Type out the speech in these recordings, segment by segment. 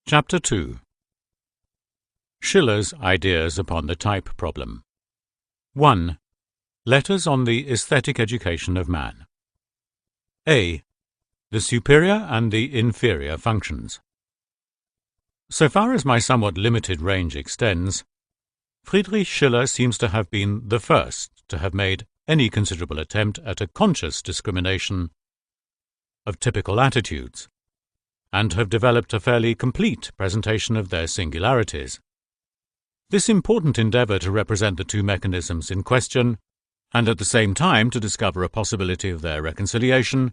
Chapter 2. Schiller's Ideas upon the Type Problem. 1. Letters on the Aesthetic Education of Man. A. The superior and the inferior functions. So far as my somewhat limited range extends, Friedrich Schiller seems to have been the first to have made any considerable attempt at a conscious discrimination of typical attitudes, and have developed a fairly complete presentation of their singularities. This important endeavour to represent the two mechanisms in question, and at the same time to discover a possibility of their reconciliation,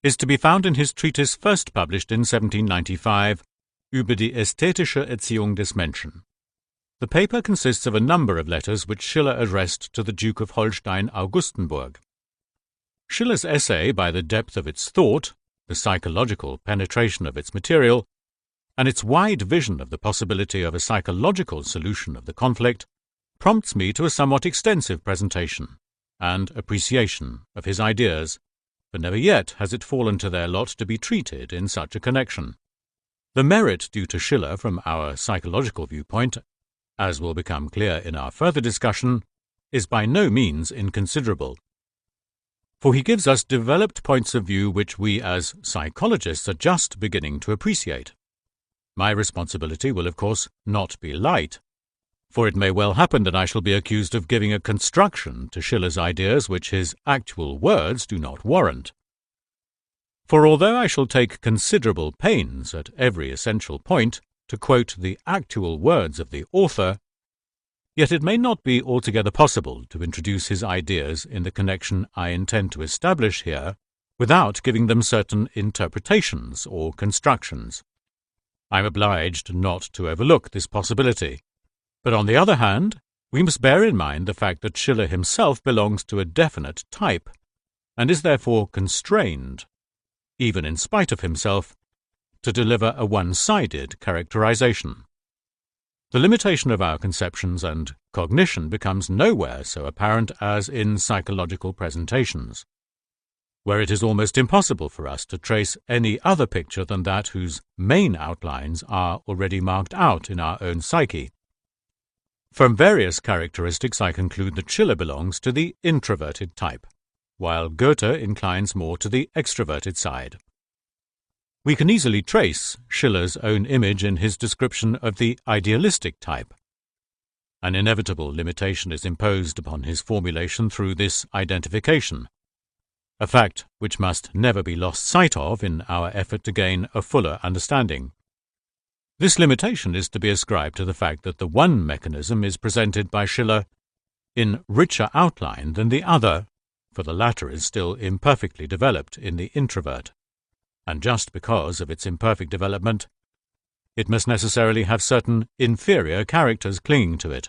is to be found in his treatise first published in 1795, Über die ästhetische Erziehung des Menschen. The paper consists of a number of letters which Schiller addressed to the Duke of Holstein-Augustenburg. Schiller's essay, by the depth of its thought, the psychological penetration of its material, and its wide vision of the possibility of a psychological solution of the conflict, prompts me to a somewhat extensive presentation and appreciation of his ideas, but never yet has it fallen to their lot to be treated in such a connection. The merit due to Schiller from our psychological viewpoint, as will become clear in our further discussion, is by no means inconsiderable, for he gives us developed points of view which we as psychologists are just beginning to appreciate. My responsibility will of course not be light, for it may well happen that I shall be accused of giving a construction to Schiller's ideas which his actual words do not warrant. For although I shall take considerable pains at every essential point to quote the actual words of the author, yet it may not be altogether possible to introduce his ideas in the connection I intend to establish here without giving them certain interpretations or constructions. I am obliged not to overlook this possibility, but on the other hand, we must bear in mind the fact that Schiller himself belongs to a definite type, and is therefore constrained, even in spite of himself, to deliver a one-sided characterization. The limitation of our conceptions and cognition becomes nowhere so apparent as in psychological presentations, where it is almost impossible for us to trace any other picture than that whose main outlines are already marked out in our own psyche. From various characteristics I conclude that Schiller belongs to the introverted type, while Goethe inclines more to the extroverted side. We can easily trace Schiller's own image in his description of the idealistic type. An inevitable limitation is imposed upon his formulation through this identification, a fact which must never be lost sight of in our effort to gain a fuller understanding. This limitation is to be ascribed to the fact that the one mechanism is presented by Schiller in richer outline than the other, for the latter is still imperfectly developed in the introvert, and just because of its imperfect development, it must necessarily have certain inferior characters clinging to it.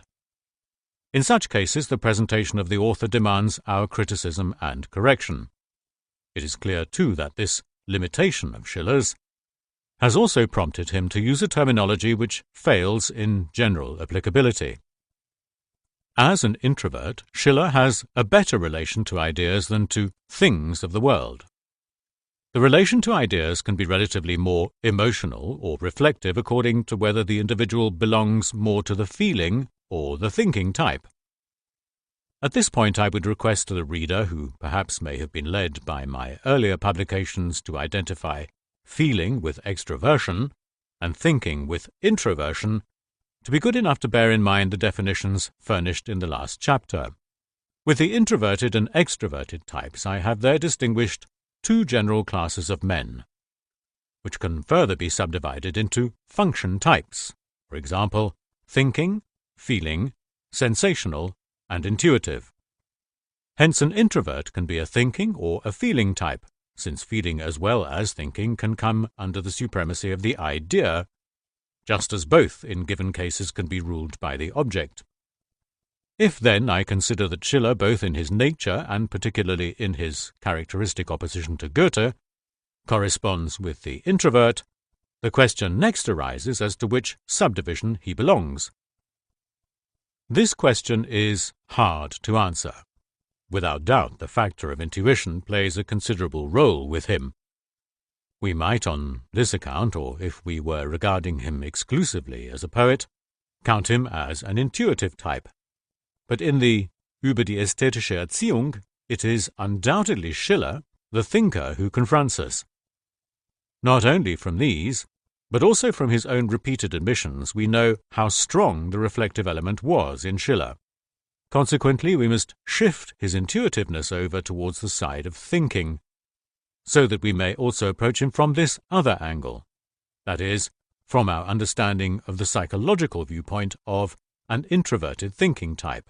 In such cases, the presentation of the author demands our criticism and correction. It is clear, too, that this limitation of Schiller's has also prompted him to use a terminology which fails in general applicability. As an introvert, Schiller has a better relation to ideas than to things of the world. The relation to ideas can be relatively more emotional or reflective according to whether the individual belongs more to the feeling or the thinking type. At this point I would request the reader, who perhaps may have been led by my earlier publications to identify feeling with extroversion and thinking with introversion, to be good enough to bear in mind the definitions furnished in the last chapter. With the introverted and extroverted types I have there distinguished two general classes of men, which can further be subdivided into function types, for example, thinking, feeling, sensational, and intuitive. Hence an introvert can be a thinking or a feeling type, since feeling as well as thinking can come under the supremacy of the idea, just as both in given cases can be ruled by the object. If then I consider that Schiller, both in his nature and particularly in his characteristic opposition to Goethe, corresponds with the introvert, the question next arises as to which subdivision he belongs. This question is hard to answer. Without doubt, the factor of intuition plays a considerable role with him. We might, on this account, or if we were regarding him exclusively as a poet, count him as an intuitive type. But in the Über die ästhetische Erziehung, it is undoubtedly Schiller, the thinker, who confronts us. Not only from these, but also from his own repeated admissions, we know how strong the reflective element was in Schiller. Consequently, we must shift his intuitiveness over towards the side of thinking, so that we may also approach him from this other angle, that is, from our understanding of the psychological viewpoint of an introverted thinking type.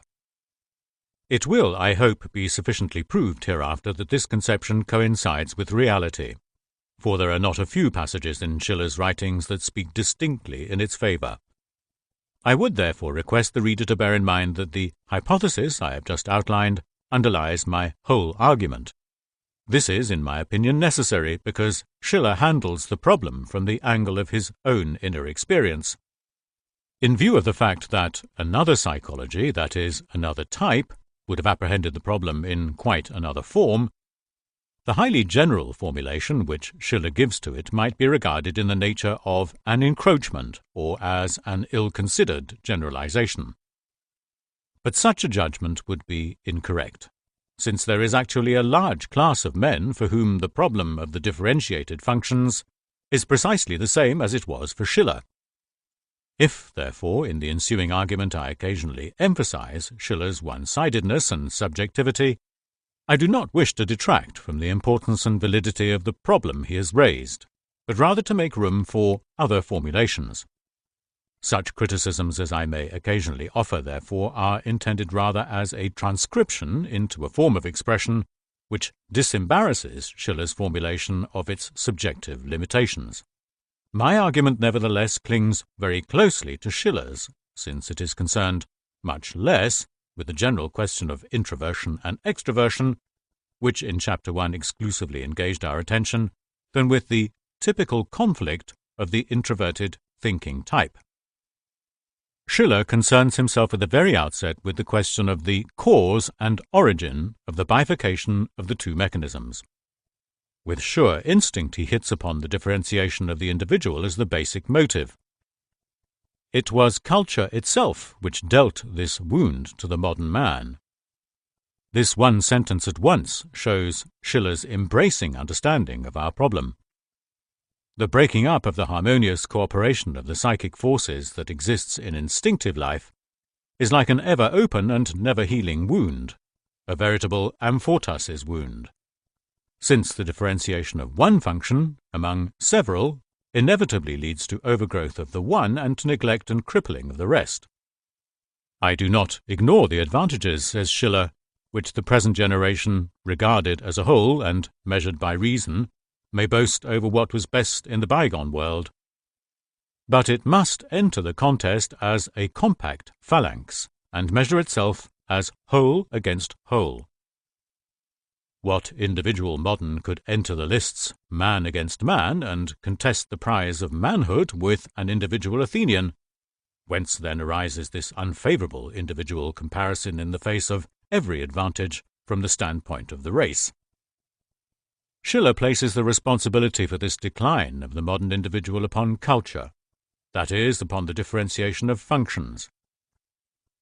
It will, I hope, be sufficiently proved hereafter that this conception coincides with reality, for there are not a few passages in Schiller's writings that speak distinctly in its favour. I would therefore request the reader to bear in mind that the hypothesis I have just outlined underlies my whole argument. This is, in my opinion, necessary because Schiller handles the problem from the angle of his own inner experience. In view of the fact that another psychology, that is, another type, would have apprehended the problem in quite another form, the highly general formulation which Schiller gives to it might be regarded in the nature of an encroachment or as an ill-considered generalization. But such a judgment would be incorrect, since there is actually a large class of men for whom the problem of the differentiated functions is precisely the same as it was for Schiller. If, therefore, in the ensuing argument I occasionally emphasize Schiller's one-sidedness and subjectivity, I do not wish to detract from the importance and validity of the problem he has raised, but rather to make room for other formulations. Such criticisms as I may occasionally offer, therefore, are intended rather as a transcription into a form of expression which disembarrasses Schiller's formulation of its subjective limitations. My argument, nevertheless, clings very closely to Schiller's, since it is concerned much less with the general question of introversion and extroversion, which in Chapter 1 exclusively engaged our attention, than with the typical conflict of the introverted thinking type. Schiller concerns himself at the very outset with the question of the cause and origin of the bifurcation of the two mechanisms. With sure instinct he hits upon the differentiation of the individual as the basic motive. It was culture itself which dealt this wound to the modern man. This one sentence at once shows Schiller's embracing understanding of our problem. The breaking up of the harmonious cooperation of the psychic forces that exists in instinctive life is like an ever-open and never-healing wound, a veritable amphotasis wound, since the differentiation of one function among several inevitably leads to overgrowth of the one and to neglect and crippling of the rest. I do not ignore the advantages, says Schiller, which the present generation, regarded as a whole and measured by reason, may boast over what was best in the bygone world. But it must enter the contest as a compact phalanx and measure itself as whole against whole. What individual modern could enter the lists man against man and contest the prize of manhood with an individual Athenian? Whence then arises this unfavourable individual comparison in the face of every advantage from the standpoint of the race? Schiller places the responsibility for this decline of the modern individual upon culture, that is, upon the differentiation of functions.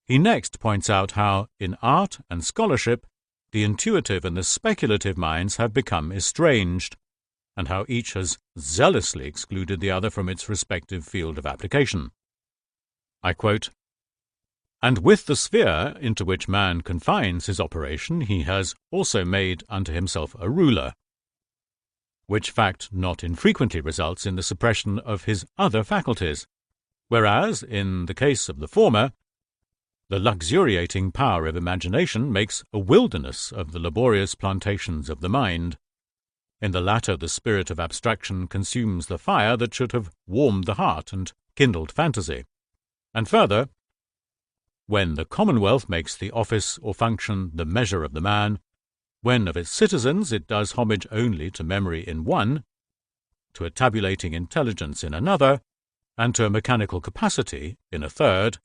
He next points out how, in art and scholarship, the intuitive and the speculative minds have become estranged, and how each has zealously excluded the other from its respective field of application. I quote, "And with the sphere into which man confines his operation he has also made unto himself a ruler, which fact not infrequently results in the suppression of his other faculties, whereas, in the case of the former, the luxuriating power of imagination makes a wilderness of the laborious plantations of the mind. In the latter, the spirit of abstraction consumes the fire that should have warmed the heart and kindled fantasy. And further, when the commonwealth makes the office or function the measure of the man, when of its citizens it does homage only to memory in one, to a tabulating intelligence in another, and to a mechanical capacity in a third,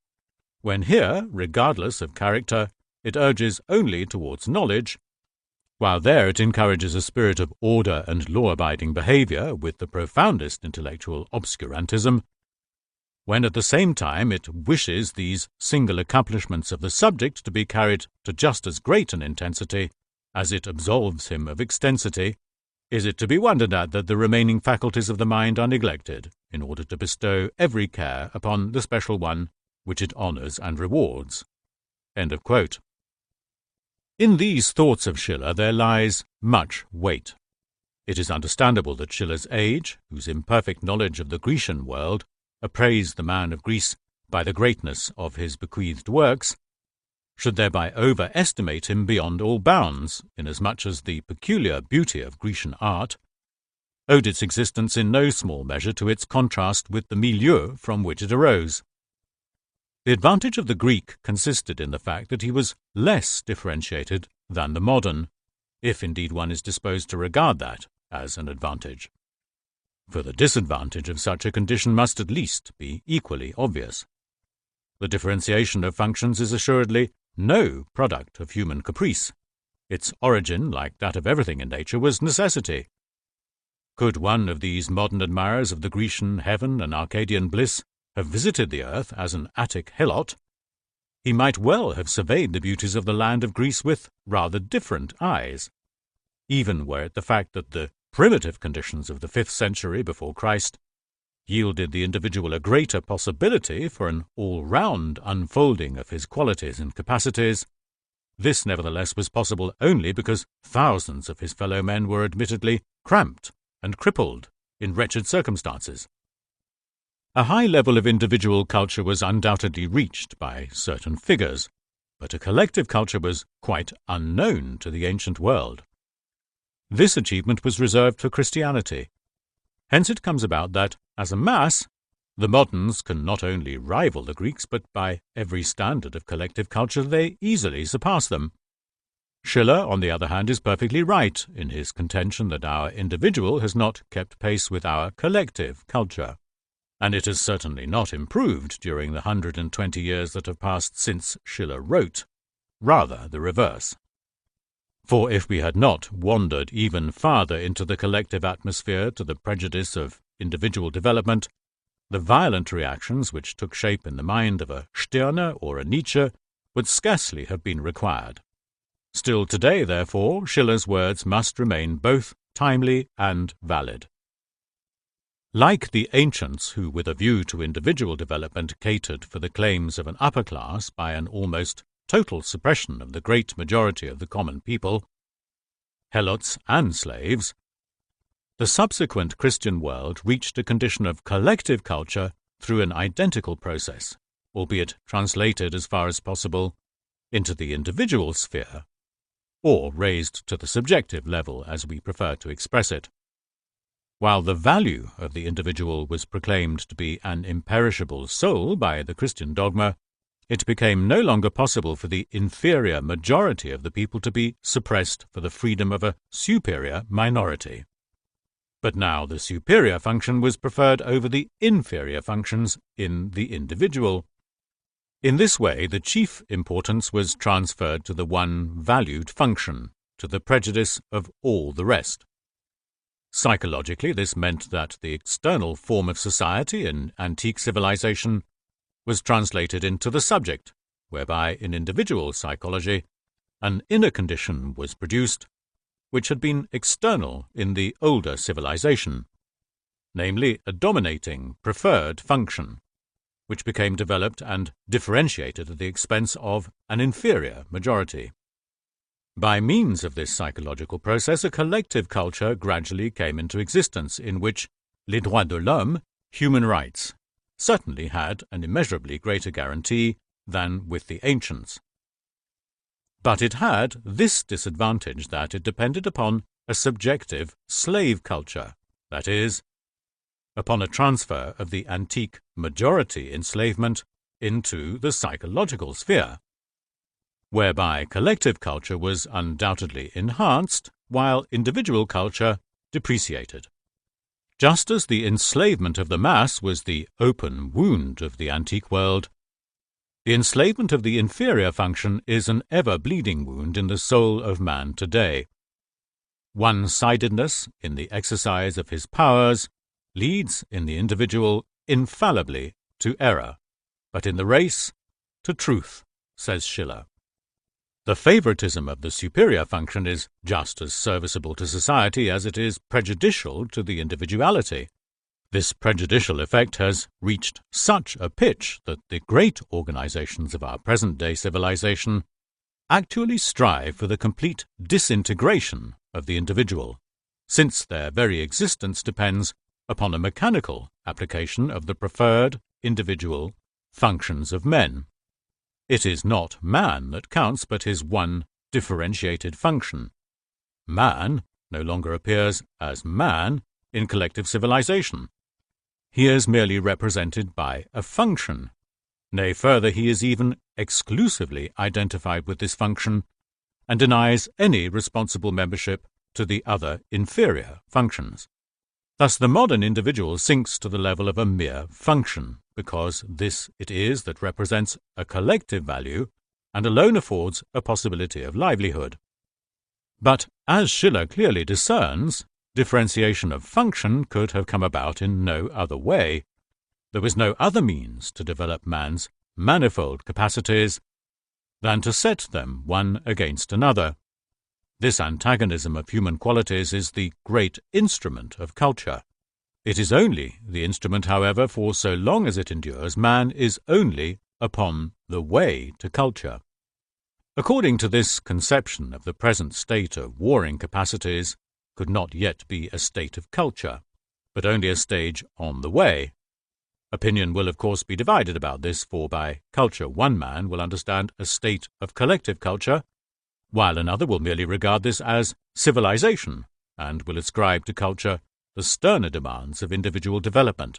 when here, regardless of character, it urges only towards knowledge, While there it encourages a spirit of order and law-abiding behavior with the profoundest intellectual obscurantism, when at the same time it wishes these single accomplishments of the subject to be carried to just as great an intensity as it absolves him of extensity, is it to be wondered at that the remaining faculties of the mind are neglected in order to bestow every care upon the special one which it honours and rewards. End of quote. In these thoughts of Schiller there lies much weight. It is understandable that Schiller's age, whose imperfect knowledge of the Grecian world appraised the man of Greece by the greatness of his bequeathed works, should thereby overestimate him beyond all bounds, inasmuch as the peculiar beauty of Grecian art owed its existence in no small measure to its contrast with the milieu from which it arose. The advantage of the Greek consisted in the fact that he was less differentiated than the modern, if indeed one is disposed to regard that as an advantage. For the disadvantage of such a condition must at least be equally obvious. The differentiation of functions is assuredly no product of human caprice. Its origin, like that of everything in nature, was necessity. Could one of these modern admirers of the Grecian heaven and Arcadian bliss have visited the earth as an Attic helot, he might well have surveyed the beauties of the land of Greece with rather different eyes, even were it the fact that the primitive conditions of the 5th century before Christ yielded the individual a greater possibility for an all-round unfolding of his qualities and capacities. This nevertheless was possible only because thousands of his fellow men were admittedly cramped and crippled in wretched circumstances. A high level of individual culture was undoubtedly reached by certain figures, but a collective culture was quite unknown to the ancient world. This achievement was reserved for Christianity. Hence it comes about that, as a mass, the moderns can not only rival the Greeks, but by every standard of collective culture they easily surpass them. Schiller, on the other hand, is perfectly right in his contention that our individual has not kept pace with our collective culture, and it has certainly not improved during the 120 years that have passed since Schiller wrote. Rather the reverse. For if we had not wandered even farther into the collective atmosphere to the prejudice of individual development, the violent reactions which took shape in the mind of a Stirner or a Nietzsche would scarcely have been required. Still today, therefore, Schiller's words must remain both timely and valid. Like the ancients who, with a view to individual development, catered for the claims of an upper class by an almost total suppression of the great majority of the common people, helots and slaves, the subsequent Christian world reached a condition of collective culture through an identical process, albeit translated as far as possible into the individual sphere, or raised to the subjective level as we prefer to express it. While the value of the individual was proclaimed to be an imperishable soul by the Christian dogma, it became no longer possible for the inferior majority of the people to be suppressed for the freedom of a superior minority. But now the superior function was preferred over the inferior functions in the individual. In this way, the chief importance was transferred to the one valued function, to the prejudice of all the rest. Psychologically, this meant that the external form of society in antique civilization was translated into the subject, whereby in individual psychology an inner condition was produced which had been external in the older civilization, namely a dominating, preferred function, which became developed and differentiated at the expense of an inferior majority. By means of this psychological process, a collective culture gradually came into existence in which les droits de l'homme, human rights, certainly had an immeasurably greater guarantee than with the ancients. But it had this disadvantage that it depended upon a subjective slave culture, that is, upon a transfer of the antique majority enslavement into the psychological sphere, whereby collective culture was undoubtedly enhanced while individual culture depreciated. Just as the enslavement of the mass was the open wound of the antique world, the enslavement of the inferior function is an ever-bleeding wound in the soul of man today, one-sidedness in the exercise of his powers leads in the individual infallibly to error, but in the race to truth, says Schiller. The favoritism of the superior function is just as serviceable to society as it is prejudicial to the individuality. This prejudicial effect has reached such a pitch that the great organizations of our present-day civilization actually strive for the complete disintegration of the individual, since their very existence depends upon a mechanical application of the preferred individual functions of men. It is not man that counts, but his one differentiated function. Man no longer appears as man in collective civilization. He is merely represented by a function. Nay, further, he is even exclusively identified with this function and denies any responsible membership to the other inferior functions. Thus the modern individual sinks to the level of a mere function, because this it is that represents a collective value and alone affords a possibility of livelihood. But, as Schiller clearly discerns, differentiation of function could have come about in no other way. There was no other means to develop man's manifold capacities than to set them one against another. This antagonism of human qualities is the great instrument of culture. It is only the instrument, however, for so long as it endures, man is only upon the way to culture. According to this conception of the present state of warring capacities could not yet be a state of culture, but only a stage on the way. Opinion will of course be divided about this, for by culture one man will understand a state of collective culture, while another will merely regard this as civilization, and will ascribe to culture the sterner demands of individual development.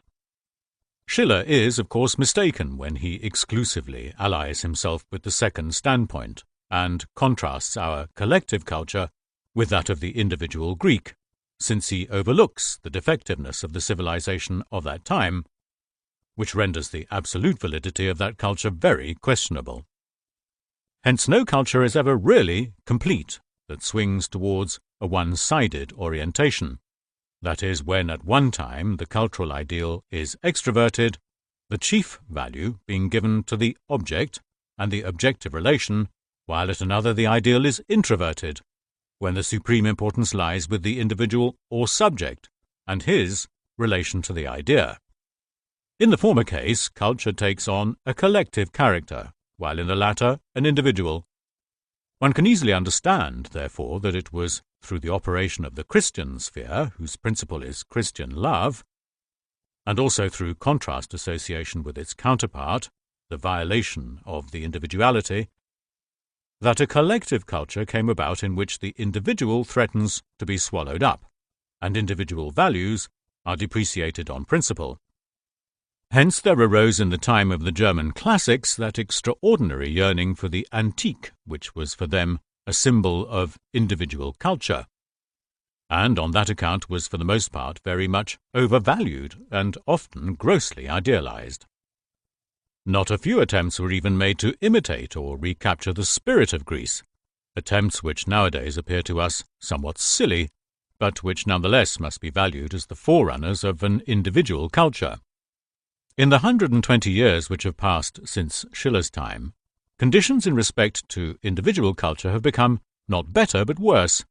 Schiller is, of course, mistaken when he exclusively allies himself with the second standpoint, and contrasts our collective culture with that of the individual Greek, since he overlooks the defectiveness of the civilization of that time, which renders the absolute validity of that culture very questionable. Hence no culture is ever really complete that swings towards a one-sided orientation. That is, when at one time the cultural ideal is extroverted, the chief value being given to the object and the objective relation, while at another the ideal is introverted, when the supreme importance lies with the individual or subject and his relation to the idea. In the former case, culture takes on a collective character, while in the latter an individual. One can easily understand, therefore, that it was through the operation of the Christian sphere, whose principle is Christian love, and also through contrast association with its counterpart, the violation of the individuality, that a collective culture came about in which the individual threatens to be swallowed up, and individual values are depreciated on principle. Hence there arose in the time of the German classics that extraordinary yearning for the antique, which was for them a symbol of individual culture, and on that account was for the most part very much overvalued and often grossly idealized. Not a few attempts were even made to imitate or recapture the spirit of Greece, attempts which nowadays appear to us somewhat silly, but which nonetheless must be valued as the forerunners of an individual culture. In the 120 years which have passed since Schiller's time, conditions in respect to individual culture have become not better but worse,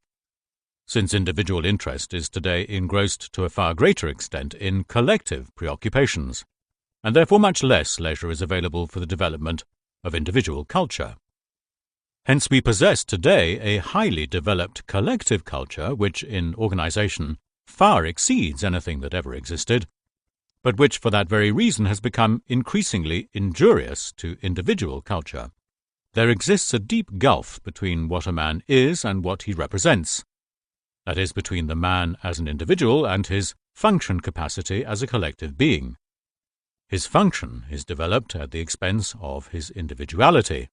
since individual interest is today engrossed to a far greater extent in collective preoccupations, and therefore much less leisure is available for the development of individual culture. Hence we possess today a highly developed collective culture which in organization far exceeds anything that ever existed, but which for that very reason has become increasingly injurious to individual culture. There exists a deep gulf between what a man is and what he represents, that is, between the man as an individual and his function capacity as a collective being. His function is developed at the expense of his individuality.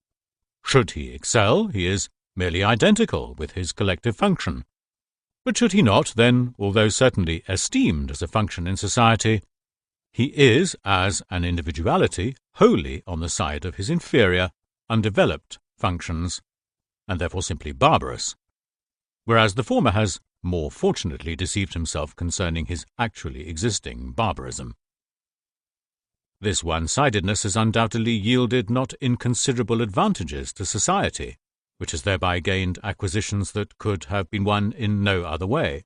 Should he excel, he is merely identical with his collective function. But should he not, then, although certainly esteemed as a function in society, he is, as an individuality, wholly on the side of his inferior, undeveloped functions, and therefore simply barbarous, whereas the former has more fortunately deceived himself concerning his actually existing barbarism. This one-sidedness has undoubtedly yielded not inconsiderable advantages to society, which has thereby gained acquisitions that could have been won in no other way.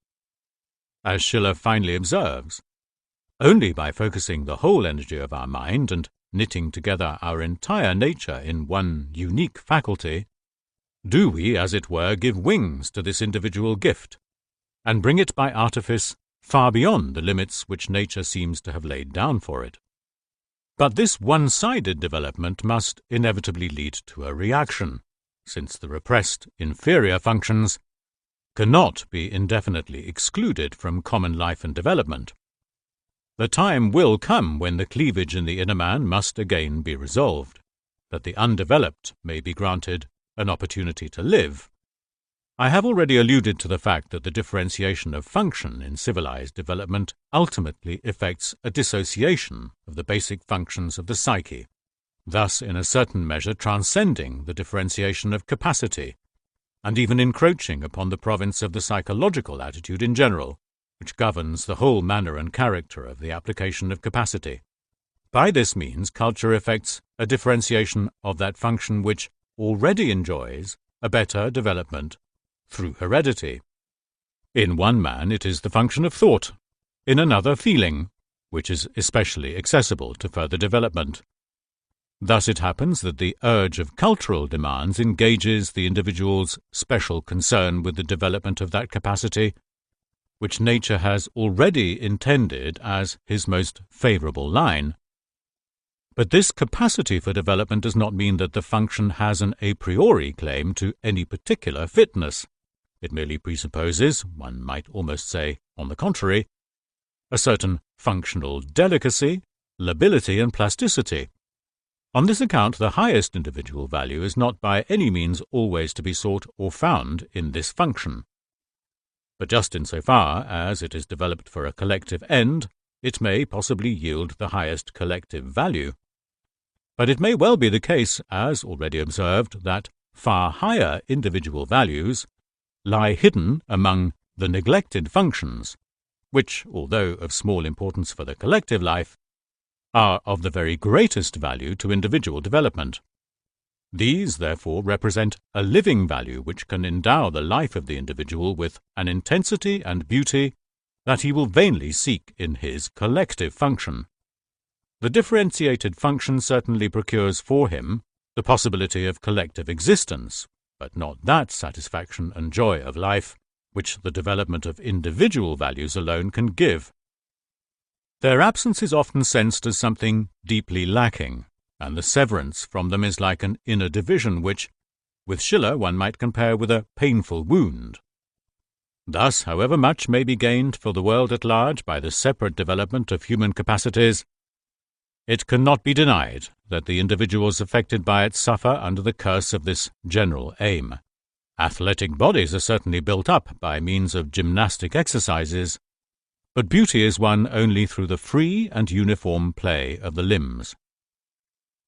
As Schiller finally observes, only by focusing the whole energy of our mind and knitting together our entire nature in one unique faculty, do we, as it were, give wings to this individual gift, and bring it by artifice far beyond the limits which nature seems to have laid down for it. But this one-sided development must inevitably lead to a reaction, since the repressed inferior functions cannot be indefinitely excluded from common life and development. The time will come when the cleavage in the inner man must again be resolved, that the undeveloped may be granted an opportunity to live. I have already alluded to the fact that the differentiation of function in civilized development ultimately effects a dissociation of the basic functions of the psyche, thus in a certain measure transcending the differentiation of capacity, and even encroaching upon the province of the psychological attitude in general, which governs the whole manner and character of the application of capacity. By this means, culture effects a differentiation of that function which already enjoys a better development through heredity. In one man it is the function of thought, in another feeling, which is especially accessible to further development. Thus it happens that the urge of cultural demands engages the individual's special concern with the development of that capacity, which nature has already intended as his most favorable line. But this capacity for development does not mean that the function has an a priori claim to any particular fitness. It merely presupposes, one might almost say, on the contrary, a certain functional delicacy, lability, and plasticity. On this account, the highest individual value is not by any means always to be sought or found in this function. But just in so far as it is developed for a collective end, it may possibly yield the highest collective value. But it may well be the case, as already observed, that far higher individual values lie hidden among the neglected functions, which, although of small importance for the collective life, are of the very greatest value to individual development. These, therefore, represent a living value which can endow the life of the individual with an intensity and beauty that he will vainly seek in his collective function. The differentiated function certainly procures for him the possibility of collective existence, but not that satisfaction and joy of life which the development of individual values alone can give. Their absence is often sensed as something deeply lacking, and the severance from them is like an inner division which, with Schiller, one might compare with a painful wound. Thus, however much may be gained for the world at large by the separate development of human capacities, it cannot be denied that the individuals affected by it suffer under the curse of this general aim. Athletic bodies are certainly built up by means of gymnastic exercises, but beauty is won only through the free and uniform play of the limbs.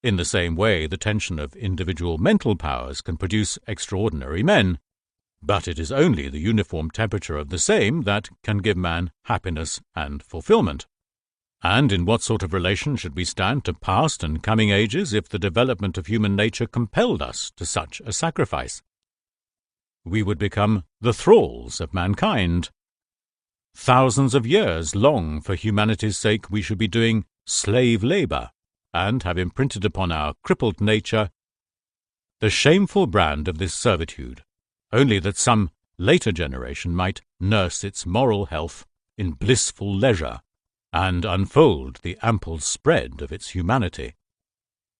In the same way, the tension of individual mental powers can produce extraordinary men, but it is only the uniform temperature of the same that can give man happiness and fulfillment. And in what sort of relation should we stand to past and coming ages if the development of human nature compelled us to such a sacrifice? We would become the thralls of mankind. Thousands of years long for humanity's sake we should be doing slave labor, and have imprinted upon our crippled nature the shameful brand of this servitude, only that some later generation might nurse its moral health in blissful leisure, and unfold the ample spread of its humanity.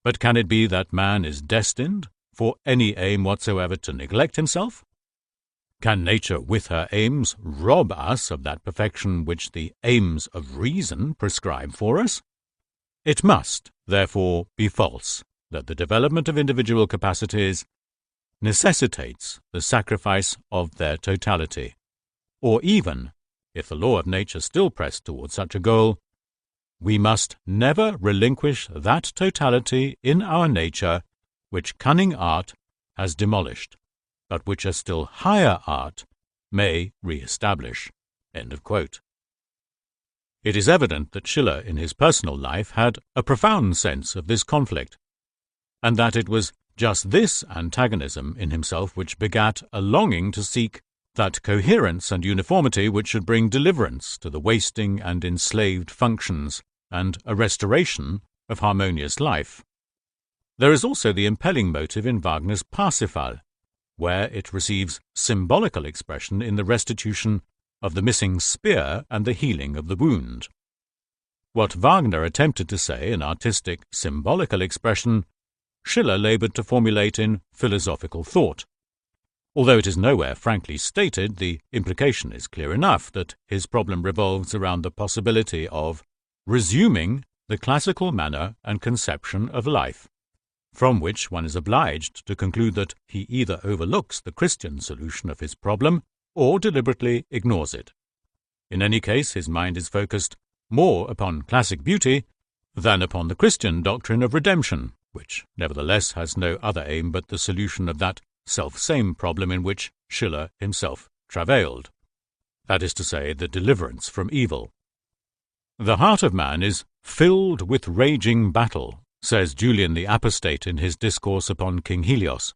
But can it be that man is destined, for any aim whatsoever, to neglect himself? Can nature with her aims rob us of that perfection which the aims of reason prescribe for us? It must, therefore, be false that the development of individual capacities necessitates the sacrifice of their totality, or even, if the law of nature still pressed towards such a goal, we must never relinquish that totality in our nature which cunning art has demolished, but which a still higher art may re-establish." End of quote. It is evident that Schiller in his personal life had a profound sense of this conflict, and that it was just this antagonism in himself which begat a longing to seek that coherence and uniformity which should bring deliverance to the wasting and enslaved functions and a restoration of harmonious life. There is also the impelling motive in Wagner's Parsifal, where it receives symbolical expression in the restitution of the missing spear and the healing of the wound. What Wagner attempted to say in artistic, symbolical expression, Schiller laboured to formulate in philosophical thought. Although it is nowhere frankly stated, the implication is clear enough that his problem revolves around the possibility of resuming the classical manner and conception of life, from which one is obliged to conclude that he either overlooks the Christian solution of his problem or deliberately ignores it. In any case, his mind is focused more upon classic beauty than upon the Christian doctrine of redemption, which nevertheless has no other aim but the solution of that self-same problem in which Schiller himself travailed, that is to say, the deliverance from evil. "The heart of man is filled with raging battle," says Julian the Apostate in his discourse upon King Helios,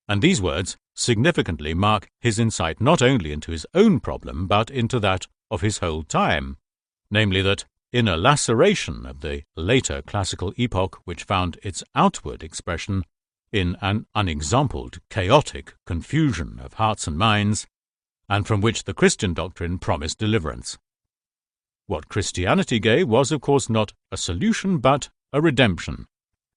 and these words significantly mark his insight not only into his own problem but into that of his whole time, namely that in a laceration of the later classical epoch which found its outward expression in an unexampled chaotic confusion of hearts and minds, and from which the Christian doctrine promised deliverance. What Christianity gave was, of course, not a solution but a redemption,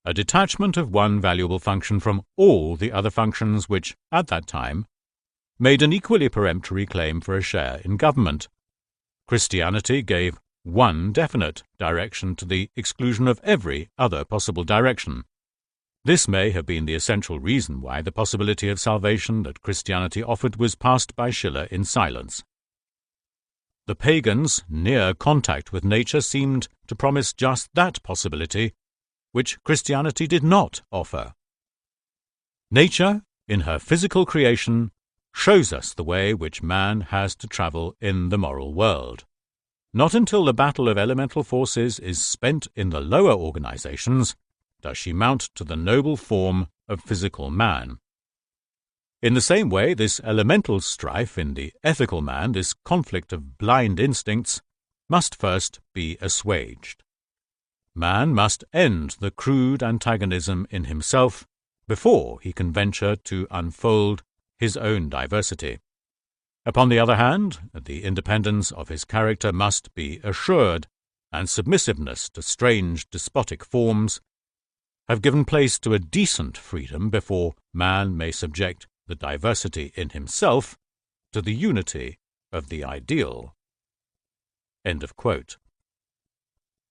a detachment of one valuable function from all the other functions which, at that time, made an equally peremptory claim for a share in government. Christianity gave one definite direction to the exclusion of every other possible direction. This may have been the essential reason why the possibility of salvation that Christianity offered was passed by Schiller in silence. The pagans' near contact with nature seemed to promise just that possibility, which Christianity did not offer. Nature, in her physical creation, shows us the way which man has to travel in the moral world. Not until the battle of elemental forces is spent in the lower organizations does she mount to the noble form of physical man. In the same way, this elemental strife in the ethical man, this conflict of blind instincts, must first be assuaged. Man must end the crude antagonism in himself before he can venture to unfold his own diversity. Upon the other hand, the independence of his character must be assured, and submissiveness to strange despotic forms have given place to a decent freedom before man may subject the diversity in himself to the unity of the ideal. End of quote.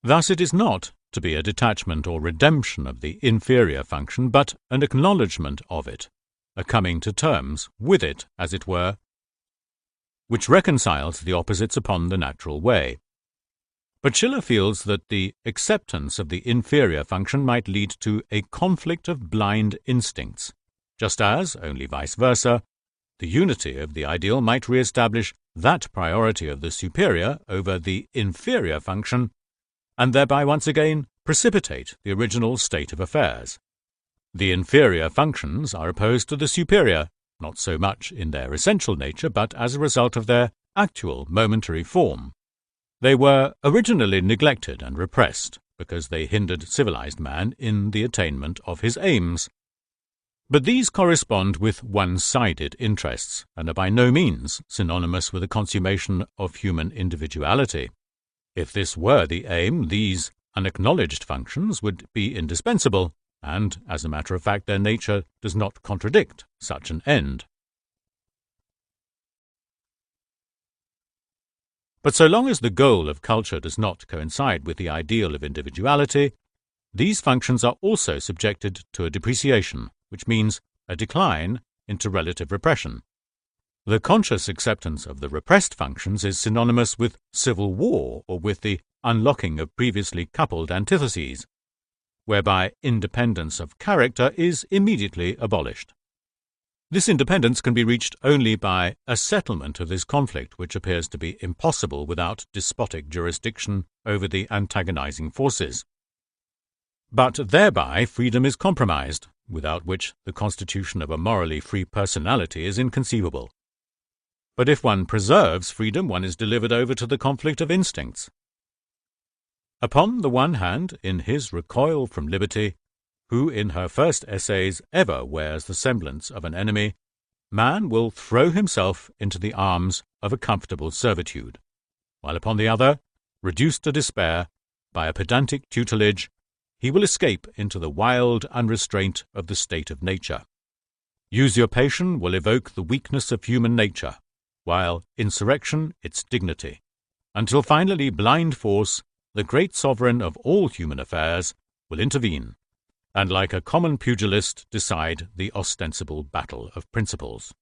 Thus it is not to be a detachment or redemption of the inferior function, but an acknowledgement of it, a coming to terms with it, as it were, which reconciles the opposites upon the natural way. But Schiller feels that the acceptance of the inferior function might lead to a conflict of blind instincts, just as, only vice versa, the unity of the ideal might re-establish that priority of the superior over the inferior function, and thereby once again precipitate the original state of affairs. The inferior functions are opposed to the superior, not so much in their essential nature, but as a result of their actual momentary form. They were originally neglected and repressed because they hindered civilized man in the attainment of his aims. But these correspond with one-sided interests and are by no means synonymous with the consummation of human individuality. If this were the aim, these unacknowledged functions would be indispensable, and, as a matter of fact, their nature does not contradict such an end. But so long as the goal of culture does not coincide with the ideal of individuality, these functions are also subjected to a depreciation, which means a decline into relative repression. The conscious acceptance of the repressed functions is synonymous with civil war or with the unlocking of previously coupled antitheses, whereby independence of character is immediately abolished. This independence can be reached only by a settlement of this conflict, which appears to be impossible without despotic jurisdiction over the antagonizing forces. But thereby freedom is compromised, without which the constitution of a morally free personality is inconceivable. But if one preserves freedom, one is delivered over to the conflict of instincts. Upon the one hand, in his recoil from liberty, who in her first essays ever wears the semblance of an enemy, man will throw himself into the arms of a comfortable servitude, while upon the other, reduced to despair by a pedantic tutelage, he will escape into the wild unrestraint of the state of nature. Usurpation will evoke the weakness of human nature, while insurrection its dignity, until finally blind force, the great sovereign of all human affairs, will intervene, and like a common pugilist decide the ostensible battle of principles."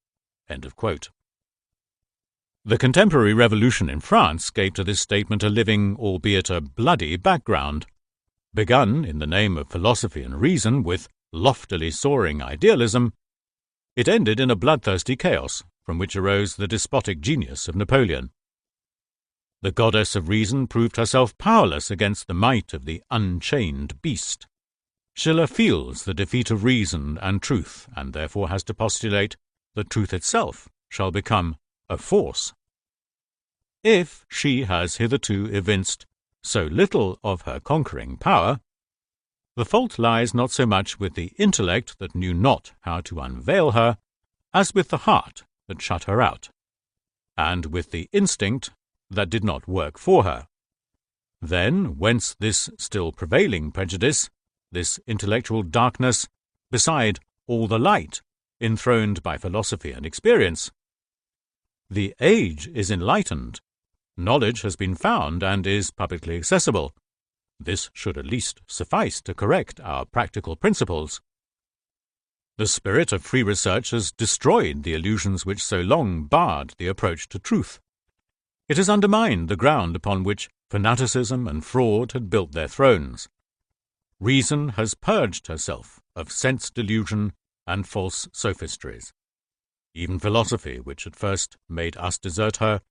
End of quote. The contemporary revolution in France gave to this statement a living, albeit a bloody, background. Begun in the name of philosophy and reason with loftily soaring idealism, it ended in a bloodthirsty chaos from which arose the despotic genius of Napoleon. The goddess of reason proved herself powerless against the might of the unchained beast. Schiller feels the defeat of reason and truth, and therefore has to postulate that truth itself shall become a force. If she has hitherto evinced so little of her conquering power, the fault lies not so much with the intellect that knew not how to unveil her, as with the heart that shut her out, and with the instinct that did not work for her. Then whence this still prevailing prejudice, this intellectual darkness, beside all the light enthroned by philosophy and experience? The age is enlightened. Knowledge has been found and is publicly accessible. This should at least suffice to correct our practical principles. The spirit of free research has destroyed the illusions which so long barred the approach to truth. It has undermined the ground upon which fanaticism and fraud had built their thrones. Reason has purged herself of sense delusion and false sophistries. Even philosophy, which at first made us desert her,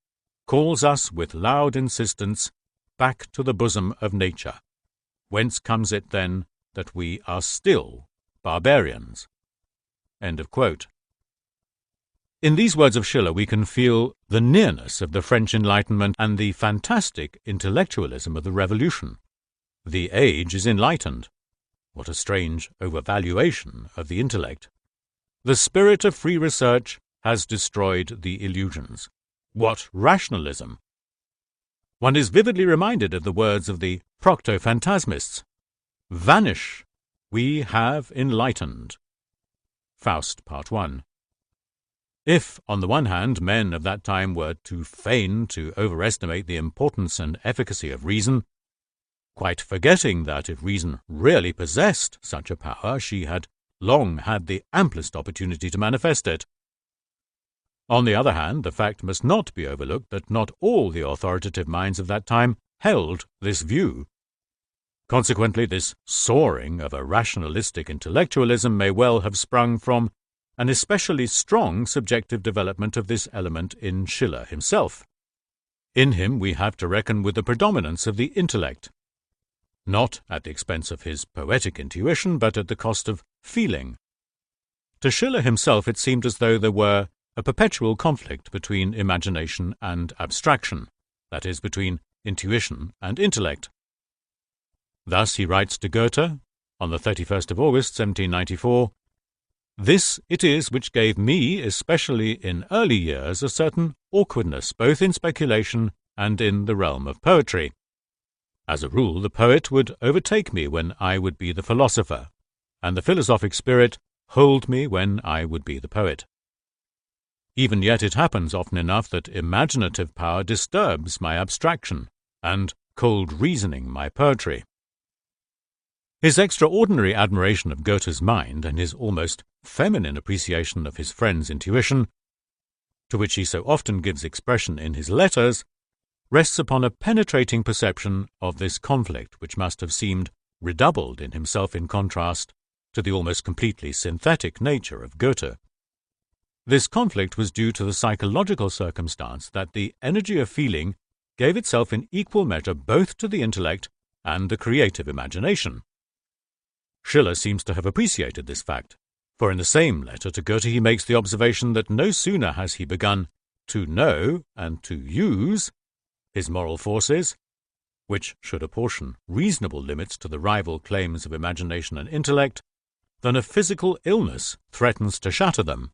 calls us with loud insistence back to the bosom of nature. Whence comes it, then, that we are still barbarians? End of quote. In these words of Schiller we can feel the nearness of the French Enlightenment and the fantastic intellectualism of the Revolution. The age is enlightened. What a strange overvaluation of the intellect. The spirit of free research has destroyed the illusions. What rationalism! One is vividly reminded of the words of the Proctophantasmists. Vanish, we have enlightened. Faust, Part 1. If, on the one hand, men of that time were too fain to overestimate the importance and efficacy of reason, quite forgetting that if reason really possessed such a power, she had long had the amplest opportunity to manifest it. On the other hand, the fact must not be overlooked that not all the authoritative minds of that time held this view. Consequently, this soaring of a rationalistic intellectualism may well have sprung from an especially strong subjective development of this element in Schiller himself. In him we have to reckon with the predominance of the intellect, not at the expense of his poetic intuition, but at the cost of feeling. To Schiller himself it seemed as though there were a perpetual conflict between imagination and abstraction, that is, between intuition and intellect. Thus he writes to Goethe, on the 31st of August, 1794, "This it is which gave me, especially in early years, a certain awkwardness both in speculation and in the realm of poetry. As a rule, the poet would overtake me when I would be the philosopher, and the philosophic spirit hold me when I would be the poet. Even yet it happens often enough that imaginative power disturbs my abstraction, and cold reasoning my poetry." His extraordinary admiration of Goethe's mind and his almost feminine appreciation of his friend's intuition, to which he so often gives expression in his letters, rests upon a penetrating perception of this conflict which must have seemed redoubled in himself in contrast to the almost completely synthetic nature of Goethe. This conflict was due to the psychological circumstance that the energy of feeling gave itself in equal measure both to the intellect and the creative imagination. Schiller seems to have appreciated this fact, for in the same letter to Goethe he makes the observation that no sooner has he begun to know and to use his moral forces, which should apportion reasonable limits to the rival claims of imagination and intellect, than a physical illness threatens to shatter them.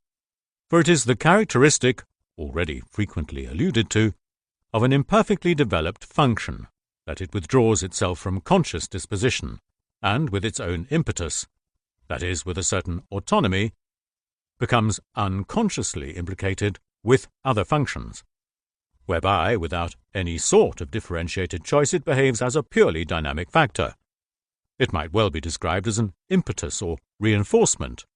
For it is the characteristic, already frequently alluded to, of an imperfectly developed function, that it withdraws itself from conscious disposition, and with its own impetus, that is, with a certain autonomy, becomes unconsciously implicated with other functions, whereby, without any sort of differentiated choice, it behaves as a purely dynamic factor. It might well be described as an impetus or reinforcement,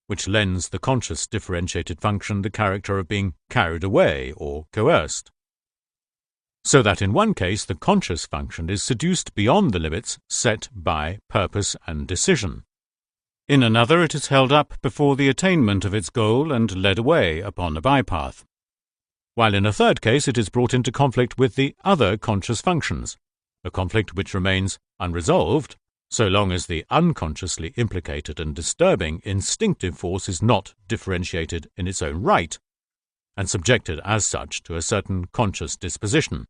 which lends the conscious differentiated function the character of being carried away or coerced, so that in one case the conscious function is seduced beyond the limits set by purpose and decision. In another it is held up before the attainment of its goal and led away upon a bypath, while in a third case it is brought into conflict with the other conscious functions, a conflict which remains unresolved so long as the unconsciously implicated and disturbing instinctive force is not differentiated in its own right, and subjected as such to a certain conscious disposition.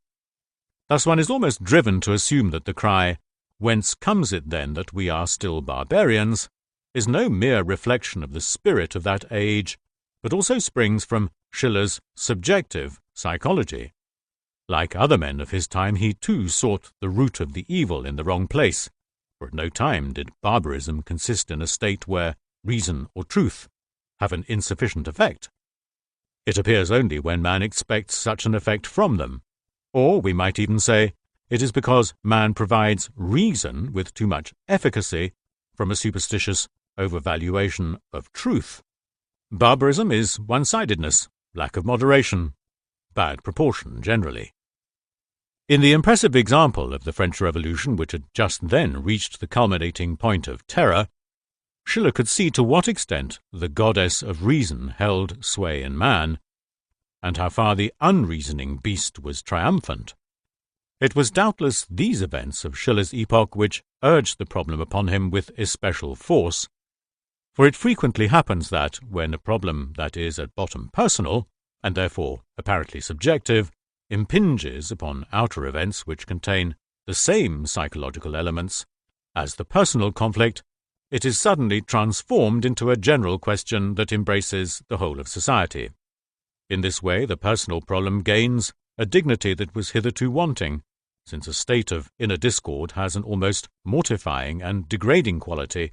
Thus one is almost driven to assume that the cry, "Whence comes it then that we are still barbarians?" is no mere reflection of the spirit of that age, but also springs from Schiller's subjective psychology. Like other men of his time, he too sought the root of the evil in the wrong place, for at no time did barbarism consist in a state where reason or truth have an insufficient effect. It appears only when man expects such an effect from them, or we might even say it is because man provides reason with too much efficacy from a superstitious overvaluation of truth. Barbarism is one-sidedness, lack of moderation, bad proportion generally. In the impressive example of the French Revolution, which had just then reached the culminating point of terror, Schiller could see to what extent the goddess of reason held sway in man, and how far the unreasoning beast was triumphant. It was doubtless these events of Schiller's epoch which urged the problem upon him with especial force, for it frequently happens that, when a problem that is at bottom personal, and therefore apparently subjective, impinges upon outer events which contain the same psychological elements as the personal conflict, it is suddenly transformed into a general question that embraces the whole of society. In this way, the personal problem gains a dignity that was hitherto wanting, since a state of inner discord has an almost mortifying and degrading quality,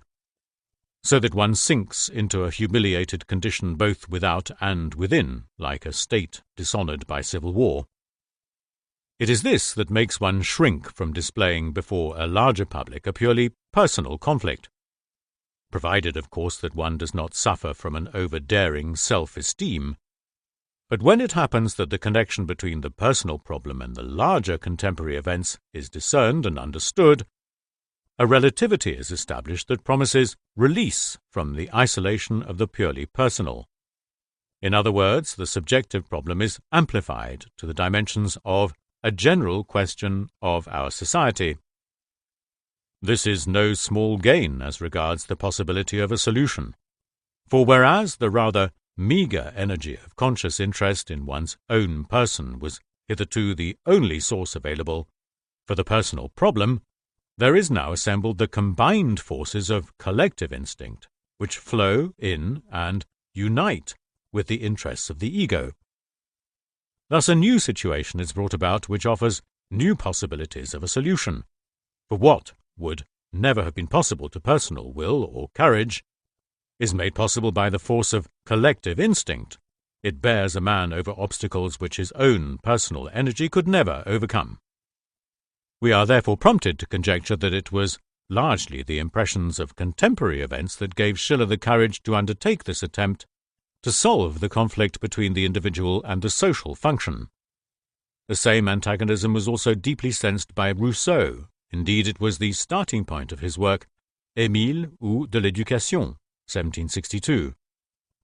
so that one sinks into a humiliated condition both without and within, like a state dishonoured by civil war. It is this that makes one shrink from displaying before a larger public a purely personal conflict, provided, of course, that one does not suffer from an over-daring self-esteem. But when it happens that the connection between the personal problem and the larger contemporary events is discerned and understood, a relativity is established that promises release from the isolation of the purely personal. In other words, the subjective problem is amplified to the dimensions of a general question of our society. This is no small gain as regards the possibility of a solution, for whereas the rather meagre energy of conscious interest in one's own person was hitherto the only source available for the personal problem, there is now assembled the combined forces of collective instinct, which flow in and unite with the interests of the ego. Thus a new situation is brought about which offers new possibilities of a solution, for what would never have been possible to personal will or courage is made possible by the force of collective instinct. It bears a man over obstacles which his own personal energy could never overcome. We are therefore prompted to conjecture that it was largely the impressions of contemporary events that gave Schiller the courage to undertake this attempt to solve the conflict between the individual and the social function. The same antagonism was also deeply sensed by Rousseau. Indeed, it was the starting point of his work Émile ou de l'éducation, 1762.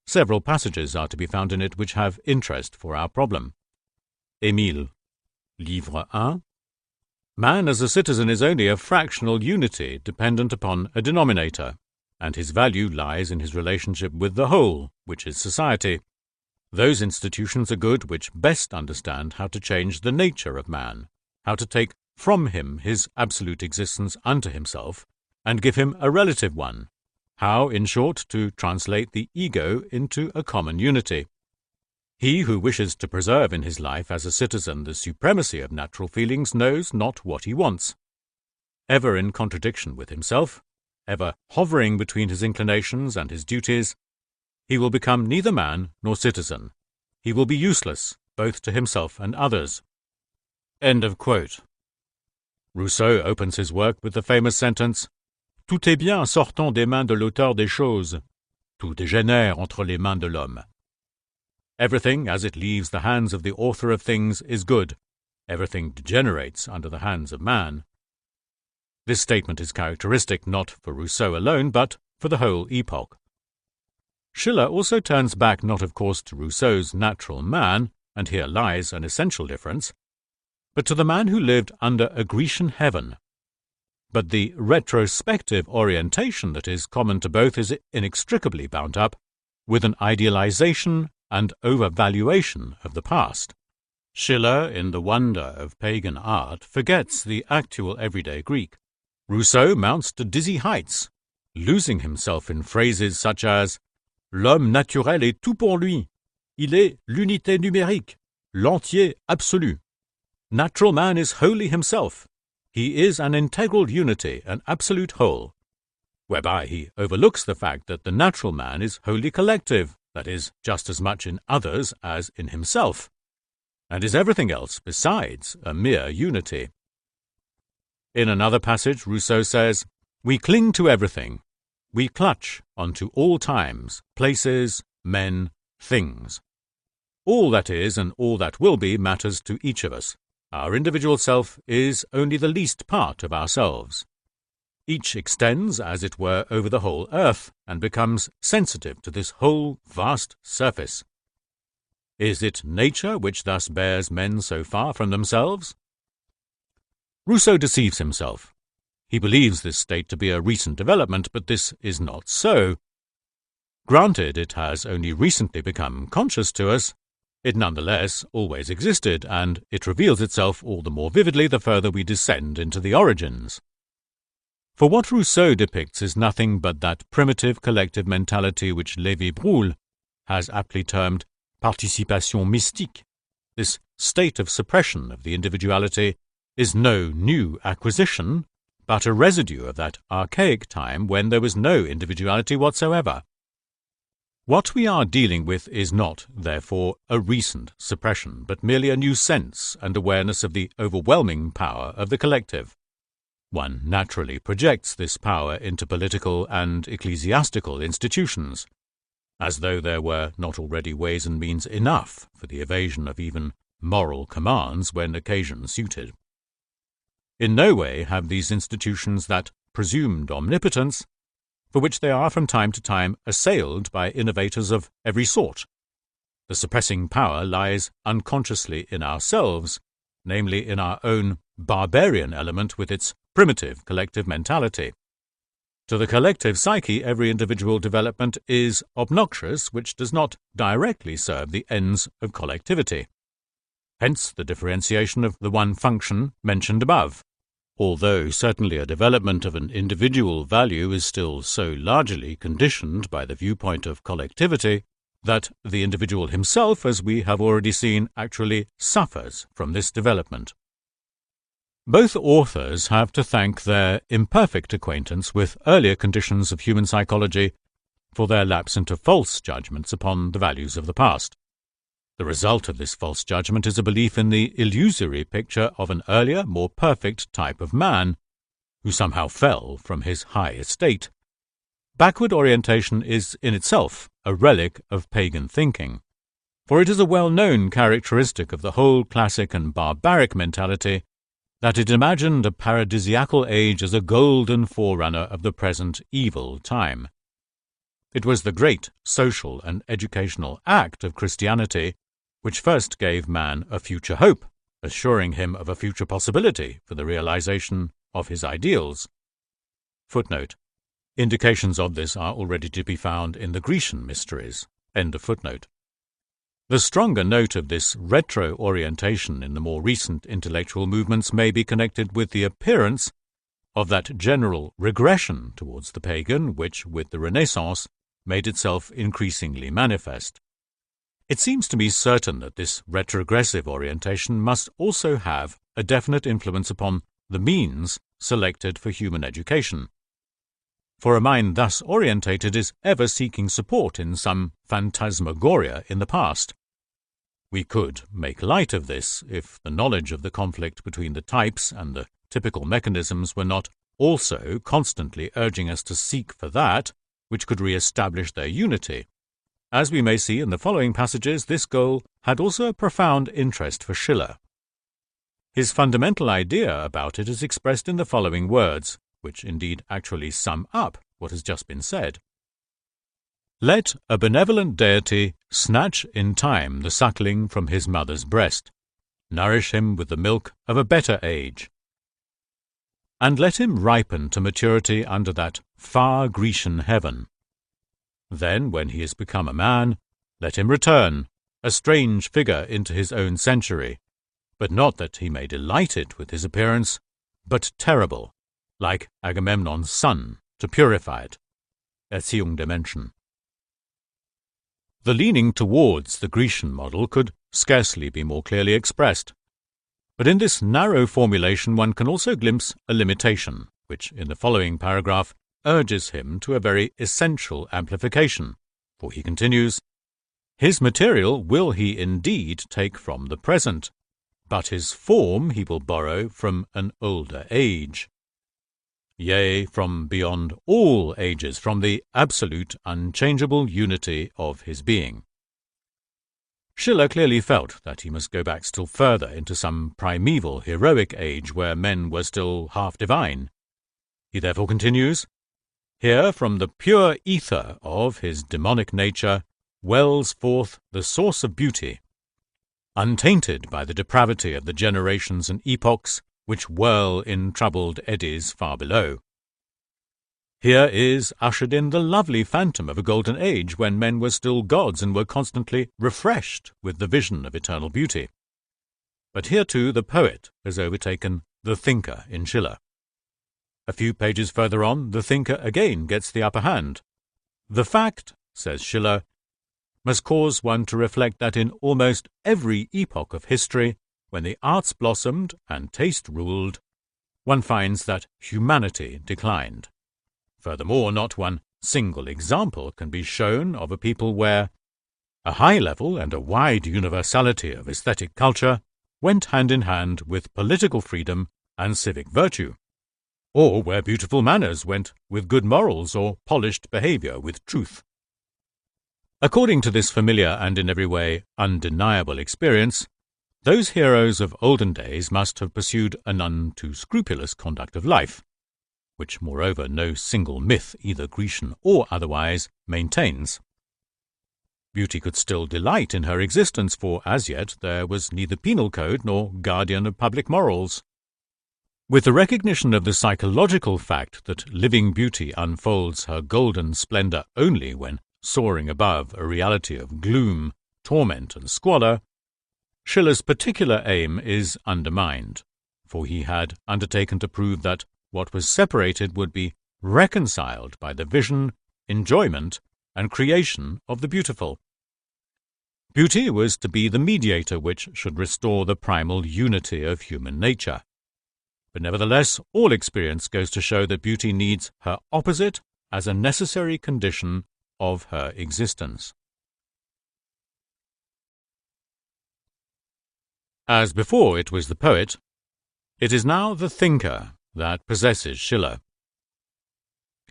Several passages are to be found in it which have interest for our problem. Émile, Livre 1. Man as a citizen is only a fractional unity dependent upon a denominator, and his value lies in his relationship with the whole, which is society. Those institutions are good which best understand how to change the nature of man, how to take from him his absolute existence unto himself, and give him a relative one, how, in short, to translate the ego into a common unity. He who wishes to preserve in his life as a citizen the supremacy of natural feelings knows not what he wants. Ever in contradiction with himself, ever hovering between his inclinations and his duties, he will become neither man nor citizen. He will be useless, both to himself and others. End of quote. Rousseau opens his work with the famous sentence, Tout est bien sortant des mains de l'auteur des choses, tout dégénère entre les mains de l'homme. Everything, as it leaves the hands of the author of things, is good. Everything degenerates under the hands of man. This statement is characteristic not for Rousseau alone, but for the whole epoch. Schiller also turns back not, of course, to Rousseau's natural man, and here lies an essential difference, but to the man who lived under a Grecian heaven. But the retrospective orientation that is common to both is inextricably bound up with an idealization and overvaluation of the past. Schiller, in the wonder of pagan art, forgets the actual everyday Greek. Rousseau mounts to dizzy heights, losing himself in phrases such as L'homme naturel est tout pour lui. Il est l'unité numérique, l'entier absolu. Natural man is wholly himself. He is an integral unity, an absolute whole, whereby he overlooks the fact that the natural man is wholly collective, that is, just as much in others as in himself, and is everything else besides a mere unity. In another passage, Rousseau says, We cling to everything. We clutch onto all times, places, men, things. All that is and all that will be matters to each of us. Our individual self is only the least part of ourselves. Each extends, as it were, over the whole earth and becomes sensitive to this whole vast surface. Is it nature which thus bears men so far from themselves? Rousseau deceives himself. He believes this state to be a recent development, but this is not so. Granted, it has only recently become conscious to us, it nonetheless always existed, and it reveals itself all the more vividly the further we descend into the origins. For what Rousseau depicts is nothing but that primitive collective mentality which Lévi-Brul has aptly termed participation mystique. This state of suppression of the individuality is no new acquisition, but a residue of that archaic time when there was no individuality whatsoever. What we are dealing with is not, therefore, a recent suppression, but merely a new sense and awareness of the overwhelming power of the collective. One naturally projects this power into political and ecclesiastical institutions, as though there were not already ways and means enough for the evasion of even moral commands when occasion suited. In no way have these institutions that presumed omnipotence, for which they are from time to time assailed by innovators of every sort. The suppressing power lies unconsciously in ourselves, namely in our own barbarian element with its primitive collective mentality. To the collective psyche, every individual development is obnoxious which does not directly serve the ends of collectivity. Hence the differentiation of the one function mentioned above. Although certainly a development of an individual value is still so largely conditioned by the viewpoint of collectivity that the individual himself, as we have already seen, actually suffers from this development. Both authors have to thank their imperfect acquaintance with earlier conditions of human psychology for their lapse into false judgments upon the values of the past. The result of this false judgment is a belief in the illusory picture of an earlier, more perfect type of man, who somehow fell from his high estate. Backward orientation is in itself a relic of pagan thinking, for it is a well-known characteristic of the whole classic and barbaric mentality that it imagined a paradisiacal age as a golden forerunner of the present evil time. It was the great social and educational act of Christianity which first gave man a future hope, assuring him of a future possibility for the realization of his ideals. Footnote. Indications of this are already to be found in the Grecian mysteries. End of footnote. The stronger note of this retro-orientation in the more recent intellectual movements may be connected with the appearance of that general regression towards the pagan which, with the Renaissance, made itself increasingly manifest. It seems to me certain that this retrogressive orientation must also have a definite influence upon the means selected for human education. For a mind thus orientated is ever seeking support in some phantasmagoria in the past. We could make light of this if the knowledge of the conflict between the types and the typical mechanisms were not also constantly urging us to seek for that which could re-establish their unity. As we may see in the following passages, this goal had also a profound interest for Schiller. His fundamental idea about it is expressed in the following words, which indeed actually sum up what has just been said. Let a benevolent deity snatch in time the suckling from his mother's breast, nourish him with the milk of a better age, and let him ripen to maturity under that far Grecian heaven. Then, when he is become a man, let him return, a strange figure into his own century, but not that he may delight it with his appearance, but terrible, like Agamemnon's son, to purify it. Erziehung der Menschen. The leaning towards the Grecian model could scarcely be more clearly expressed. But in this narrow formulation one can also glimpse a limitation, which in the following paragraph urges him to a very essential amplification, for he continues, his material will he indeed take from the present, but his form he will borrow from an older age. Yea, from beyond all ages, from the absolute, unchangeable unity of his being. Schiller clearly felt that he must go back still further into some primeval, heroic age where men were still half divine. He therefore continues, here from the pure ether of his demonic nature wells forth the source of beauty, untainted by the depravity of the generations and epochs which whirl in troubled eddies far below. Here is ushered in the lovely phantom of a golden age when men were still gods and were constantly refreshed with the vision of eternal beauty. But here too the poet has overtaken the thinker in Schiller. A few pages further on, the thinker again gets the upper hand. The fact, says Schiller, must cause one to reflect that in almost every epoch of history, when the arts blossomed and taste ruled, one finds that humanity declined. Furthermore, not one single example can be shown of a people where a high level and a wide universality of aesthetic culture went hand in hand with political freedom and civic virtue, or where beautiful manners went with good morals or polished behavior with truth. According to this familiar and in every way undeniable experience, those heroes of olden days must have pursued a none too scrupulous conduct of life, which moreover no single myth, either Grecian or otherwise, maintains. Beauty could still delight in her existence, for as yet there was neither penal code nor guardian of public morals. With the recognition of the psychological fact that living beauty unfolds her golden splendor only when soaring above a reality of gloom, torment, and squalor, Schiller's particular aim is undermined, for he had undertaken to prove that what was separated would be reconciled by the vision, enjoyment, and creation of the beautiful. Beauty was to be the mediator which should restore the primal unity of human nature. But nevertheless, all experience goes to show that beauty needs her opposite as a necessary condition of her existence. As before it was the poet, it is now the thinker that possesses Schiller.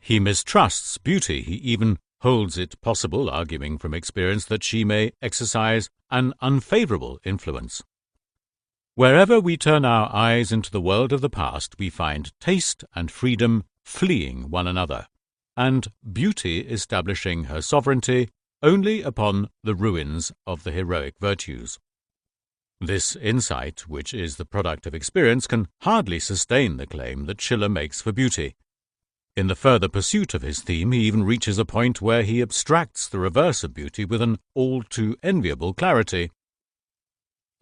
He mistrusts beauty, he even holds it possible, arguing from experience, that she may exercise an unfavorable influence. Wherever we turn our eyes into the world of the past, we find taste and freedom fleeing one another, and beauty establishing her sovereignty only upon the ruins of the heroic virtues. This insight, which is the product of experience, can hardly sustain the claim that Schiller makes for beauty. In the further pursuit of his theme, he even reaches a point where he abstracts the reverse of beauty with an all too enviable clarity.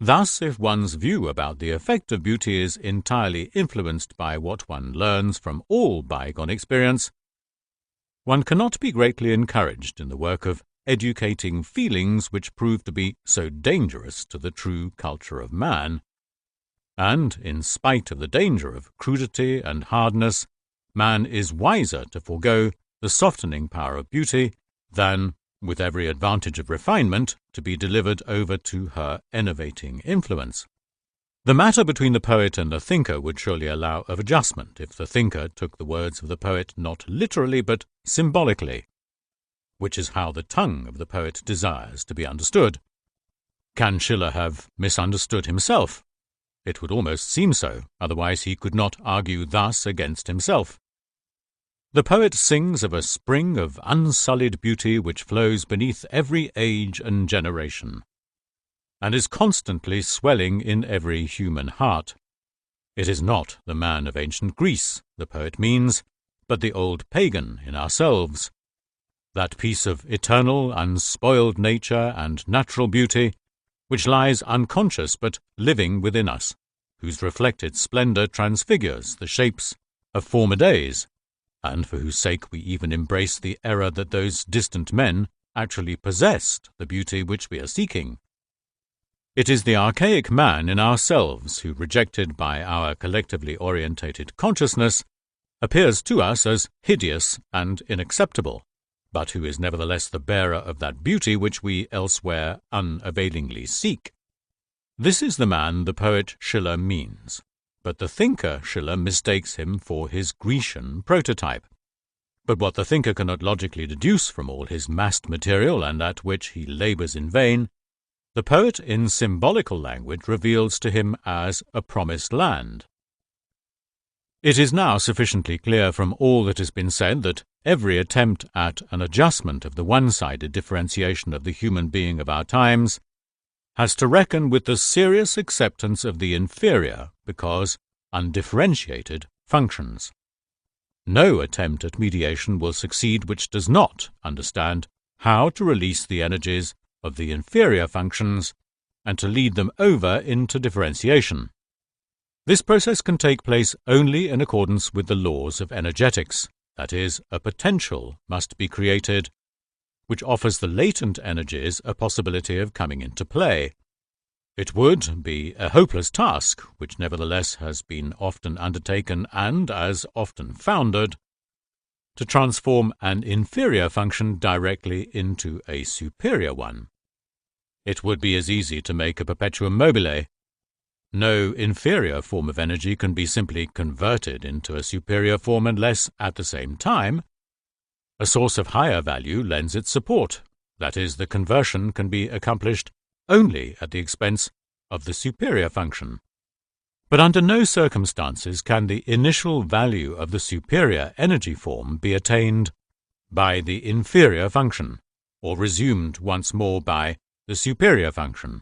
Thus, if one's view about the effect of beauty is entirely influenced by what one learns from all bygone experience, one cannot be greatly encouraged in the work of educating feelings which prove to be so dangerous to the true culture of man. And, in spite of the danger of crudity and hardness, man is wiser to forego the softening power of beauty than, with every advantage of refinement, to be delivered over to her enervating influence. The matter between the poet and the thinker would surely allow of adjustment if the thinker took the words of the poet not literally but symbolically, which is how the tongue of the poet desires to be understood. Can Schiller have misunderstood himself? It would almost seem so, otherwise he could not argue thus against himself. The poet sings of a spring of unsullied beauty which flows beneath every age and generation, and is constantly swelling in every human heart. It is not the man of ancient Greece the poet means, but the old pagan in ourselves, that piece of eternal, unspoiled nature and natural beauty which lies unconscious but living within us, whose reflected splendor transfigures the shapes of former days, and for whose sake we even embrace the error that those distant men actually possessed the beauty which we are seeking. It is the archaic man in ourselves who, rejected by our collectively orientated consciousness, appears to us as hideous and unacceptable, but who is nevertheless the bearer of that beauty which we elsewhere unavailingly seek. This is the man the poet Schiller means, but the thinker Schiller mistakes him for his Grecian prototype. But what the thinker cannot logically deduce from all his massed material, and at which he labours in vain, the poet in symbolical language reveals to him as a promised land. It is now sufficiently clear from all that has been said that every attempt at an adjustment of the one-sided differentiation of the human being of our times has to reckon with the serious acceptance of the inferior, because undifferentiated, functions. No attempt at mediation will succeed which does not understand how to release the energies of the inferior functions and to lead them over into differentiation. This process can take place only in accordance with the laws of energetics, that is, a potential must be created which offers the latent energies a possibility of coming into play. It would be a hopeless task, which nevertheless has been often undertaken and as often foundered, to transform an inferior function directly into a superior one. It would be as easy to make a perpetuum mobile. No inferior form of energy can be simply converted into a superior form unless, at the same time, a source of higher value lends its support. That is, the conversion can be accomplished only at the expense of the superior function. But under no circumstances can the initial value of the superior energy form be attained by the inferior function, or resumed once more by the superior function.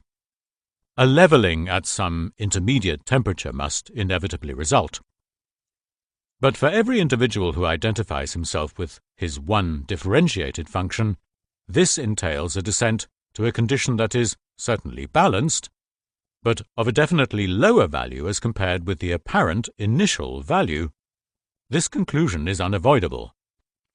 A leveling at some intermediate temperature must inevitably result. But for every individual who identifies himself with his one differentiated function, this entails a descent to a condition that is certainly balanced, but of a definitely lower value as compared with the apparent initial value. This conclusion is unavoidable.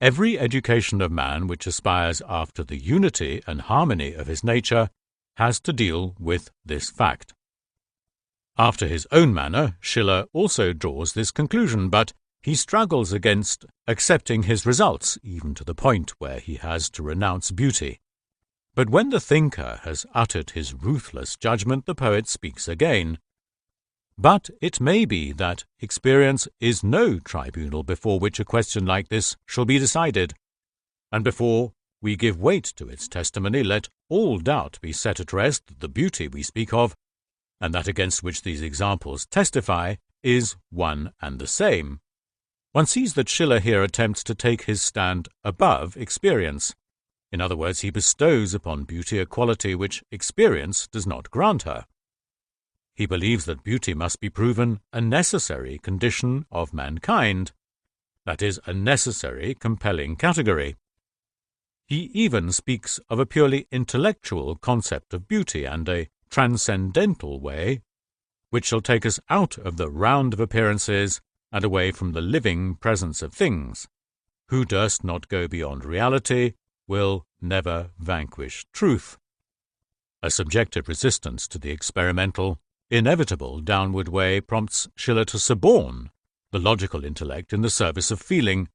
Every education of man which aspires after the unity and harmony of his nature has to deal with this fact. After his own manner, Schiller also draws this conclusion, but he struggles against accepting his results, even to the point where he has to renounce beauty. But when the thinker has uttered his ruthless judgment, the poet speaks again. But it may be that experience is no tribunal before which a question like this shall be decided, and before we give weight to its testimony, let all doubt be set at rest that the beauty we speak of, and that against which these examples testify, is one and the same. One sees that Schiller here attempts to take his stand above experience. In other words, he bestows upon beauty a quality which experience does not grant her. He believes that beauty must be proven a necessary condition of mankind, that is, a necessary, compelling category. He even speaks of a purely intellectual concept of beauty and a transcendental way, which shall take us out of the round of appearances and away from the living presence of things. Who durst not go beyond reality will never vanquish truth. A subjective resistance to the experimental, inevitable downward way prompts Schiller to suborn the logical intellect in the service of feeling,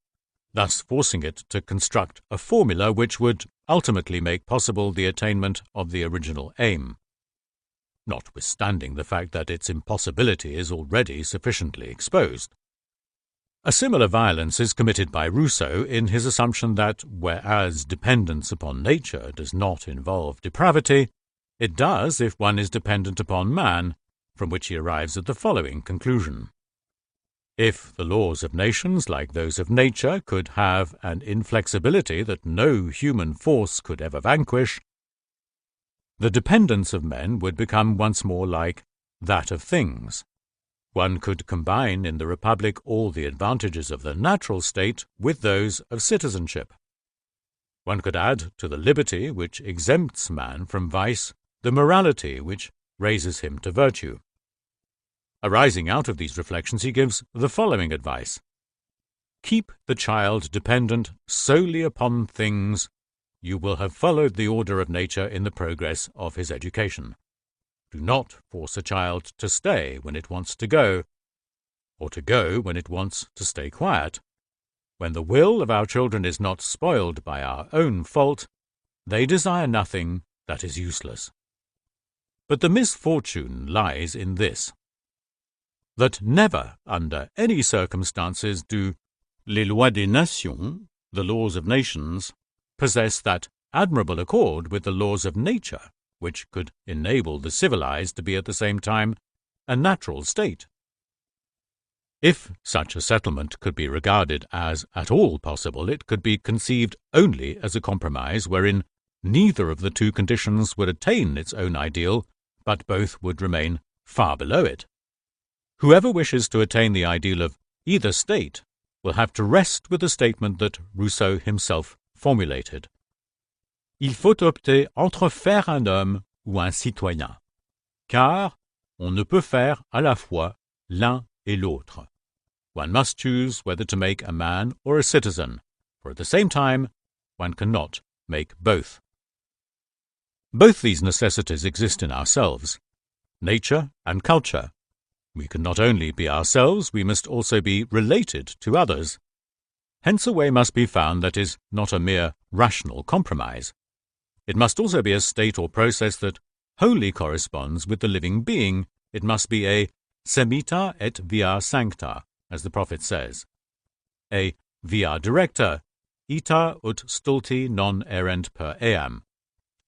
thus forcing it to construct a formula which would ultimately make possible the attainment of the original aim, notwithstanding the fact that its impossibility is already sufficiently exposed. A similar violence is committed by Rousseau in his assumption that, whereas dependence upon nature does not involve depravity, it does if one is dependent upon man, from which he arrives at the following conclusion. If the laws of nations, like those of nature, could have an inflexibility that no human force could ever vanquish, the dependence of men would become once more like that of things. One could combine in the Republic all the advantages of the natural state with those of citizenship. One could add to the liberty which exempts man from vice the morality which raises him to virtue. Arising out of these reflections, he gives the following advice. Keep the child dependent solely upon things. You will have followed the order of nature in the progress of his education. Do not force a child to stay when it wants to go, or to go when it wants to stay quiet. When the will of our children is not spoiled by our own fault, they desire nothing that is useless. But the misfortune lies in this, that never under any circumstances do les lois des nations, the laws of nations, possess that admirable accord with the laws of nature which could enable the civilized to be at the same time a natural state. If such a settlement could be regarded as at all possible, it could be conceived only as a compromise wherein neither of the two conditions would attain its own ideal, but both would remain far below it. Whoever wishes to attain the ideal of either state will have to rest with the statement that Rousseau himself formulated. Il faut opter entre faire un homme ou un citoyen, car on ne peut faire à la fois l'un et l'autre. One must choose whether to make a man or a citizen, for at the same time one cannot make both. Both these necessities exist in ourselves, nature and culture. We can not only be ourselves, we must also be related to others. Hence a way must be found that is not a mere rational compromise. It must also be a state or process that wholly corresponds with the living being. It must be a semita et via sancta, as the prophet says, a via directa, ita ut stulti non erent per eam,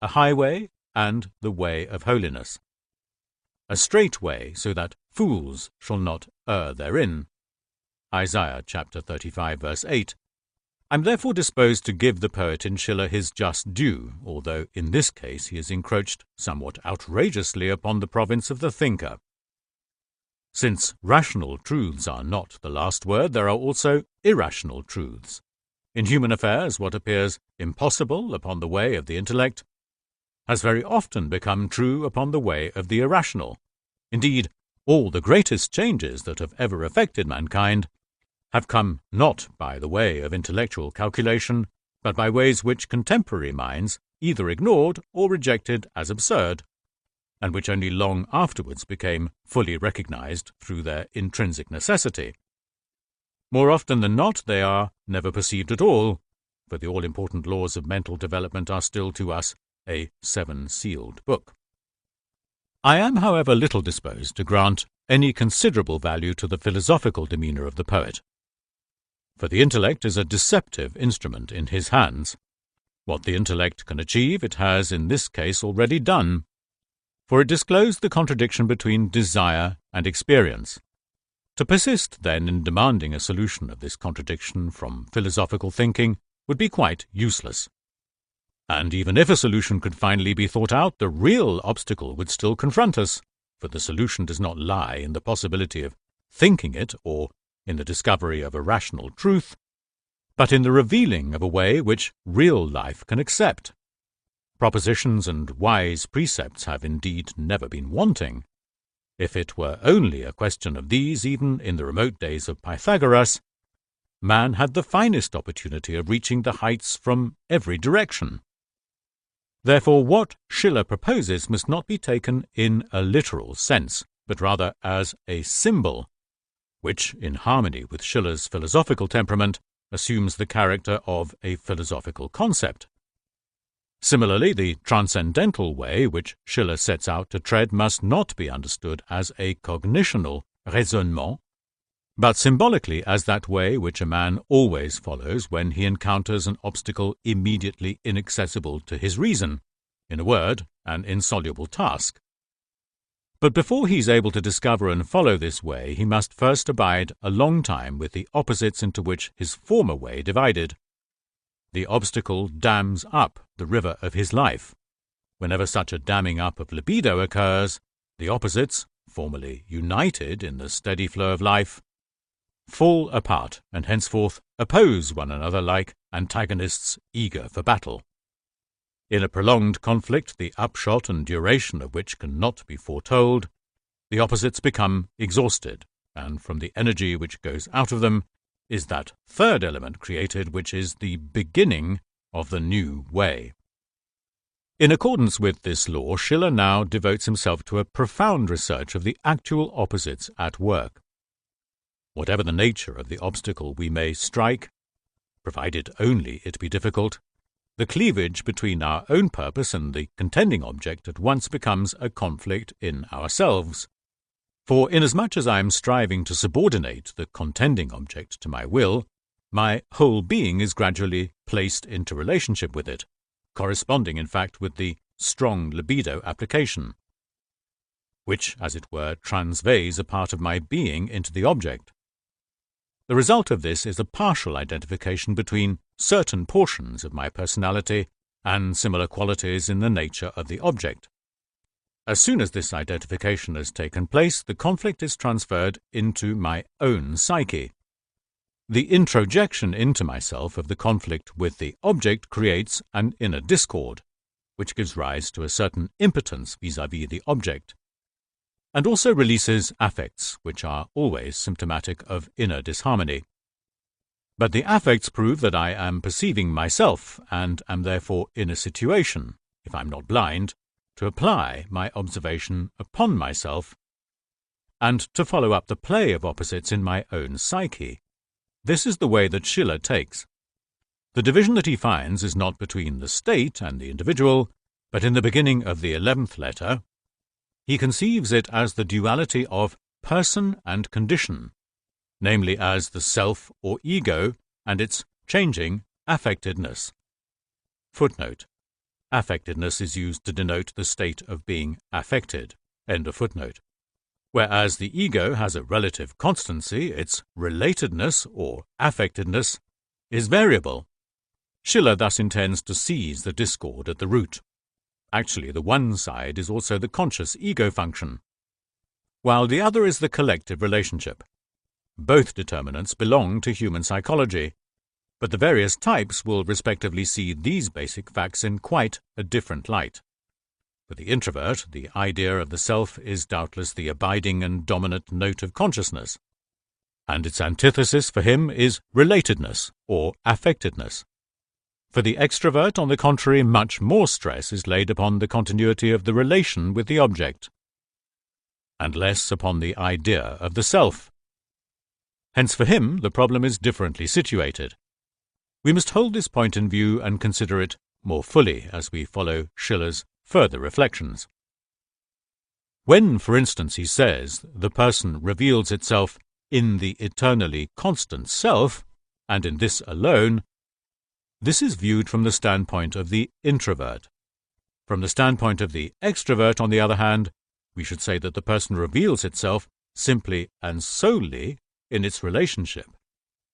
a highway and the way of holiness, a straight way so that fools shall not err therein. Isaiah chapter 35, verse 8. I'm therefore disposed to give the poet in Schiller his just due, although in this case he has encroached somewhat outrageously upon the province of the thinker. Since rational truths are not the last word, there are also irrational truths. In human affairs, what appears impossible upon the way of the intellect has very often become true upon the way of the irrational. Indeed, all the greatest changes that have ever affected mankind have come not by the way of intellectual calculation, but by ways which contemporary minds either ignored or rejected as absurd, and which only long afterwards became fully recognized through their intrinsic necessity. More often than not, they are never perceived at all, for the all-important laws of mental development are still to us a seven-sealed book. I am, however, little disposed to grant any considerable value to the philosophical demeanor of the poet, for the intellect is a deceptive instrument in his hands. What the intellect can achieve, it has in this case already done, for it disclosed the contradiction between desire and experience. To persist, then, in demanding a solution of this contradiction from philosophical thinking would be quite useless. And even if a solution could finally be thought out, the real obstacle would still confront us, for the solution does not lie in the possibility of thinking it or in the discovery of a rational truth, but in the revealing of a way which real life can accept. Propositions and wise precepts have indeed never been wanting. If it were only a question of these, even in the remote days of Pythagoras, man had the finest opportunity of reaching the heights from every direction. Therefore, what Schiller proposes must not be taken in a literal sense, but rather as a symbol, which, in harmony with Schiller's philosophical temperament, assumes the character of a philosophical concept. Similarly, the transcendental way which Schiller sets out to tread must not be understood as a cognitional raisonnement, but symbolically as that way which a man always follows when he encounters an obstacle immediately inaccessible to his reason, in a word, an insoluble task. But before he is able to discover and follow this way, he must first abide a long time with the opposites into which his former way divided. The obstacle dams up the river of his life. Whenever such a damming up of libido occurs, the opposites, formerly united in the steady flow of life, fall apart and henceforth oppose one another like antagonists eager for battle. In a prolonged conflict, the upshot and duration of which cannot be foretold, the opposites become exhausted, and from the energy which goes out of them is that third element created which is the beginning of the new way. In accordance with this law, Schiller now devotes himself to a profound research of the actual opposites at work. Whatever the nature of the obstacle we may strike, provided only it be difficult, the cleavage between our own purpose and the contending object at once becomes a conflict in ourselves. For inasmuch as I am striving to subordinate the contending object to my will, my whole being is gradually placed into relationship with it, corresponding in fact with the strong libido application, which, as it were, transvades a part of my being into the object. The result of this is a partial identification between certain portions of my personality and similar qualities in the nature of the object. As soon as this identification has taken place, the conflict is transferred into my own psyche. The introjection into myself of the conflict with the object creates an inner discord, which gives rise to a certain impotence vis-à-vis the object, and also releases affects, which are always symptomatic of inner disharmony. But the affects prove that I am perceiving myself, and am therefore in a situation, if I am not blind, to apply my observation upon myself, and to follow up the play of opposites in my own psyche. This is the way that Schiller takes. The division that he finds is not between the state and the individual, but in the beginning of the 11th letter. He conceives it as the duality of person and condition, namely as the self or ego and its changing affectedness. Footnote. Affectedness is used to denote the state of being affected. End of footnote. Whereas the ego has a relative constancy, its relatedness or affectedness is variable. Schiller thus intends to seize the discord at the root. Actually, the one side is also the conscious ego function, while the other is the collective relationship. Both determinants belong to human psychology, but the various types will respectively see these basic facts in quite a different light. For the introvert, the idea of the self is doubtless the abiding and dominant note of consciousness, and its antithesis for him is relatedness or affectedness. For the extrovert, on the contrary, much more stress is laid upon the continuity of the relation with the object, and less upon the idea of the self. Hence for him the problem is differently situated. We must hold this point in view and consider it more fully as we follow Schiller's further reflections. When, for instance, he says the person reveals itself in the eternally constant self, and in this alone, this is viewed from the standpoint of the introvert. From the standpoint of the extrovert, on the other hand, we should say that the person reveals itself simply and solely in its relationship,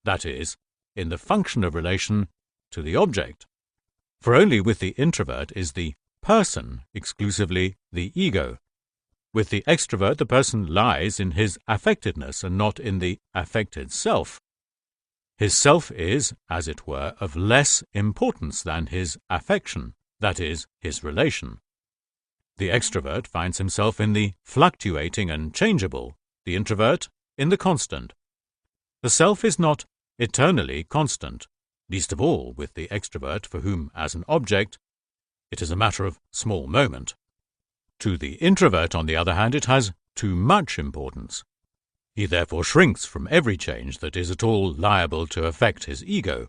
that is, in the function of relation to the object. For only with the introvert is the person exclusively the ego. With the extrovert, the person lies in his affectedness and not in the affected self. His self is, as it were, of less importance than his affection, that is, his relation. The extrovert finds himself in the fluctuating and changeable, the introvert in the constant. The self is not eternally constant, least of all with the extrovert, for whom, as an object, it is a matter of small moment. To the introvert, on the other hand, it has too much importance. He therefore shrinks from every change that is at all liable to affect his ego.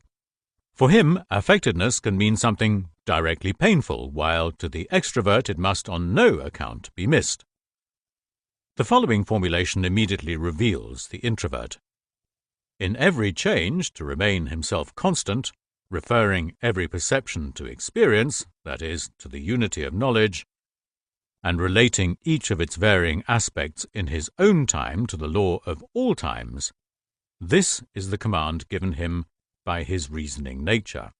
For him, affectedness can mean something directly painful, while to the extrovert it must on no account be missed. The following formulation immediately reveals the introvert. In every change, to remain himself constant, referring every perception to experience, that is, to the unity of knowledge, and relating each of its varying aspects in his own time to the law of all times, this is the command given him by his reasoning nature.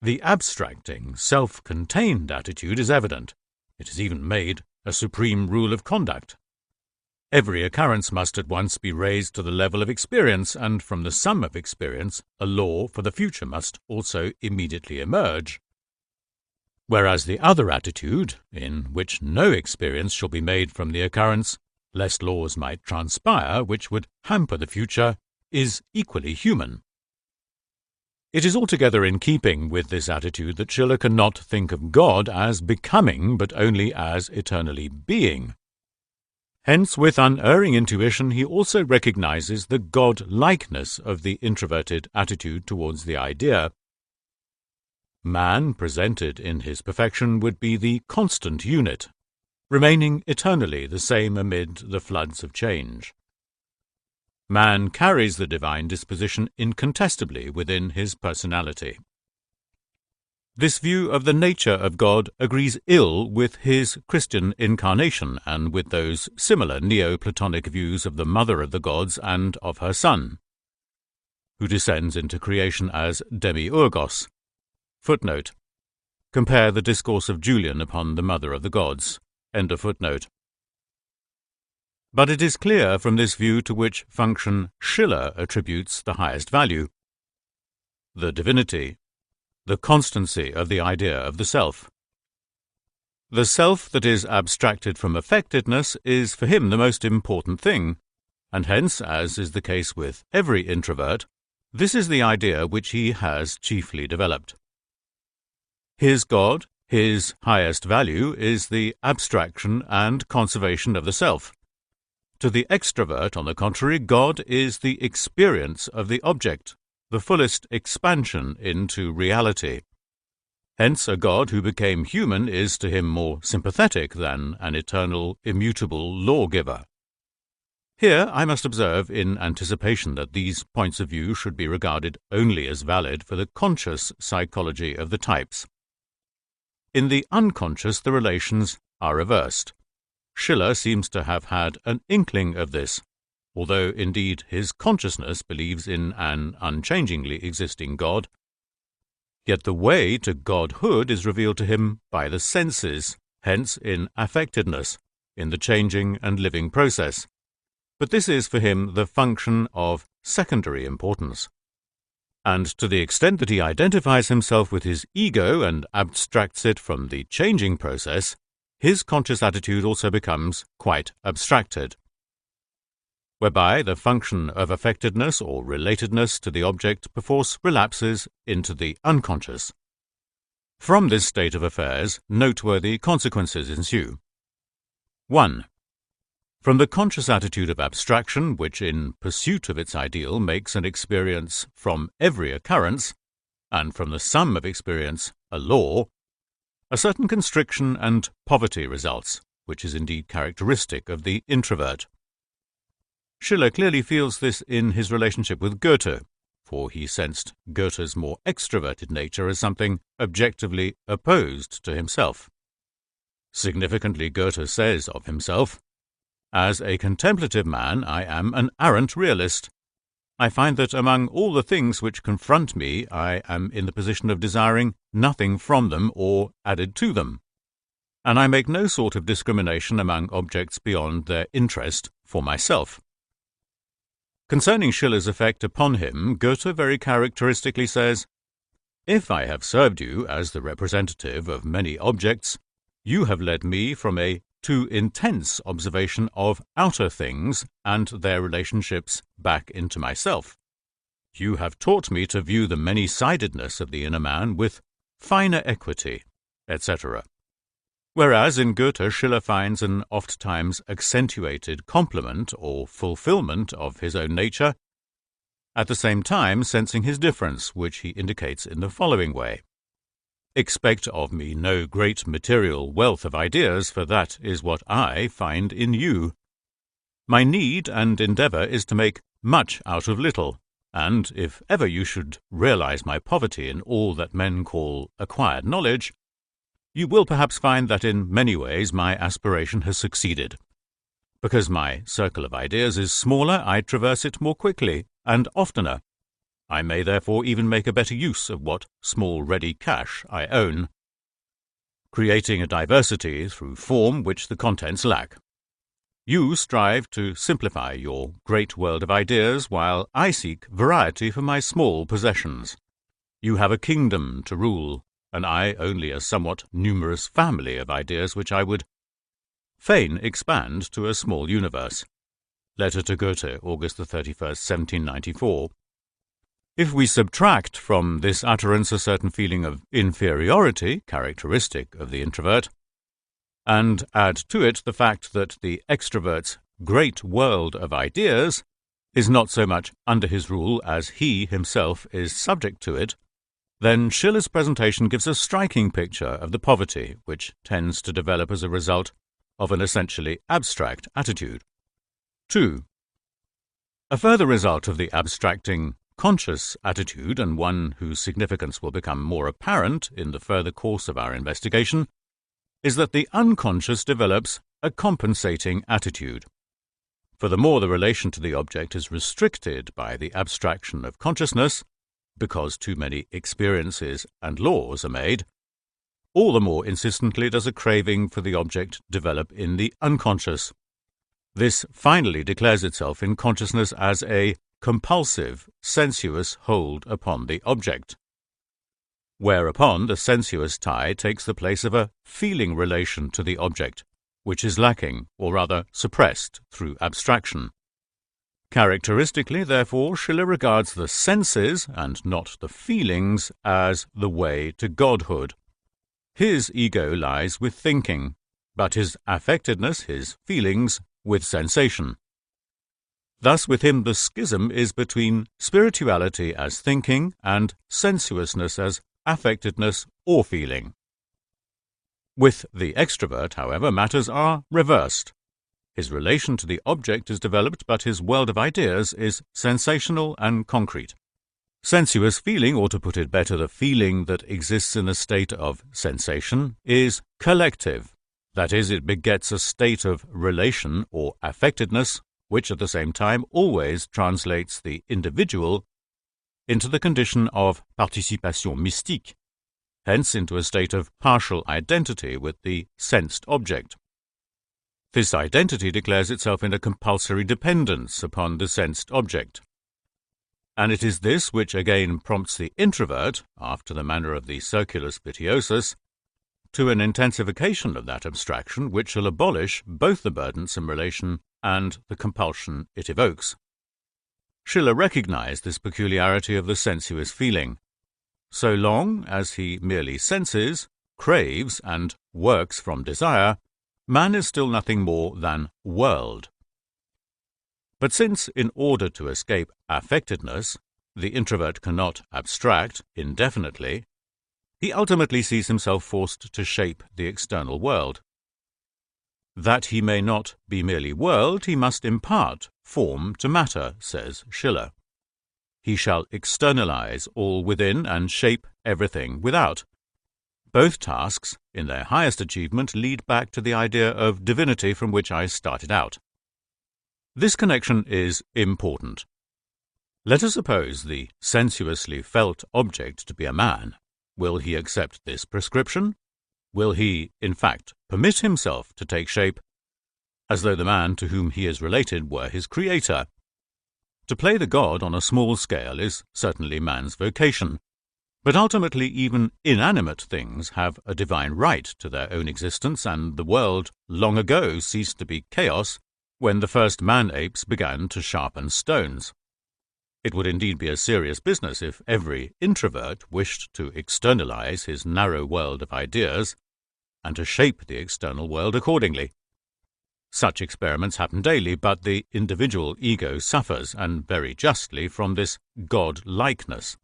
The abstracting, self-contained attitude is evident. It is even made a supreme rule of conduct. Every occurrence must at once be raised to the level of experience, and from the sum of experience, a law for the future must also immediately emerge. Whereas the other attitude, in which no experience shall be made from the occurrence, lest laws might transpire which would hamper the future, is equally human. It is altogether in keeping with this attitude that Schiller cannot think of God as becoming, but only as eternally being. Hence, with unerring intuition, he also recognizes the God-likeness of the introverted attitude towards the idea. Man, presented in his perfection, would be the constant unit, remaining eternally the same amid the floods of change. Man carries the divine disposition incontestably within his personality. This view of the nature of God agrees ill with his Christian incarnation and with those similar Neoplatonic views of the mother of the gods and of her son, who descends into creation as demiurgos. Footnote. Compare the discourse of Julian upon the mother of the gods. End of footnote. But it is clear from this view to which function Schiller attributes the highest value: the divinity, the constancy of the idea of the self. The self that is abstracted from affectedness is for him the most important thing, and hence, as is the case with every introvert, this is the idea which he has chiefly developed. His God, his highest value, is the abstraction and conservation of the self. To the extrovert, on the contrary, God is the experience of the object, the fullest expansion into reality. Hence, a God who became human is to him more sympathetic than an eternal, immutable lawgiver. Here I must observe, in anticipation, that these points of view should be regarded only as valid for the conscious psychology of the types. In the unconscious, the relations are reversed. Schiller seems to have had an inkling of this, although indeed his consciousness believes in an unchangingly existing God. Yet the way to godhood is revealed to him by the senses, hence in affectedness, in the changing and living process. But this is for him the function of secondary importance. And to the extent that he identifies himself with his ego and abstracts it from the changing process, his conscious attitude also becomes quite abstracted, whereby the function of affectedness or relatedness to the object perforce relapses into the unconscious. From this state of affairs, noteworthy consequences ensue. 1. From the conscious attitude of abstraction, which in pursuit of its ideal makes an experience from every occurrence, and from the sum of experience a law, a certain constriction and poverty results, which is indeed characteristic of the introvert. Schiller clearly feels this in his relationship with Goethe, for he sensed Goethe's more extroverted nature as something objectively opposed to himself. Significantly, Goethe says of himself, As a contemplative man, I am an arrant realist. I find that among all the things which confront me, I am in the position of desiring nothing from them or added to them, and I make no sort of discrimination among objects beyond their interest for myself. Concerning Schiller's effect upon him, Goethe very characteristically says, "If I have served you as the representative of many objects, you have led me from a too intense observation of outer things and their relationships back into myself. You have taught me to view the many-sidedness of the inner man with finer equity," etc. Whereas in Goethe, Schiller finds an oft-times accentuated complement or fulfillment of his own nature, at the same time sensing his difference, which he indicates in the following way. "Expect of me no great material wealth of ideas, for that is what I find in you. My need and endeavour is to make much out of little, and if ever you should realize my poverty in all that men call acquired knowledge, you will perhaps find that in many ways my aspiration has succeeded. Because my circle of ideas is smaller, I traverse it more quickly and oftener. I may therefore even make a better use of what small ready cash I own, creating a diversity through form which the contents lack. You strive to simplify your great world of ideas, while I seek variety for my small possessions. You have a kingdom to rule, and I only a somewhat numerous family of ideas which I would fain expand to a small universe." Letter to Goethe, August 31st, 1794. If we subtract from this utterance a certain feeling of inferiority, characteristic of the introvert, and add to it the fact that the extrovert's great world of ideas is not so much under his rule as he himself is subject to it, then Schiller's presentation gives a striking picture of the poverty which tends to develop as a result of an essentially abstract attitude. 2. A further result of the abstracting conscious attitude, and one whose significance will become more apparent in the further course of our investigation, is that the unconscious develops a compensating attitude. For the more the relation to the object is restricted by the abstraction of consciousness, because too many experiences and laws are made, all the more insistently does a craving for the object develop in the unconscious. This finally declares itself in consciousness as a compulsive, sensuous hold upon the object, whereupon the sensuous tie takes the place of a feeling relation to the object, which is lacking, or rather suppressed, through abstraction. Characteristically, therefore, Schiller regards the senses, and not the feelings, as the way to godhood. His ego lies with thinking, but his affectedness, his feelings, with sensation. Thus with him the schism is between spirituality as thinking and sensuousness as affectedness or feeling. With the extrovert, however, matters are reversed. His relation to the object is developed, but his world of ideas is sensational and concrete. Sensuous feeling, or to put it better, the feeling that exists in a state of sensation, is collective. That is, it begets a state of relation or affectedness, which at the same time always translates the individual into the condition of participation mystique, hence into a state of partial identity with the sensed object. This identity declares itself in a compulsory dependence upon the sensed object, and it is this which again prompts the introvert, after the manner of the Circulus Vitiosus, to an intensification of that abstraction which shall abolish both the burdensome relation and the compulsion it evokes. Schiller recognized this peculiarity of the sensuous feeling. So long as he merely senses, craves, and works from desire, man is still nothing more than world. But since, in order to escape affectedness, the introvert cannot abstract indefinitely, he ultimately sees himself forced to shape the external world. That he may not be merely world, he must impart form to matter, says Schiller. He shall externalize all within and shape everything without. Both tasks, in their highest achievement, lead back to the idea of divinity from which I started out. This connection is important. Let us suppose the sensuously felt object to be a man. Will he accept this prescription? Will he, in fact, permit himself to take shape, as though the man to whom he is related were his creator? To play the god on a small scale is certainly man's vocation, but ultimately even inanimate things have a divine right to their own existence, and the world long ago ceased to be chaos when the first man-apes began to sharpen stones. It would indeed be a serious business if every introvert wished to externalize his narrow world of ideas and to shape the external world accordingly. Such experiments happen daily, but the individual ego suffers, and very justly, from this God-likeness.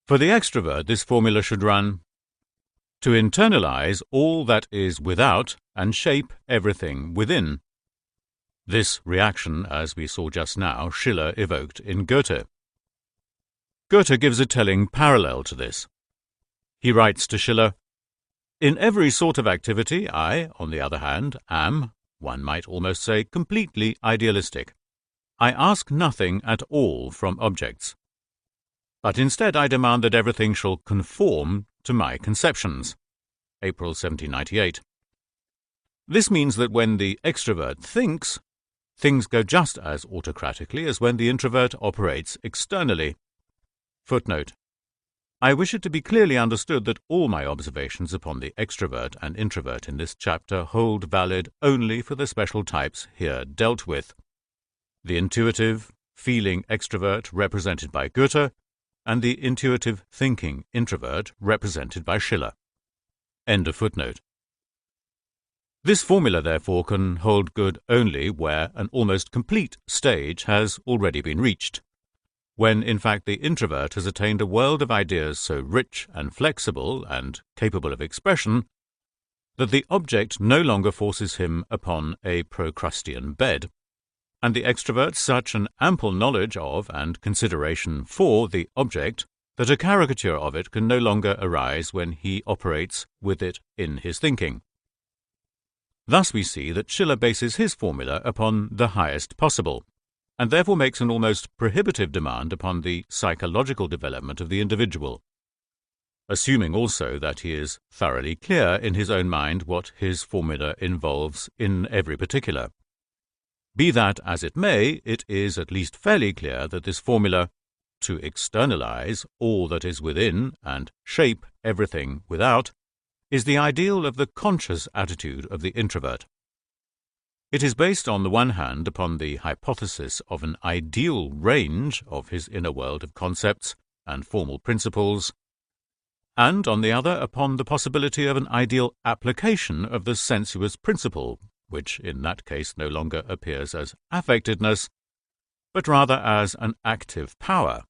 For the extrovert, this formula should run: to internalize all that is without and shape everything within. This reaction, as we saw just now, Schiller evoked in Goethe. Goethe gives a telling parallel to this. He writes to Schiller, "In every sort of activity, I, on the other hand, am, one might almost say, completely idealistic. I ask nothing at all from objects. But instead I demand that everything shall conform to my conceptions." April 1798. This means that when the extrovert thinks, things go just as autocratically as when the introvert operates externally. Footnote: I wish it to be clearly understood that all my observations upon the extrovert and introvert in this chapter hold valid only for the special types here dealt with: the intuitive, feeling extrovert represented by Goethe, and the intuitive, thinking introvert represented by Schiller. End of footnote. This formula, therefore, can hold good only where an almost complete stage has already been reached, when in fact the introvert has attained a world of ideas so rich and flexible and capable of expression that the object no longer forces him upon a Procrustean bed, and the extrovert such an ample knowledge of and consideration for the object that a caricature of it can no longer arise when he operates with it in his thinking. Thus we see that Schiller bases his formula upon the highest possible, and therefore makes an almost prohibitive demand upon the psychological development of the individual, assuming also that he is thoroughly clear in his own mind what his formula involves in every particular. Be that as it may, it is at least fairly clear that this formula, to externalize all that is within and shape everything without, is the ideal of the conscious attitude of the introvert. It is based on the one hand upon the hypothesis of an ideal range of his inner world of concepts and formal principles, and on the other upon the possibility of an ideal application of the sensuous principle, which in that case no longer appears as affectedness, but rather as an active power.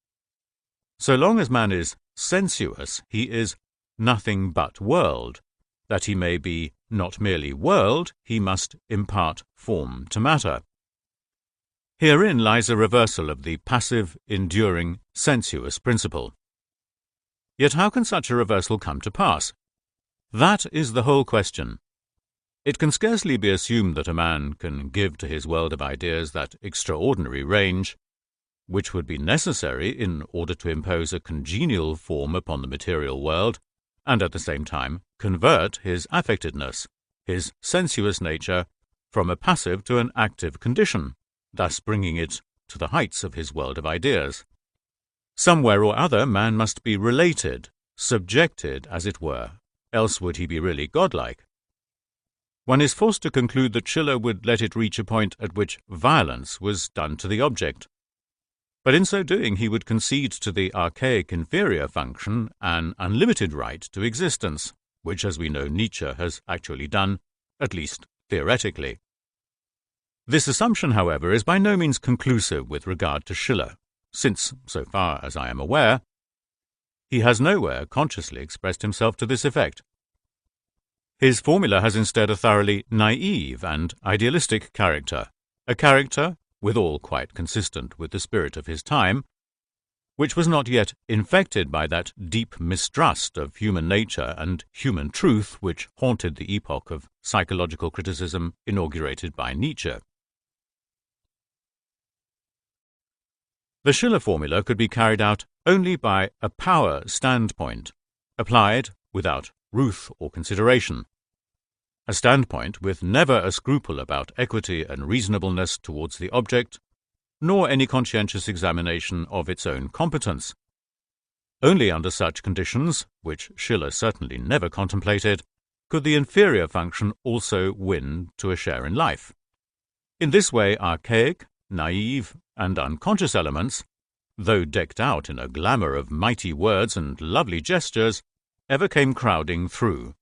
So long as man is sensuous, he is nothing but world. That he may be not merely world, he must impart form to matter. Herein lies a reversal of the passive, enduring, sensuous principle. Yet how can such a reversal come to pass? That is the whole question. It can scarcely be assumed that a man can give to his world of ideas that extraordinary range, which would be necessary in order to impose a congenial form upon the material world, and at the same time convert his affectedness, his sensuous nature, from a passive to an active condition, thus bringing it to the heights of his world of ideas. Somewhere or other man must be related, subjected, as it were, else would he be really godlike. One is forced to conclude that Schiller would let it reach a point at which violence was done to the object. But in so doing he would concede to the archaic inferior function an unlimited right to existence, which, as we know, Nietzsche has actually done, at least theoretically. This assumption, however, is by no means conclusive with regard to Schiller, since, so far as I am aware, he has nowhere consciously expressed himself to this effect. His formula has instead a thoroughly naive and idealistic character, a character, withal quite consistent with the spirit of his time, which was not yet infected by that deep mistrust of human nature and human truth which haunted the epoch of psychological criticism inaugurated by Nietzsche. The Schiller formula could be carried out only by a power standpoint, applied without ruth or consideration, a standpoint with never a scruple about equity and reasonableness towards the object, nor any conscientious examination of its own competence. Only under such conditions, which Schiller certainly never contemplated, could the inferior function also win to a share in life. In this way, archaic, naive, and unconscious elements, though decked out in a glamour of mighty words and lovely gestures, ever came crowding through,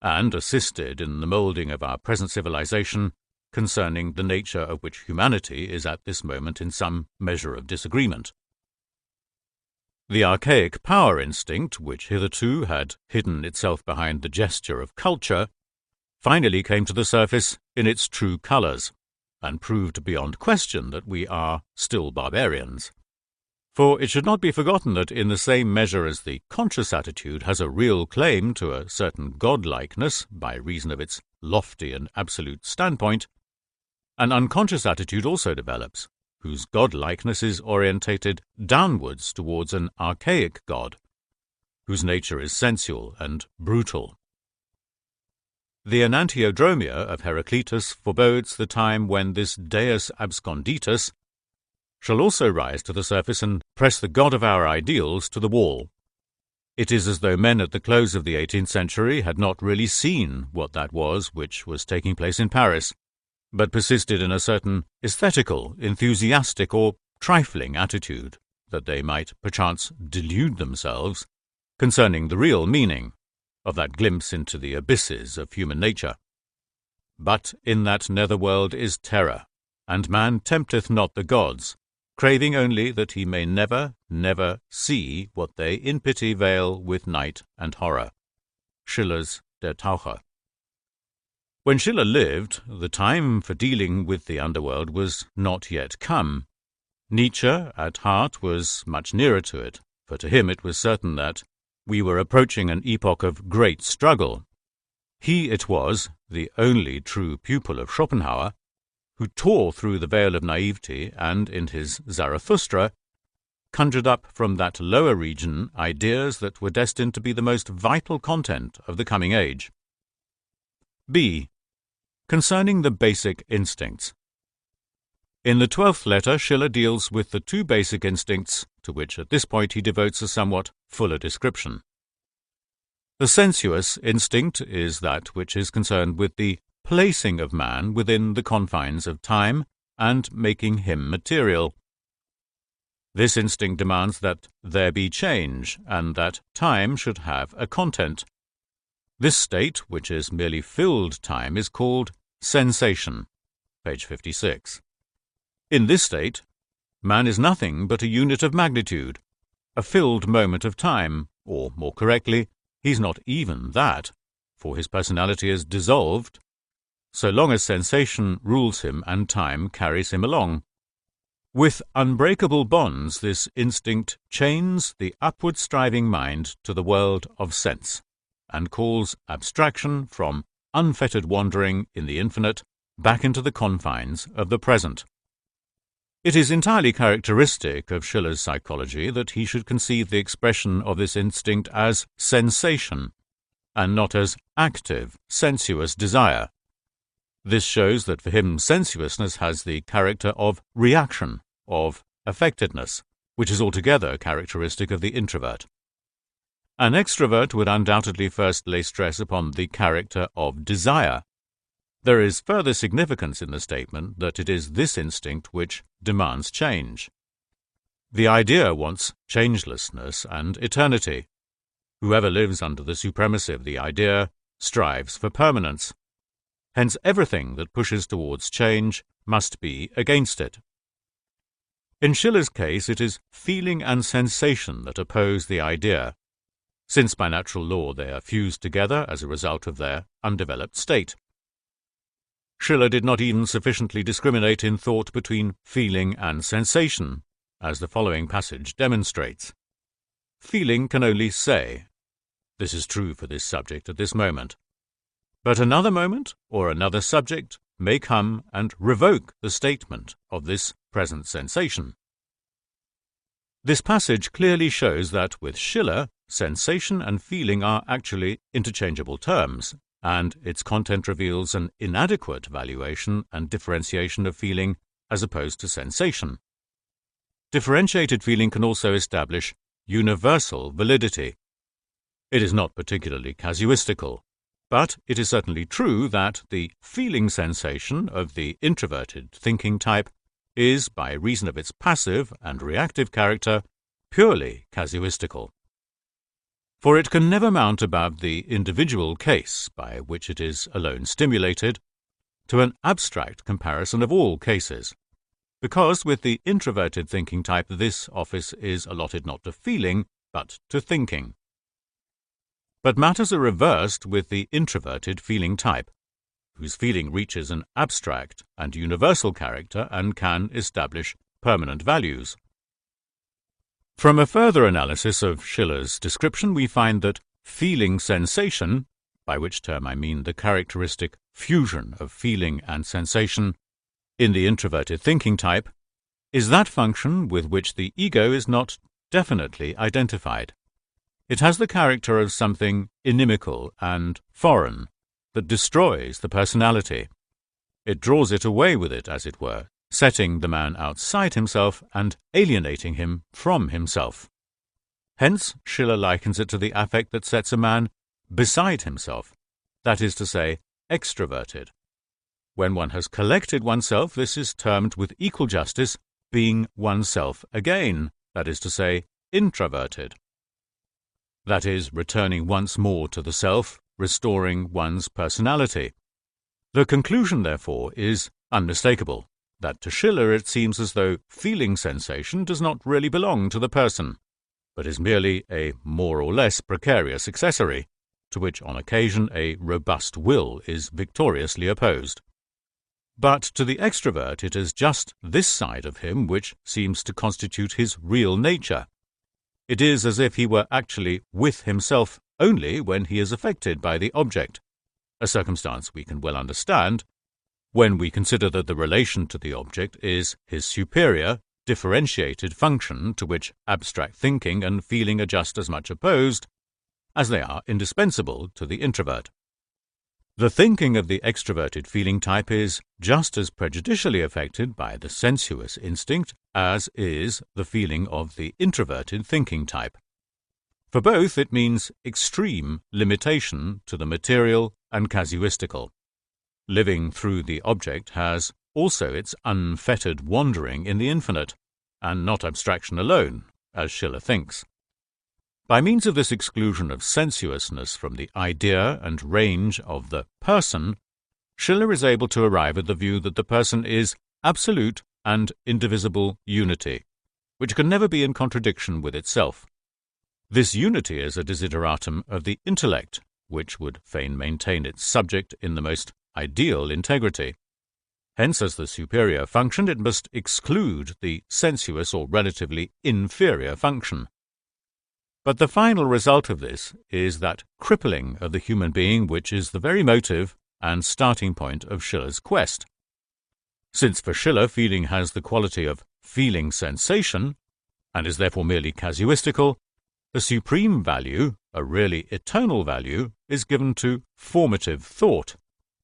and assisted in the moulding of our present civilization, concerning the nature of which humanity is at this moment in some measure of disagreement. The archaic power instinct, which hitherto had hidden itself behind the gesture of culture, finally came to the surface in its true colours, and proved beyond question that we are still barbarians. For it should not be forgotten that in the same measure as the conscious attitude has a real claim to a certain godlikeness by reason of its lofty and absolute standpoint, an unconscious attitude also develops, whose godlikeness is orientated downwards towards an archaic god, whose nature is sensual and brutal. The enantiodromia of Heraclitus forebodes the time when this deus absconditus shall also rise to the surface and press the god of our ideals to the wall. It is as though men at the close of the 18th century had not really seen what that was which was taking place in Paris, but persisted in a certain aesthetical, enthusiastic, or trifling attitude, that they might perchance delude themselves concerning the real meaning of that glimpse into the abysses of human nature. But in that nether world is terror, and man tempteth not the gods, craving only that he may never, never see what they in pity veil with night and horror. Schiller's Der Taucher. When Schiller lived, the time for dealing with the underworld was not yet come. Nietzsche, at heart, was much nearer to it, for to him it was certain that we were approaching an epoch of great struggle. He it was, the only true pupil of Schopenhauer, who tore through the veil of naivety and, in his Zarathustra, conjured up from that lower region ideas that were destined to be the most vital content of the coming age. B. Concerning the basic instincts. In the 12th letter, Schiller deals with the two basic instincts, to which at this point he devotes a somewhat fuller description. The sensuous instinct is that which is concerned with the placing of man within the confines of time and making him material. This instinct demands that there be change and that time should have a content. This state, which is merely filled time, is called sensation, page 56. In this state, man is nothing but a unit of magnitude, a filled moment of time, or, more correctly, he's not even that, for his personality is dissolved, so long as sensation rules him and time carries him along. With unbreakable bonds, this instinct chains the upward-striving mind to the world of sense, and calls abstraction from unfettered wandering in the infinite back into the confines of the present. It is entirely characteristic of Schiller's psychology that he should conceive the expression of this instinct as sensation, and not as active, sensuous desire. This shows that for him sensuousness has the character of reaction, of affectedness, which is altogether characteristic of the introvert. An extrovert would undoubtedly first lay stress upon the character of desire. There is further significance in the statement that it is this instinct which demands change. The idea wants changelessness and eternity. Whoever lives under the supremacy of the idea strives for permanence. Hence everything that pushes towards change must be against it. In Schiller's case, it is feeling and sensation that oppose the idea, since by natural law they are fused together as a result of their undeveloped state. Schiller did not even sufficiently discriminate in thought between feeling and sensation, as the following passage demonstrates. Feeling can only say, "This is true for this subject at this moment," but another moment or another subject may come and revoke the statement of this present sensation. This passage clearly shows that with Schiller, sensation and feeling are actually interchangeable terms, and its content reveals an inadequate valuation and differentiation of feeling as opposed to sensation. Differentiated feeling can also establish universal validity. It is not particularly casuistical, but it is certainly true that the feeling sensation of the introverted thinking type is, by reason of its passive and reactive character, purely casuistical. For it can never mount above the individual case by which it is alone stimulated to an abstract comparison of all cases, because with the introverted thinking type this office is allotted not to feeling but to thinking. But matters are reversed with the introverted feeling type, whose feeling reaches an abstract and universal character and can establish permanent values. From a further analysis of Schiller's description, we find that feeling sensation, by which term I mean the characteristic fusion of feeling and sensation in the introverted thinking type, is that function with which the ego is not definitely identified. It has the character of something inimical and foreign that destroys the personality. It draws it away with it, as it were, setting the man outside himself and alienating him from himself. Hence, Schiller likens it to the affect that sets a man beside himself, that is to say, extroverted. When one has collected oneself, this is termed with equal justice being oneself again, that is to say, introverted. That is, returning once more to the self, restoring one's personality. The conclusion, therefore, is unmistakable, that to Schiller it seems as though feeling sensation does not really belong to the person, but is merely a more or less precarious accessory, to which on occasion a robust will is victoriously opposed. But to the extrovert it is just this side of him which seems to constitute his real nature. It is as if he were actually with himself only when he is affected by the object, a circumstance we can well understand when we consider that the relation to the object is his superior, differentiated function to which abstract thinking and feeling are just as much opposed as they are indispensable to the introvert. The thinking of the extroverted feeling type is just as prejudicially affected by the sensuous instinct as is the feeling of the introverted thinking type. For both it means extreme limitation to the material and casuistical. Living through the object has also its unfettered wandering in the infinite, and not abstraction alone, as Schiller thinks. By means of this exclusion of sensuousness from the idea and range of the person, Schiller is able to arrive at the view that the person is absolute and indivisible unity, which can never be in contradiction with itself. This unity is a desideratum of the intellect, which would fain maintain its subject in the most ideal integrity. Hence, as the superior function, it must exclude the sensuous or relatively inferior function. But the final result of this is that crippling of the human being which is the very motive and starting point of Schiller's quest. Since for Schiller feeling has the quality of feeling sensation, and is therefore merely casuistical, the supreme value, a really eternal value, is given to formative thought,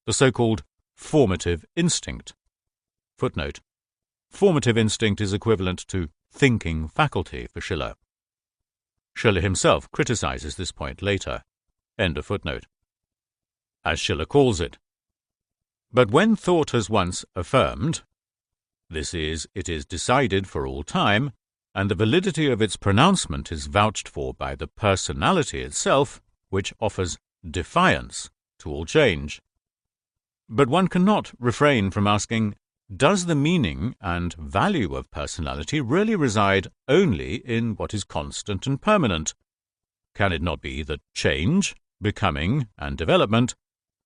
the so-called formative instinct. Footnote: formative instinct is equivalent to thinking faculty for Schiller. Schiller himself criticizes this point later. End of footnote. As Schiller calls it. But when thought has once affirmed, this is, it is decided for all time, and the validity of its pronouncement is vouched for by the personality itself, which offers defiance to all change. But one cannot refrain from asking, does the meaning and value of personality really reside only in what is constant and permanent? Can it not be that change, becoming, and development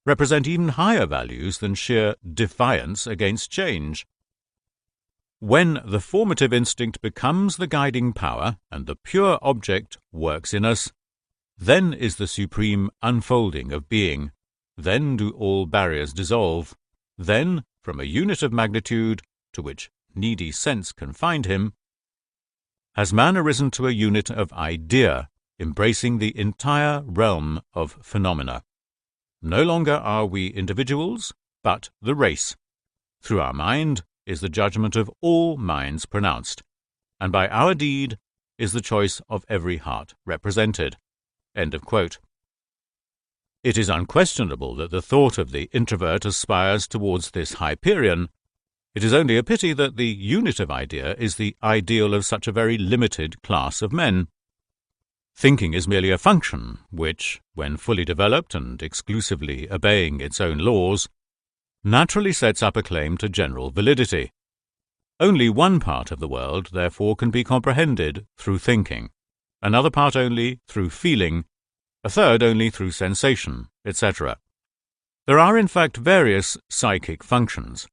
represent even higher values than sheer defiance against change? When the formative instinct becomes the guiding power and the pure object works in us, then is the supreme unfolding of being. Then do all barriers dissolve. Then, from a unit of magnitude to which needy sense confined him, has man arisen to a unit of idea, embracing the entire realm of phenomena. No longer are we individuals, but the race. Through our mind is the judgment of all minds pronounced, and by our deed is the choice of every heart represented." End of quote. It is unquestionable that the thought of the introvert aspires towards this Hyperion. It is only a pity that the unit of idea is the ideal of such a very limited class of men. Thinking is merely a function which, when fully developed and exclusively obeying its own laws, naturally sets up a claim to general validity. Only one part of the world, therefore, can be comprehended through thinking, another part only through feeling, a third only through sensation, etc. There are in fact various psychic functions,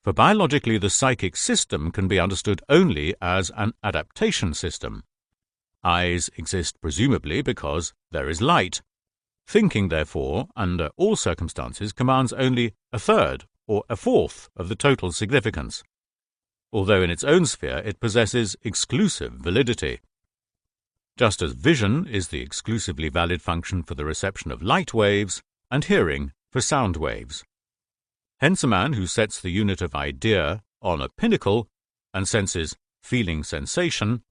for biologically the psychic system can be understood only as an adaptation system. Eyes exist presumably because there is light. Thinking, therefore, under all circumstances commands only a third or a fourth of the total significance, although in its own sphere it possesses exclusive validity. Just as vision is the exclusively valid function for the reception of light waves and hearing for sound waves. Hence a man who sets the unit of idea on a pinnacle and senses feeling sensation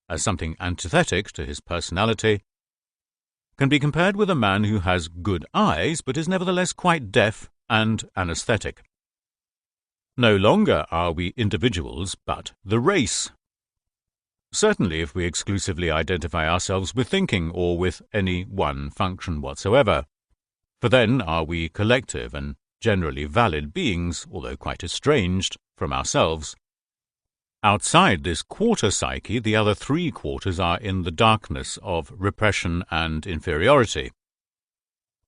as something antithetic to his personality can be compared with a man who has good eyes but is nevertheless quite deaf and anesthetic. No longer are we individuals but the race. Certainly if we exclusively identify ourselves with thinking or with any one function whatsoever, for then are we collective and generally valid beings, although quite estranged from ourselves. Outside this quarter psyche, the other three quarters are in the darkness of repression and inferiority.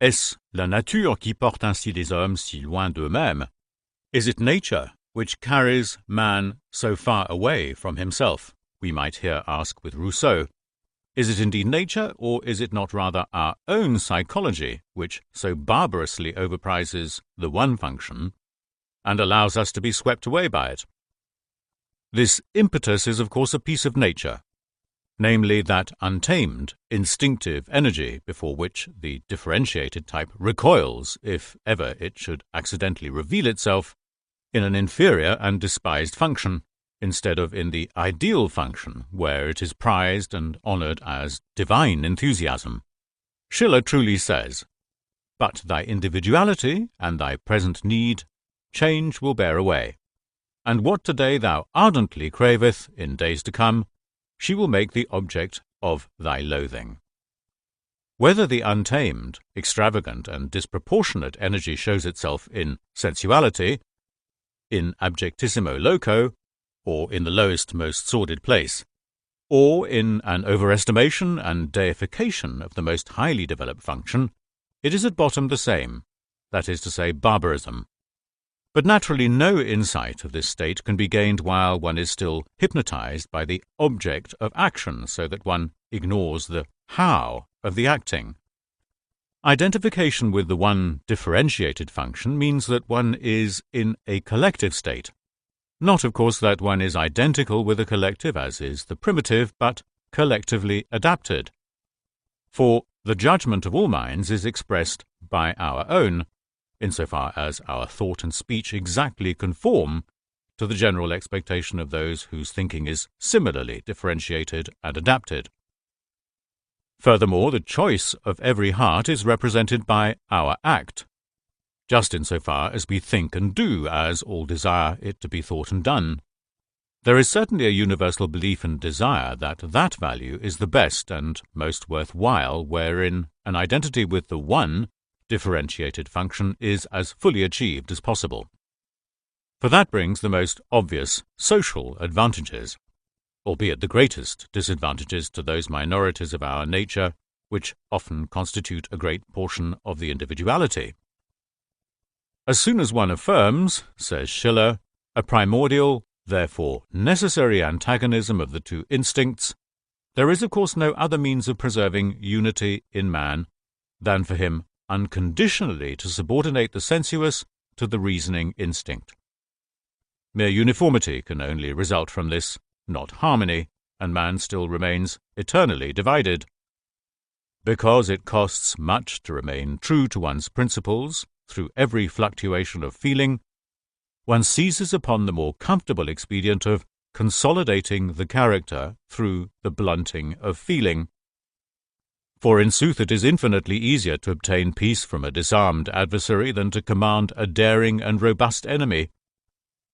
Est-ce la nature qui porte ainsi les hommes si loin d'eux-mêmes? Is it nature which carries man so far away from himself? We might here ask with Rousseau. Is it indeed nature, or is it not rather our own psychology which so barbarously overprizes the one function and allows us to be swept away by it? This impetus is of course a piece of nature, namely that untamed, instinctive energy before which the differentiated type recoils if ever it should accidentally reveal itself in an inferior and despised function, instead of in the ideal function, where it is prized and honoured as divine enthusiasm. Schiller truly says, "But thy individuality and thy present need change will bear away, and what today thou ardently craveth in days to come, she will make the object of thy loathing." Whether the untamed, extravagant, and disproportionate energy shows itself in sensuality, in abjectissimo loco, or in the lowest, most sordid place, or in an overestimation and deification of the most highly developed function, it is at bottom the same, that is to say, barbarism. But naturally no insight of this state can be gained while one is still hypnotized by the object of action, so that one ignores the how of the acting. Identification with the one differentiated function means that one is in a collective state. Not, of course, that one is identical with a collective, as is the primitive, but collectively adapted. For the judgment of all minds is expressed by our own, insofar as our thought and speech exactly conform to the general expectation of those whose thinking is similarly differentiated and adapted. Furthermore, the choice of every heart is represented by our act, just insofar as we think and do as all desire it to be thought and done. There is certainly a universal belief and desire that that value is the best and most worthwhile wherein an identity with the one differentiated function is as fully achieved as possible. For that brings the most obvious social advantages, albeit the greatest disadvantages to those minorities of our nature which often constitute a great portion of the individuality. As soon as one affirms, says Schiller, a primordial, therefore necessary antagonism of the two instincts, there is of course no other means of preserving unity in man than for him unconditionally to subordinate the sensuous to the reasoning instinct. Mere uniformity can only result from this, not harmony, and man still remains eternally divided. Because it costs much to remain true to one's principles through every fluctuation of feeling, one seizes upon the more comfortable expedient of consolidating the character through the blunting of feeling. For in sooth it is infinitely easier to obtain peace from a disarmed adversary than to command a daring and robust enemy.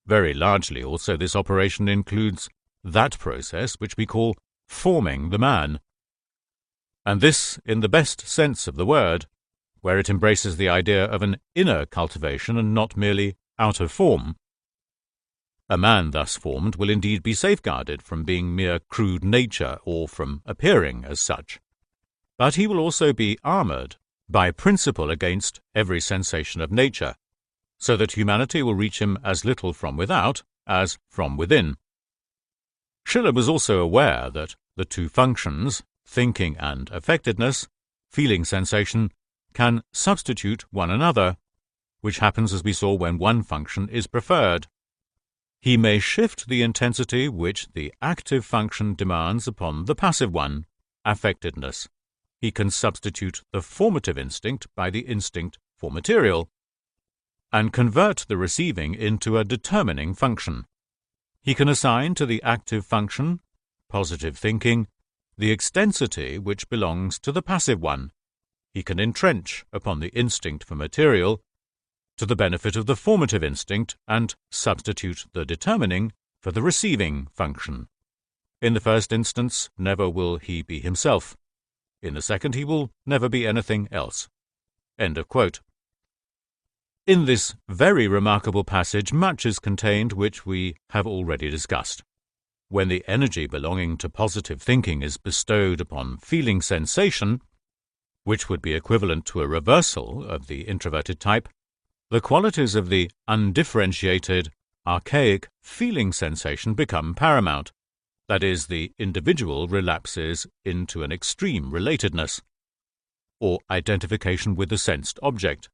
Very largely also this operation includes that process which we call forming the man, and this in the best sense of the word, where it embraces the idea of an inner cultivation and not merely out of form. A man thus formed will indeed be safeguarded from being mere crude nature or from appearing as such, but he will also be armoured by principle against every sensation of nature, so that humanity will reach him as little from without as from within. Schiller was also aware that the two functions, thinking and affectedness, feeling sensation, can substitute one another, which happens as we saw when one function is preferred. He may shift the intensity which the active function demands upon the passive one, affectedness. He can substitute the formative instinct by the instinct for material, and convert the receiving into a determining function. He can assign to the active function, positive thinking, the extensity which belongs to the passive one. He can entrench upon the instinct for material to the benefit of the formative instinct and substitute the determining for the receiving function. In the first instance, never will he be himself. In the second, he will never be anything else. End of quote. In this very remarkable passage, much is contained which we have already discussed. When the energy belonging to positive thinking is bestowed upon feeling sensation, which would be equivalent to a reversal of the introverted type, the qualities of the undifferentiated, archaic feeling sensation become paramount. That is, the individual relapses into an extreme relatedness, or identification with the sensed object.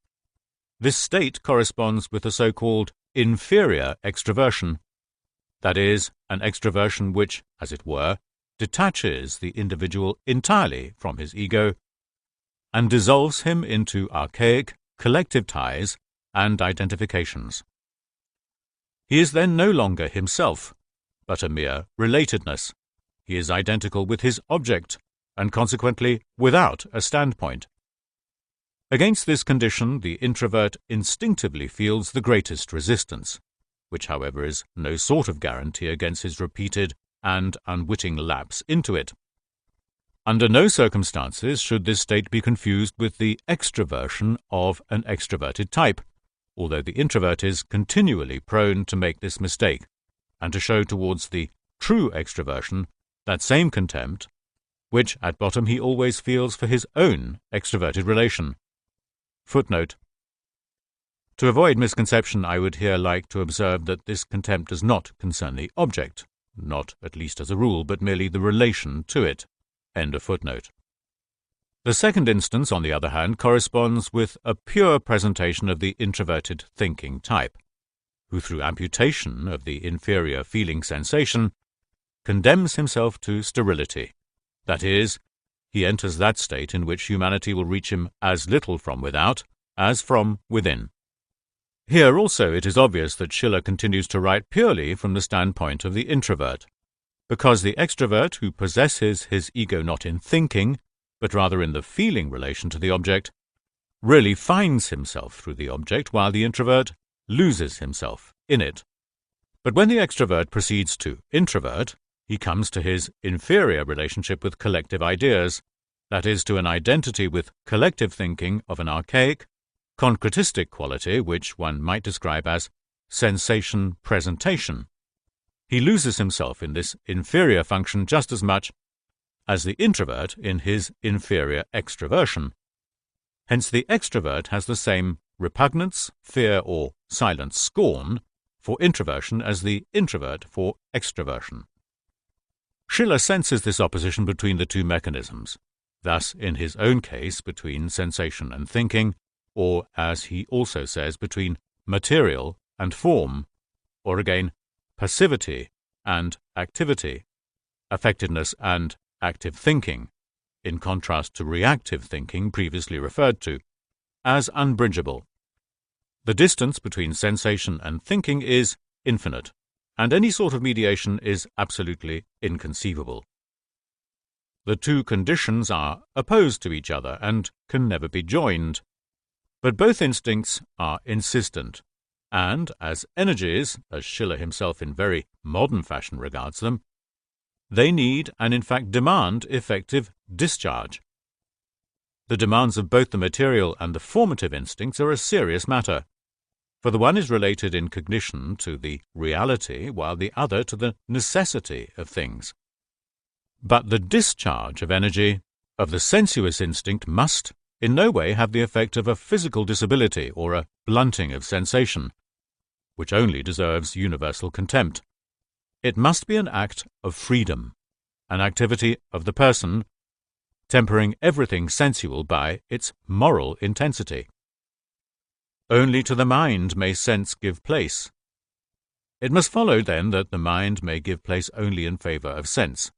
This state corresponds with the so-called inferior extroversion, that is, an extroversion which, as it were, detaches the individual entirely from his ego and dissolves him into archaic, collective ties and identifications. He is then no longer himself, but a mere relatedness. He is identical with his object, and consequently without a standpoint. Against this condition, the introvert instinctively feels the greatest resistance, which, however, is no sort of guarantee against his repeated and unwitting lapse into it. Under no circumstances should this state be confused with the extroversion of an extroverted type, although the introvert is continually prone to make this mistake, and to show towards the true extroversion that same contempt which at bottom he always feels for his own extroverted relation. Footnote. To avoid misconception, I would here like to observe that this contempt does not concern the object, not at least as a rule, but merely the relation to it. End of footnote. The second instance, on the other hand, corresponds with a pure presentation of the introverted thinking type, who through amputation of the inferior feeling sensation condemns himself to sterility. That is, he enters that state in which humanity will reach him as little from without as from within. Here also it is obvious that Schiller continues to write purely from the standpoint of the introvert, because the extrovert, who possesses his ego not in thinking, but rather in the feeling relation to the object, really finds himself through the object, while the introvert loses himself in it. But when the extrovert proceeds to introvert, he comes to his inferior relationship with collective ideas, that is, to an identity with collective thinking of an archaic, concretistic quality which one might describe as sensation presentation. He loses himself in this inferior function just as much as the introvert in his inferior extroversion. Hence the extrovert has the same repugnance, fear, or silent scorn for introversion as the introvert for extroversion. Schiller senses this opposition between the two mechanisms, thus in his own case between sensation and thinking, or, as he also says, between material and form, or again, passivity and activity. affectiveness and active thinking, in contrast to reactive thinking previously referred to, as unbridgeable. The distance between sensation and thinking is infinite, and any sort of mediation is absolutely inconceivable. The two conditions are opposed to each other and can never be joined. But both instincts are insistent, and as energies, as Schiller himself in very modern fashion regards them, they need and in fact demand effective discharge. The demands of both the material and the formative instincts are a serious matter, for the one is related in cognition to the reality, while the other to the necessity of things. But the discharge of energy of the sensuous instinct must in no way have the effect of a physical disability or a blunting of sensation, which only deserves universal contempt. It must be an act of freedom, an activity of the person, tempering everything sensual by its moral intensity. Only to the mind may sense give place. It must follow, then, that the mind may give place only in favour of sense.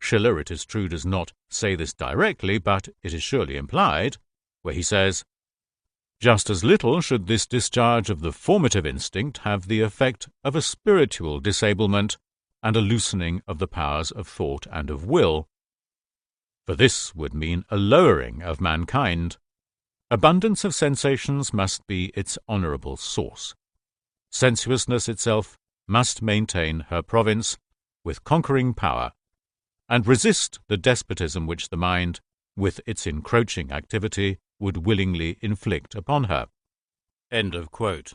Schiller, it is true, does not say this directly, but it is surely implied, where he says, "Just as little should this discharge of the formative instinct have the effect of a spiritual disablement and a loosening of the powers of thought and of will, for this would mean a lowering of mankind. Abundance of sensations must be its honourable source. Sensuousness itself must maintain her province with conquering power, and resist the despotism which the mind, with its encroaching activity, would willingly inflict upon her." End of quote.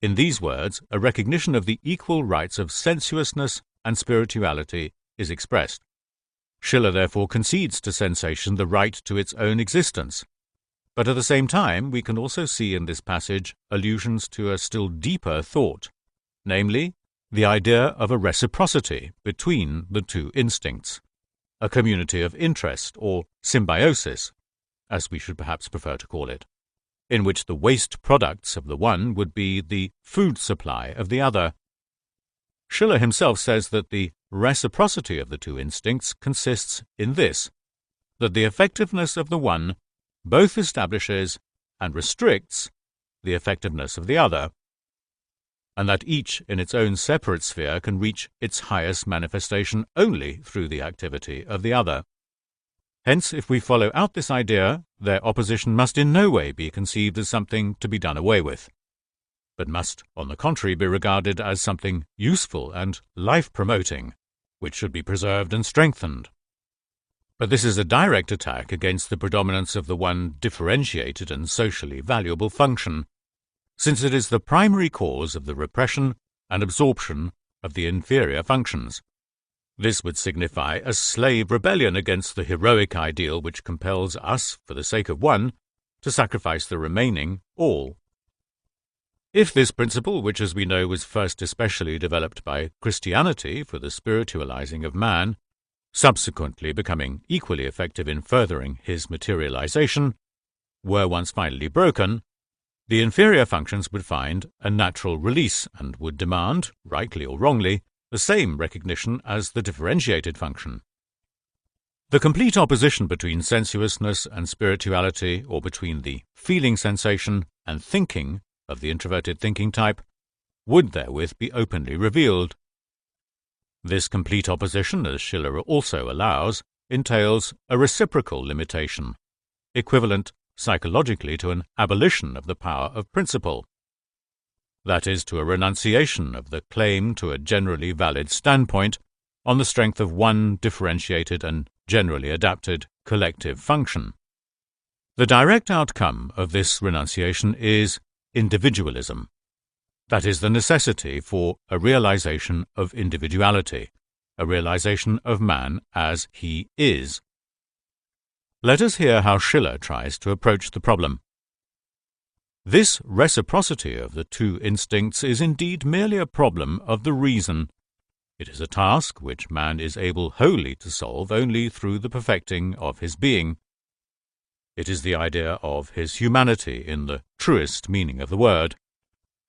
In these words, a recognition of the equal rights of sensuousness and spirituality is expressed. Schiller therefore concedes to sensation the right to its own existence. But at the same time, we can also see in this passage allusions to a still deeper thought, namely, the idea of a reciprocity between the two instincts, a community of interest, or symbiosis, as we should perhaps prefer to call it, in which the waste products of the one would be the food supply of the other. Schiller himself says that the reciprocity of the two instincts consists in this, that the effectiveness of the one both establishes and restricts the effectiveness of the other, and that each in its own separate sphere can reach its highest manifestation only through the activity of the other. Hence, if we follow out this idea, their opposition must in no way be conceived as something to be done away with, but must, on the contrary, be regarded as something useful and life-promoting, which should be preserved and strengthened. But this is a direct attack against the predominance of the one differentiated and socially valuable function, since it is the primary cause of the repression and absorption of the inferior functions. This would signify a slave rebellion against the heroic ideal which compels us, for the sake of one, to sacrifice the remaining all. If this principle, which as we know was first especially developed by Christianity for the spiritualizing of man, subsequently becoming equally effective in furthering his materialization, were once finally broken, the inferior functions would find a natural release and would demand, rightly or wrongly, the same recognition as the differentiated function. The complete opposition between sensuousness and spirituality, or between the feeling sensation and thinking of the introverted thinking type, would therewith be openly revealed. This complete opposition, as Schiller also allows, entails a reciprocal limitation, equivalent psychologically to an abolition of the power of principle, that is, to a renunciation of the claim to a generally valid standpoint on the strength of one differentiated and generally adapted collective function. The direct outcome of this renunciation is individualism, that is, the necessity for a realization of individuality, a realization of man as he is. Let us hear how Schiller tries to approach the problem. This reciprocity of the two instincts is indeed merely a problem of the reason. It is a task which man is able wholly to solve only through the perfecting of his being. It is the idea of his humanity in the truest meaning of the word.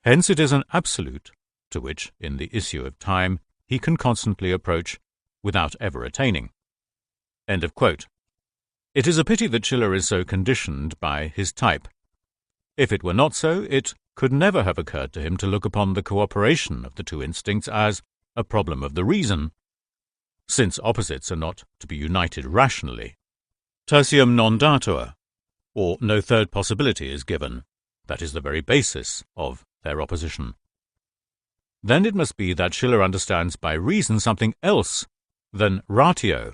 Hence it is an absolute to which, in the issue of time, he can constantly approach without ever attaining. End of quote. It is a pity that Schiller is so conditioned by his type. If it were not so, it could never have occurred to him to look upon the cooperation of the two instincts as a problem of the reason, since opposites are not to be united rationally. Tertium non datur, or no third possibility is given. That is the very basis of their opposition. Then it must be that Schiller understands by reason something else than ratio,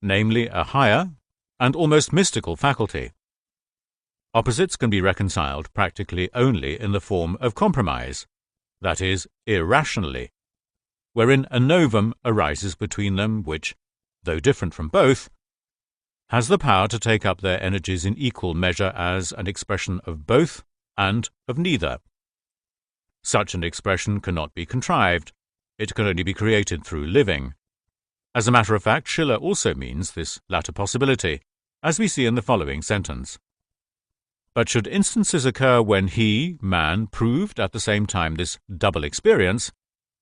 namely a higher and almost mystical faculty. Opposites can be reconciled practically only in the form of compromise, that is, irrationally, wherein a novum arises between them which, though different from both, has the power to take up their energies in equal measure as an expression of both and of neither. Such an expression cannot be contrived, it can only be created through living. As a matter of fact, Schiller also means this latter possibility, as we see in the following sentence. But should instances occur when he, man, proved at the same time this double experience,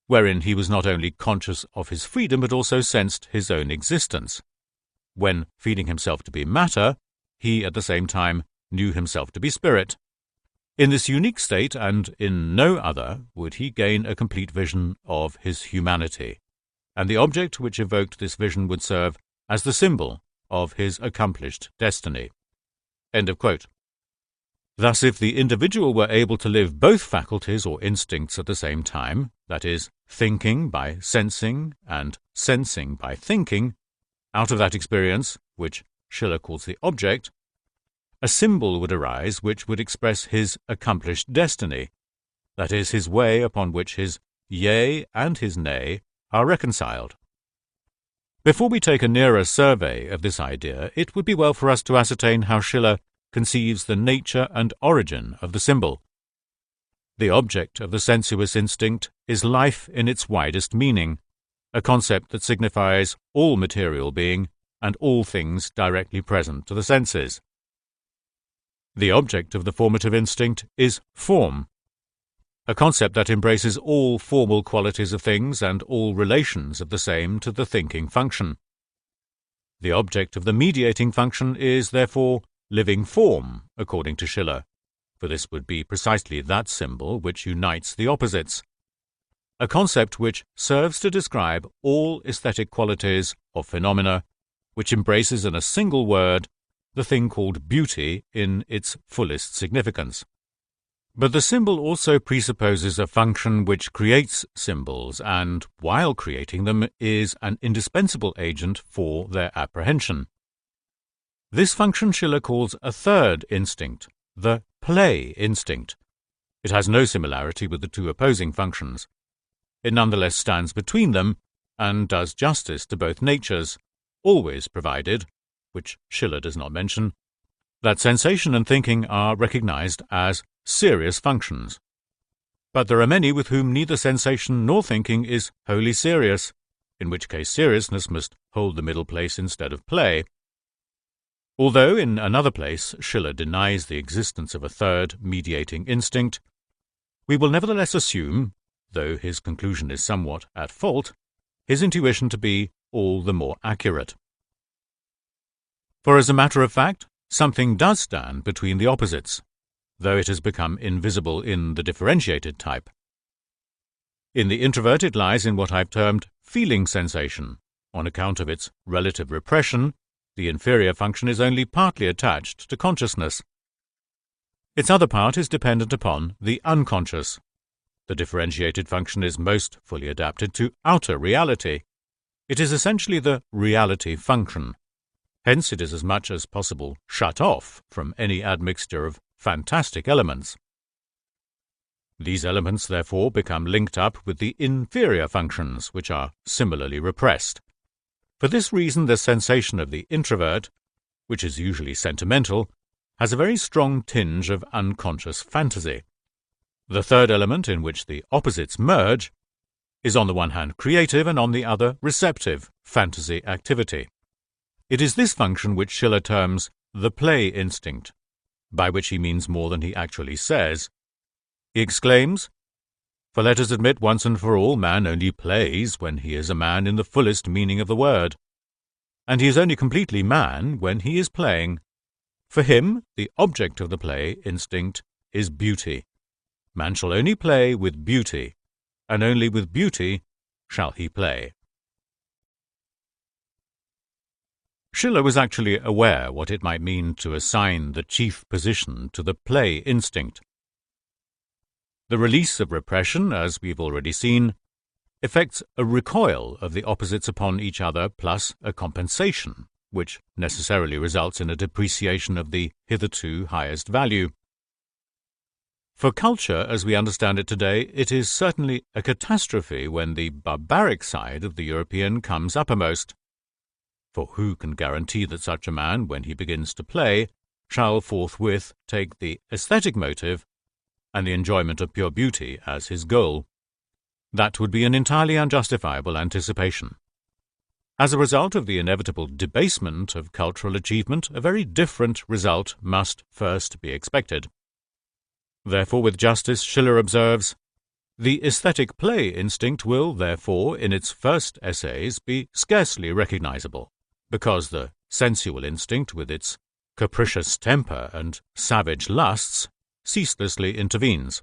wherein he was not only conscious of his freedom but also sensed his own existence, when, feeling himself to be matter, he at the same time knew himself to be spirit, in this unique state and in no other would he gain a complete vision of his humanity, and the object which evoked this vision would serve as the symbol of his accomplished destiny. End of quote. Thus, if the individual were able to live both faculties or instincts at the same time, that is, thinking by sensing and sensing by thinking, out of that experience, which Schiller calls the object, a symbol would arise which would express his accomplished destiny, that is, his way upon which his yea and his nay are reconciled. Before we take a nearer survey of this idea, it would be well for us to ascertain how Schiller conceives the nature and origin of the symbol. The object of the sensuous instinct is life in its widest meaning, a concept that signifies all material being and all things directly present to the senses. The object of the formative instinct is form, a concept that embraces all formal qualities of things and all relations of the same to the thinking function. The object of the mediating function is, therefore, living form, according to Schiller, for this would be precisely that symbol which unites the opposites, a concept which serves to describe all aesthetic qualities of phenomena, which embraces in a single word the thing called beauty in its fullest significance. But the symbol also presupposes a function which creates symbols and, while creating them, is an indispensable agent for their apprehension. This function Schiller calls a third instinct, the play instinct. It has no similarity with the two opposing functions. It nonetheless stands between them and does justice to both natures, always provided, which Schiller does not mention, that sensation and thinking are recognized as serious functions. But there are many with whom neither sensation nor thinking is wholly serious, in which case seriousness must hold the middle place instead of play. Although in another place Schiller denies the existence of a third mediating instinct, we will nevertheless assume, though his conclusion is somewhat at fault, his intuition to be all the more accurate. For as a matter of fact, something does stand between the opposites, though it has become invisible in the differentiated type. In the introvert it lies in what I've termed feeling sensation. On account of its relative repression, the inferior function is only partly attached to consciousness. Its other part is dependent upon the unconscious. The differentiated function is most fully adapted to outer reality. It is essentially the reality function. Hence it is as much as possible shut off from any admixture of fantastic elements. These elements, therefore, become linked up with the inferior functions, which are similarly repressed. For this reason, the sensation of the introvert, which is usually sentimental, has a very strong tinge of unconscious fantasy. The third element, in which the opposites merge, is on the one hand creative and on the other receptive fantasy activity. It is this function which Schiller terms the play instinct, by which he means more than he actually says. He exclaims, For let us admit once and for all, man only plays when he is a man in the fullest meaning of the word. And he is only completely man when he is playing. For him, the object of the play instinct is beauty. Man shall only play with beauty, and only with beauty shall he play. Schiller was actually aware what it might mean to assign the chief position to the play instinct. The release of repression, as we've already seen, effects a recoil of the opposites upon each other plus a compensation, which necessarily results in a depreciation of the hitherto highest value. For culture, as we understand it today, it is certainly a catastrophe when the barbaric side of the European comes uppermost. For who can guarantee that such a man, when he begins to play, shall forthwith take the aesthetic motive and the enjoyment of pure beauty as his goal? That would be an entirely unjustifiable anticipation. As a result of the inevitable debasement of cultural achievement, a very different result must first be expected. Therefore, with justice, Schiller observes, the aesthetic play instinct will, therefore, in its first essays, be scarcely recognizable, because the sensual instinct, with its capricious temper and savage lusts, ceaselessly intervenes.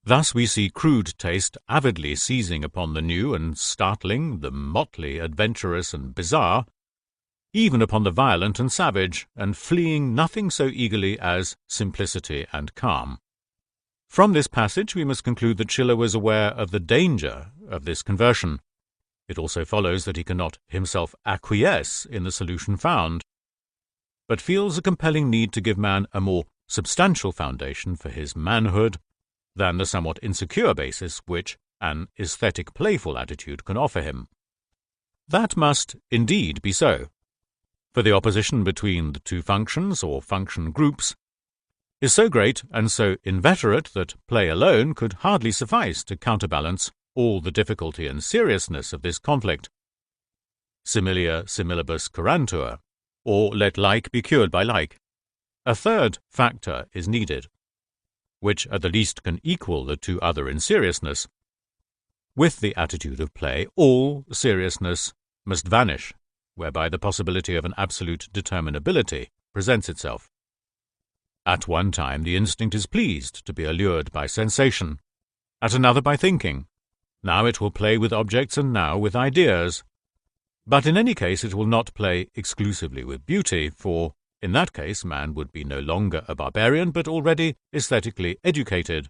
Thus we see crude taste avidly seizing upon the new and startling, the motley, adventurous, and bizarre, even upon the violent and savage, and fleeing nothing so eagerly as simplicity and calm. From this passage we must conclude that Schiller was aware of the danger of this conversion. It also follows that he cannot himself acquiesce in the solution found, but feels a compelling need to give man a more substantial foundation for his manhood than the somewhat insecure basis which an aesthetic playful attitude can offer him. That must indeed be so, for the opposition between the two functions or function groups is so great and so inveterate that play alone could hardly suffice to counterbalance all the difficulty and seriousness of this conflict. Similia similibus curantur, or let like be cured by like. A third factor is needed, which at the least can equal the two other in seriousness. With the attitude of play, all seriousness must vanish, whereby the possibility of an absolute determinability presents itself. At one time the instinct is pleased to be allured by sensation, at another by thinking. Now it will play with objects and now with ideas. But in any case it will not play exclusively with beauty, for in that case man would be no longer a barbarian but already aesthetically educated.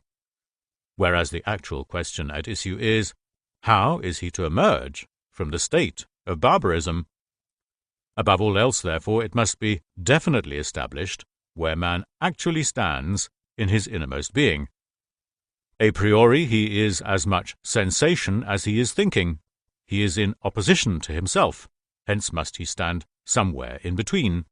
Whereas the actual question at issue is, how is he to emerge from the state of barbarism? Above all else, therefore, it must be definitely established where man actually stands in his innermost being. A priori he is as much sensation as he is thinking. He is in opposition to himself, hence must he stand somewhere in between.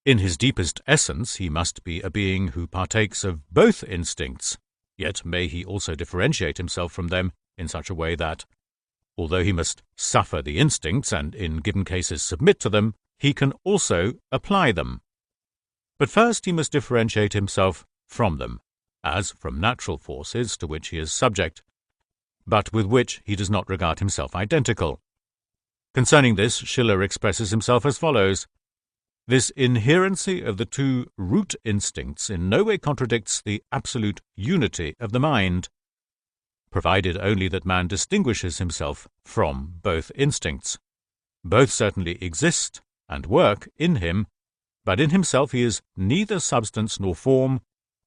In his deepest essence he must be a being who partakes of both instincts, yet may he also differentiate himself from them in such a way that, although he must suffer the instincts and in given cases submit to them, he can also apply them. But first he must differentiate himself from them, as from natural forces to which he is subject, but with which he does not regard himself identical. Concerning this, Schiller expresses himself as follows: this inherency of the two root instincts in no way contradicts the absolute unity of the mind, provided only that man distinguishes himself from both instincts. Both certainly exist and work in him, but in himself he is neither substance nor form,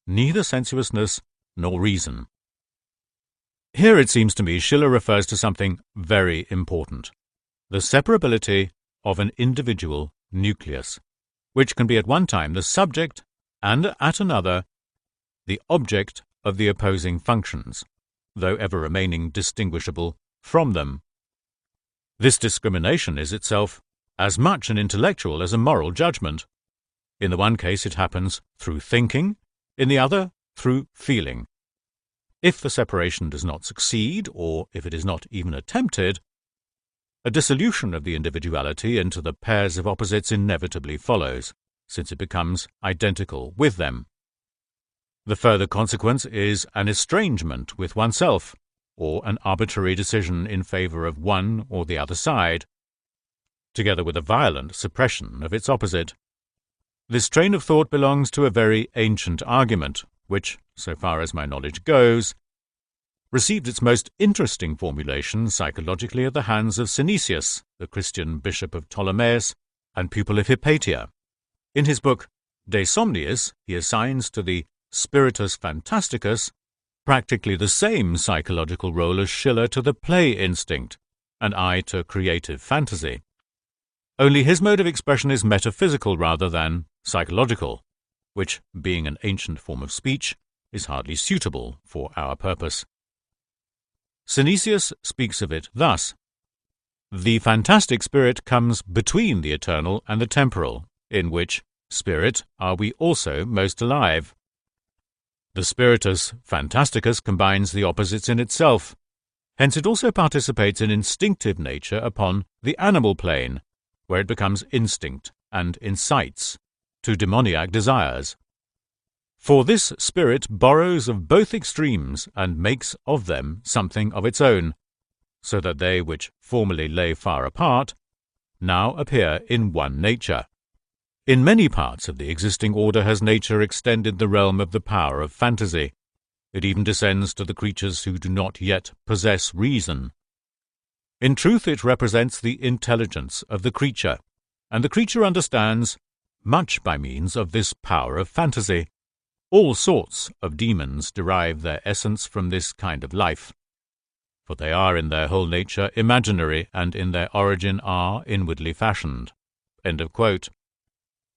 neither sensuousness nor reason. Here it seems to me Schiller refers to something very important, the separability of an individual nucleus, which can be at one time the subject and at another the object of the opposing functions, though ever remaining distinguishable from them. This discrimination is itself as much an intellectual as a moral judgment. In the one case it happens through thinking, in the other through feeling. If the separation does not succeed, or if it is not even attempted, a dissolution of the individuality into the pairs of opposites inevitably follows, since it becomes identical with them. The further consequence is an estrangement with oneself, or an arbitrary decision in favor of one or the other side, together with a violent suppression of its opposite. This train of thought belongs to a very ancient argument, which, so far as my knowledge goes, received its most interesting formulation psychologically at the hands of Sensuous, the Christian bishop of Ptolemais and pupil of Hypatia. In his book De Somniis, he assigns to the spiritus fantasticus practically the same psychological role as Schiller to the play instinct, and I to creative fantasy. Only his mode of expression is metaphysical rather than psychological, which, being an ancient form of speech, is hardly suitable for our purpose. Sensuous speaks of it thus: "The fantastic spirit comes between the eternal and the temporal, in which spirit are we also most alive. The spiritus fantasticus combines the opposites in itself, hence it also participates in instinctive nature upon the animal plane, where it becomes instinct and incites to demoniac desires. For this spirit borrows of both extremes and makes of them something of its own, so that they which formerly lay far apart now appear in one nature. In many parts of the existing order has nature extended the realm of the power of fantasy. It even descends to the creatures who do not yet possess reason. In truth, it represents the intelligence of the creature, and the creature understands much by means of this power of fantasy. All sorts of demons derive their essence from this kind of life, for they are in their whole nature imaginary and in their origin are inwardly fashioned." End of quote.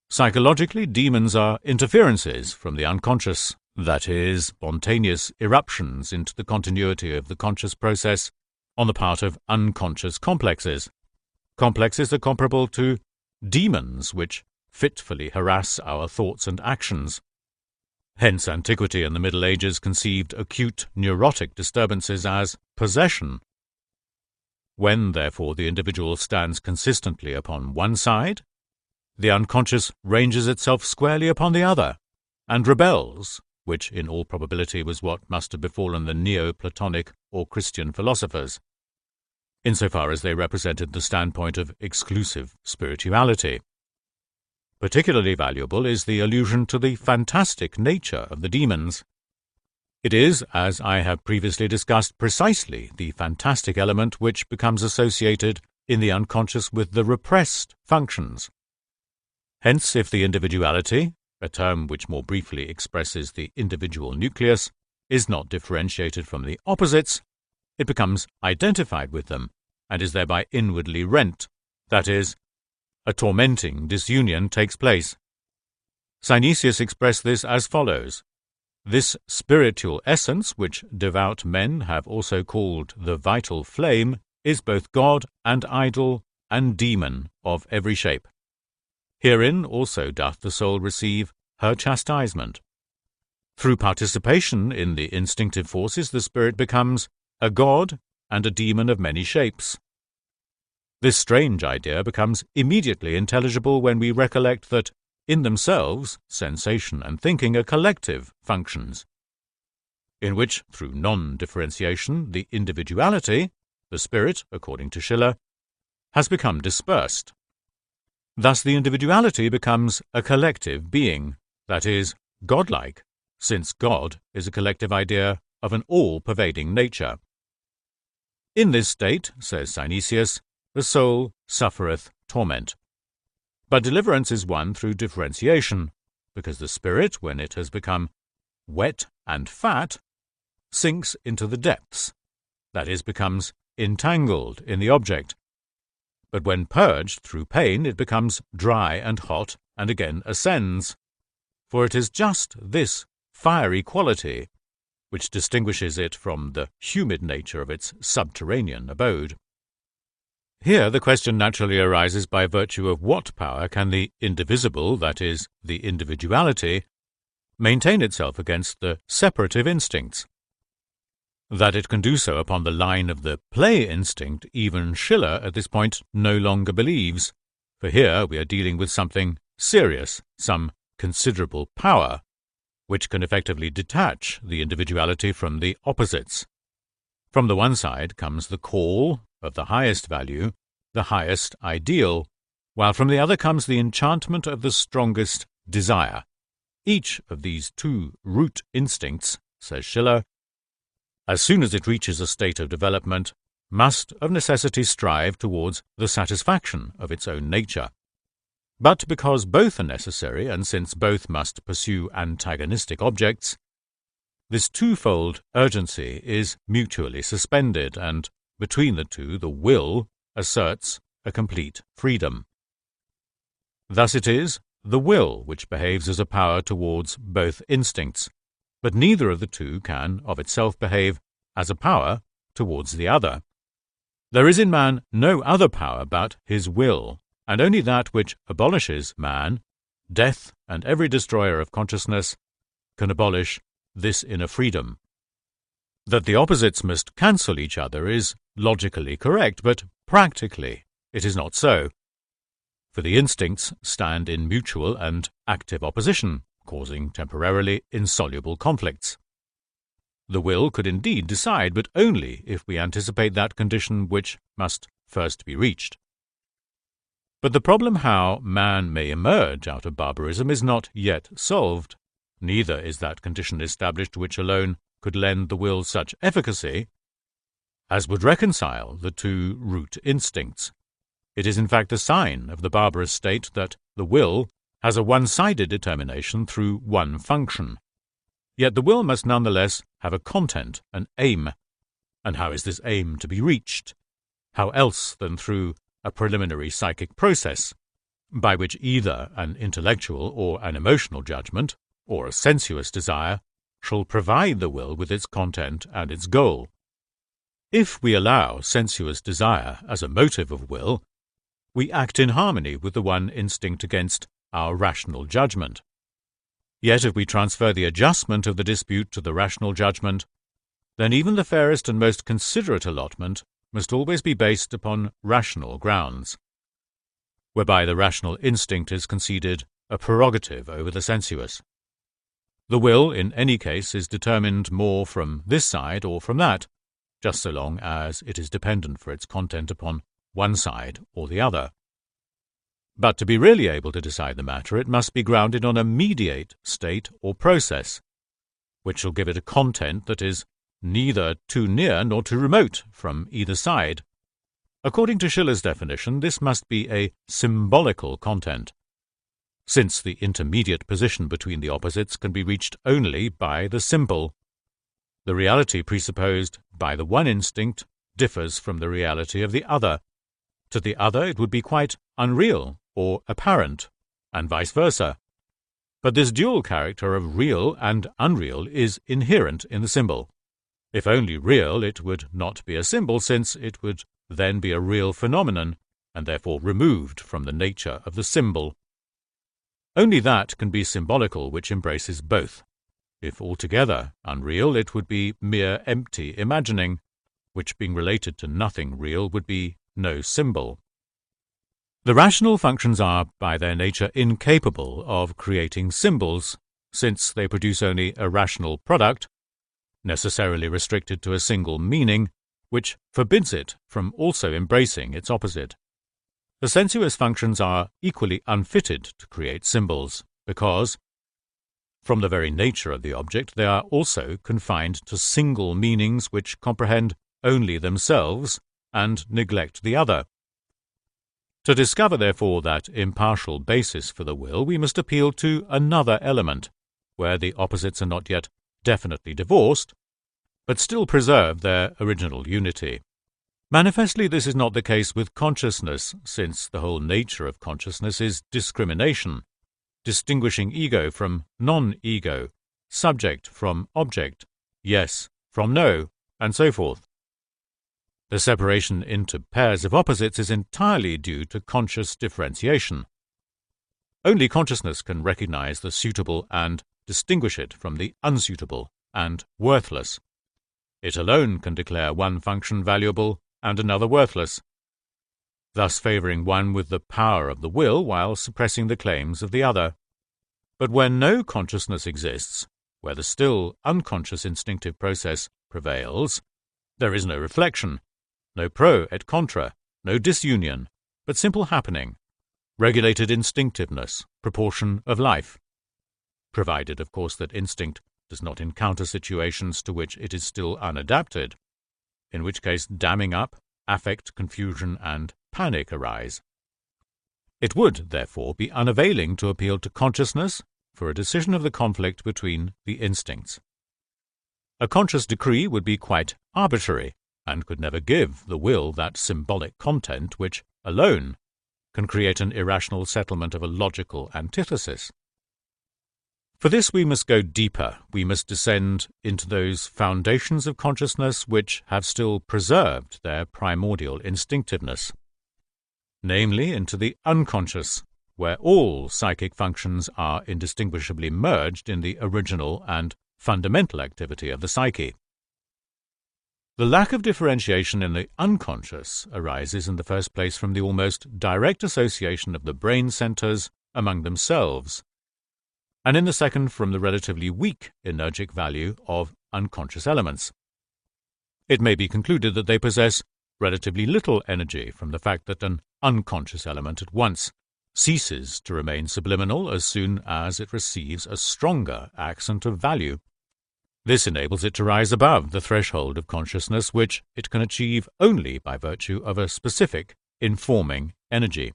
Psychologically, demons are interferences from the unconscious, that is, spontaneous eruptions into the continuity of the conscious process on the part of unconscious complexes. Complexes are comparable to demons which fitfully harass our thoughts and actions. Hence antiquity and the Middle Ages conceived acute neurotic disturbances as possession. When, therefore, the individual stands consistently upon one side, the unconscious ranges itself squarely upon the other, and rebels, which in all probability was what must have befallen the Neo-Platonic or Christian philosophers, insofar as they represented the standpoint of exclusive spirituality. Particularly valuable is the allusion to the fantastic nature of the demons. It is, as I have previously discussed, precisely the fantastic element which becomes associated in the unconscious with the repressed functions. Hence, if the individuality, a term which more briefly expresses the individual nucleus, is not differentiated from the opposites, it becomes identified with them and is thereby inwardly rent, that is, a tormenting disunion takes place. Sensuous expressed this as follows: "This spiritual essence, which devout men have also called the vital flame, is both God and idol and demon of every shape. Herein also doth the soul receive her chastisement. Through participation in the instinctive forces, the spirit becomes a god and a demon of many shapes." This strange idea becomes immediately intelligible when we recollect that, in themselves, sensation and thinking are collective functions, in which, through non-differentiation, the individuality, the spirit, according to Schiller, has become dispersed. Thus the individuality becomes a collective being, that is, godlike, since God is a collective idea of an all-pervading nature. In this state, says Sensuous, the soul suffereth torment. But deliverance is won through differentiation, because the spirit, when it has become wet and fat, sinks into the depths, that is, becomes entangled in the object. But when purged through pain, it becomes dry and hot, and again ascends, for it is just this fiery quality which distinguishes it from the humid nature of its subterranean abode. Here the question naturally arises by virtue of what power can the indivisible, that is, the individuality, maintain itself against the separative instincts. That it can do so upon the line of the play instinct, even Schiller at this point no longer believes, for here we are dealing with something serious, some considerable power, which can effectively detach the individuality from the opposites. From the one side comes the call of the highest value, the highest ideal, while from the other comes the enchantment of the strongest desire. Each of these two root instincts, says Schiller, as soon as it reaches a state of development, must of necessity strive towards the satisfaction of its own nature. But because both are necessary, and since both must pursue antagonistic objects, this twofold urgency is mutually suspended, and between the two the will asserts a complete freedom. Thus it is the will which behaves as a power towards both instincts, but neither of the two can of itself behave as a power towards the other. There is in man no other power but his will, and only that which abolishes man, death and every destroyer of consciousness, can abolish this inner freedom. That the opposites must cancel each other is logically correct, but practically it is not so. For the instincts stand in mutual and active opposition, causing temporarily insoluble conflicts. The will could indeed decide, but only if we anticipate that condition which must first be reached. But the problem how man may emerge out of barbarism is not yet solved. Neither is that condition established which alone could lend the will such efficacy as would reconcile the two root instincts. It is in fact a sign of the barbarous state that the will has a one-sided determination through one function. Yet the will must nonetheless have a content, an aim. And how is this aim to be reached? How else than through a preliminary psychic process, by which either an intellectual or an emotional judgment, or a sensuous desire, shall provide the will with its content and its goal. If we allow sensuous desire as a motive of will, we act in harmony with the one instinct against our rational judgment. Yet if we transfer the adjustment of the dispute to the rational judgment, then even the fairest and most considerate allotment must always be based upon rational grounds, whereby the rational instinct is conceded a prerogative over the sensuous. The will, in any case, is determined more from this side or from that, just so long as it is dependent for its content upon one side or the other. But to be really able to decide the matter, it must be grounded on a mediate state or process, which shall give it a content that is neither too near nor too remote from either side. According to Schiller's definition, this must be a symbolical content, since the intermediate position between the opposites can be reached only by the symbol. The reality presupposed by the one instinct differs from the reality of the other. To the other it would be quite unreal or apparent, and vice versa. But this dual character of real and unreal is inherent in the symbol. If only real, it would not be a symbol, since it would then be a real phenomenon, and therefore removed from the nature of the symbol. Only that can be symbolical which embraces both. If altogether unreal, it would be mere empty imagining, which being related to nothing real would be no symbol. The rational functions are, by their nature, incapable of creating symbols, since they produce only a rational product, necessarily restricted to a single meaning, which forbids it from also embracing its opposite. The sensuous functions are equally unfitted to create symbols, because, from the very nature of the object, they are also confined to single meanings which comprehend only themselves and neglect the other. To discover, therefore, that impartial basis for the will, we must appeal to another element, where the opposites are not yet definitely divorced, but still preserve their original unity. Manifestly, this is not the case with consciousness, since the whole nature of consciousness is discrimination, distinguishing ego from non-ego, subject from object, yes from no, and so forth. The separation into pairs of opposites is entirely due to conscious differentiation. Only consciousness can recognize the suitable and distinguish it from the unsuitable and worthless. It alone can declare one function valuable and another worthless, thus favoring one with the power of the will while suppressing the claims of the other. But when no consciousness exists, where the still unconscious instinctive process prevails, there is no reflection, no pro et contra, no disunion, but simple happening, regulated instinctiveness, proportion of life, provided, of course, that instinct does not encounter situations to which it is still unadapted, in which case damming up, affect, confusion, and panic arise. It would, therefore, be unavailing to appeal to consciousness for a decision of the conflict between the instincts. A conscious decree would be quite arbitrary, and could never give the will that symbolic content which, alone, can create an irrational settlement of a logical antithesis. For this we must go deeper. We must descend into those foundations of consciousness which have still preserved their primordial instinctiveness, namely into the unconscious, where all psychic functions are indistinguishably merged in the original and fundamental activity of the psyche. The lack of differentiation in the unconscious arises in the first place from the almost direct association of the brain centers among themselves, and in the second from the relatively weak energic value of unconscious elements. It may be concluded that they possess relatively little energy from the fact that an unconscious element at once ceases to remain subliminal as soon as it receives a stronger accent of value. This enables it to rise above the threshold of consciousness, which it can achieve only by virtue of a specific informing energy.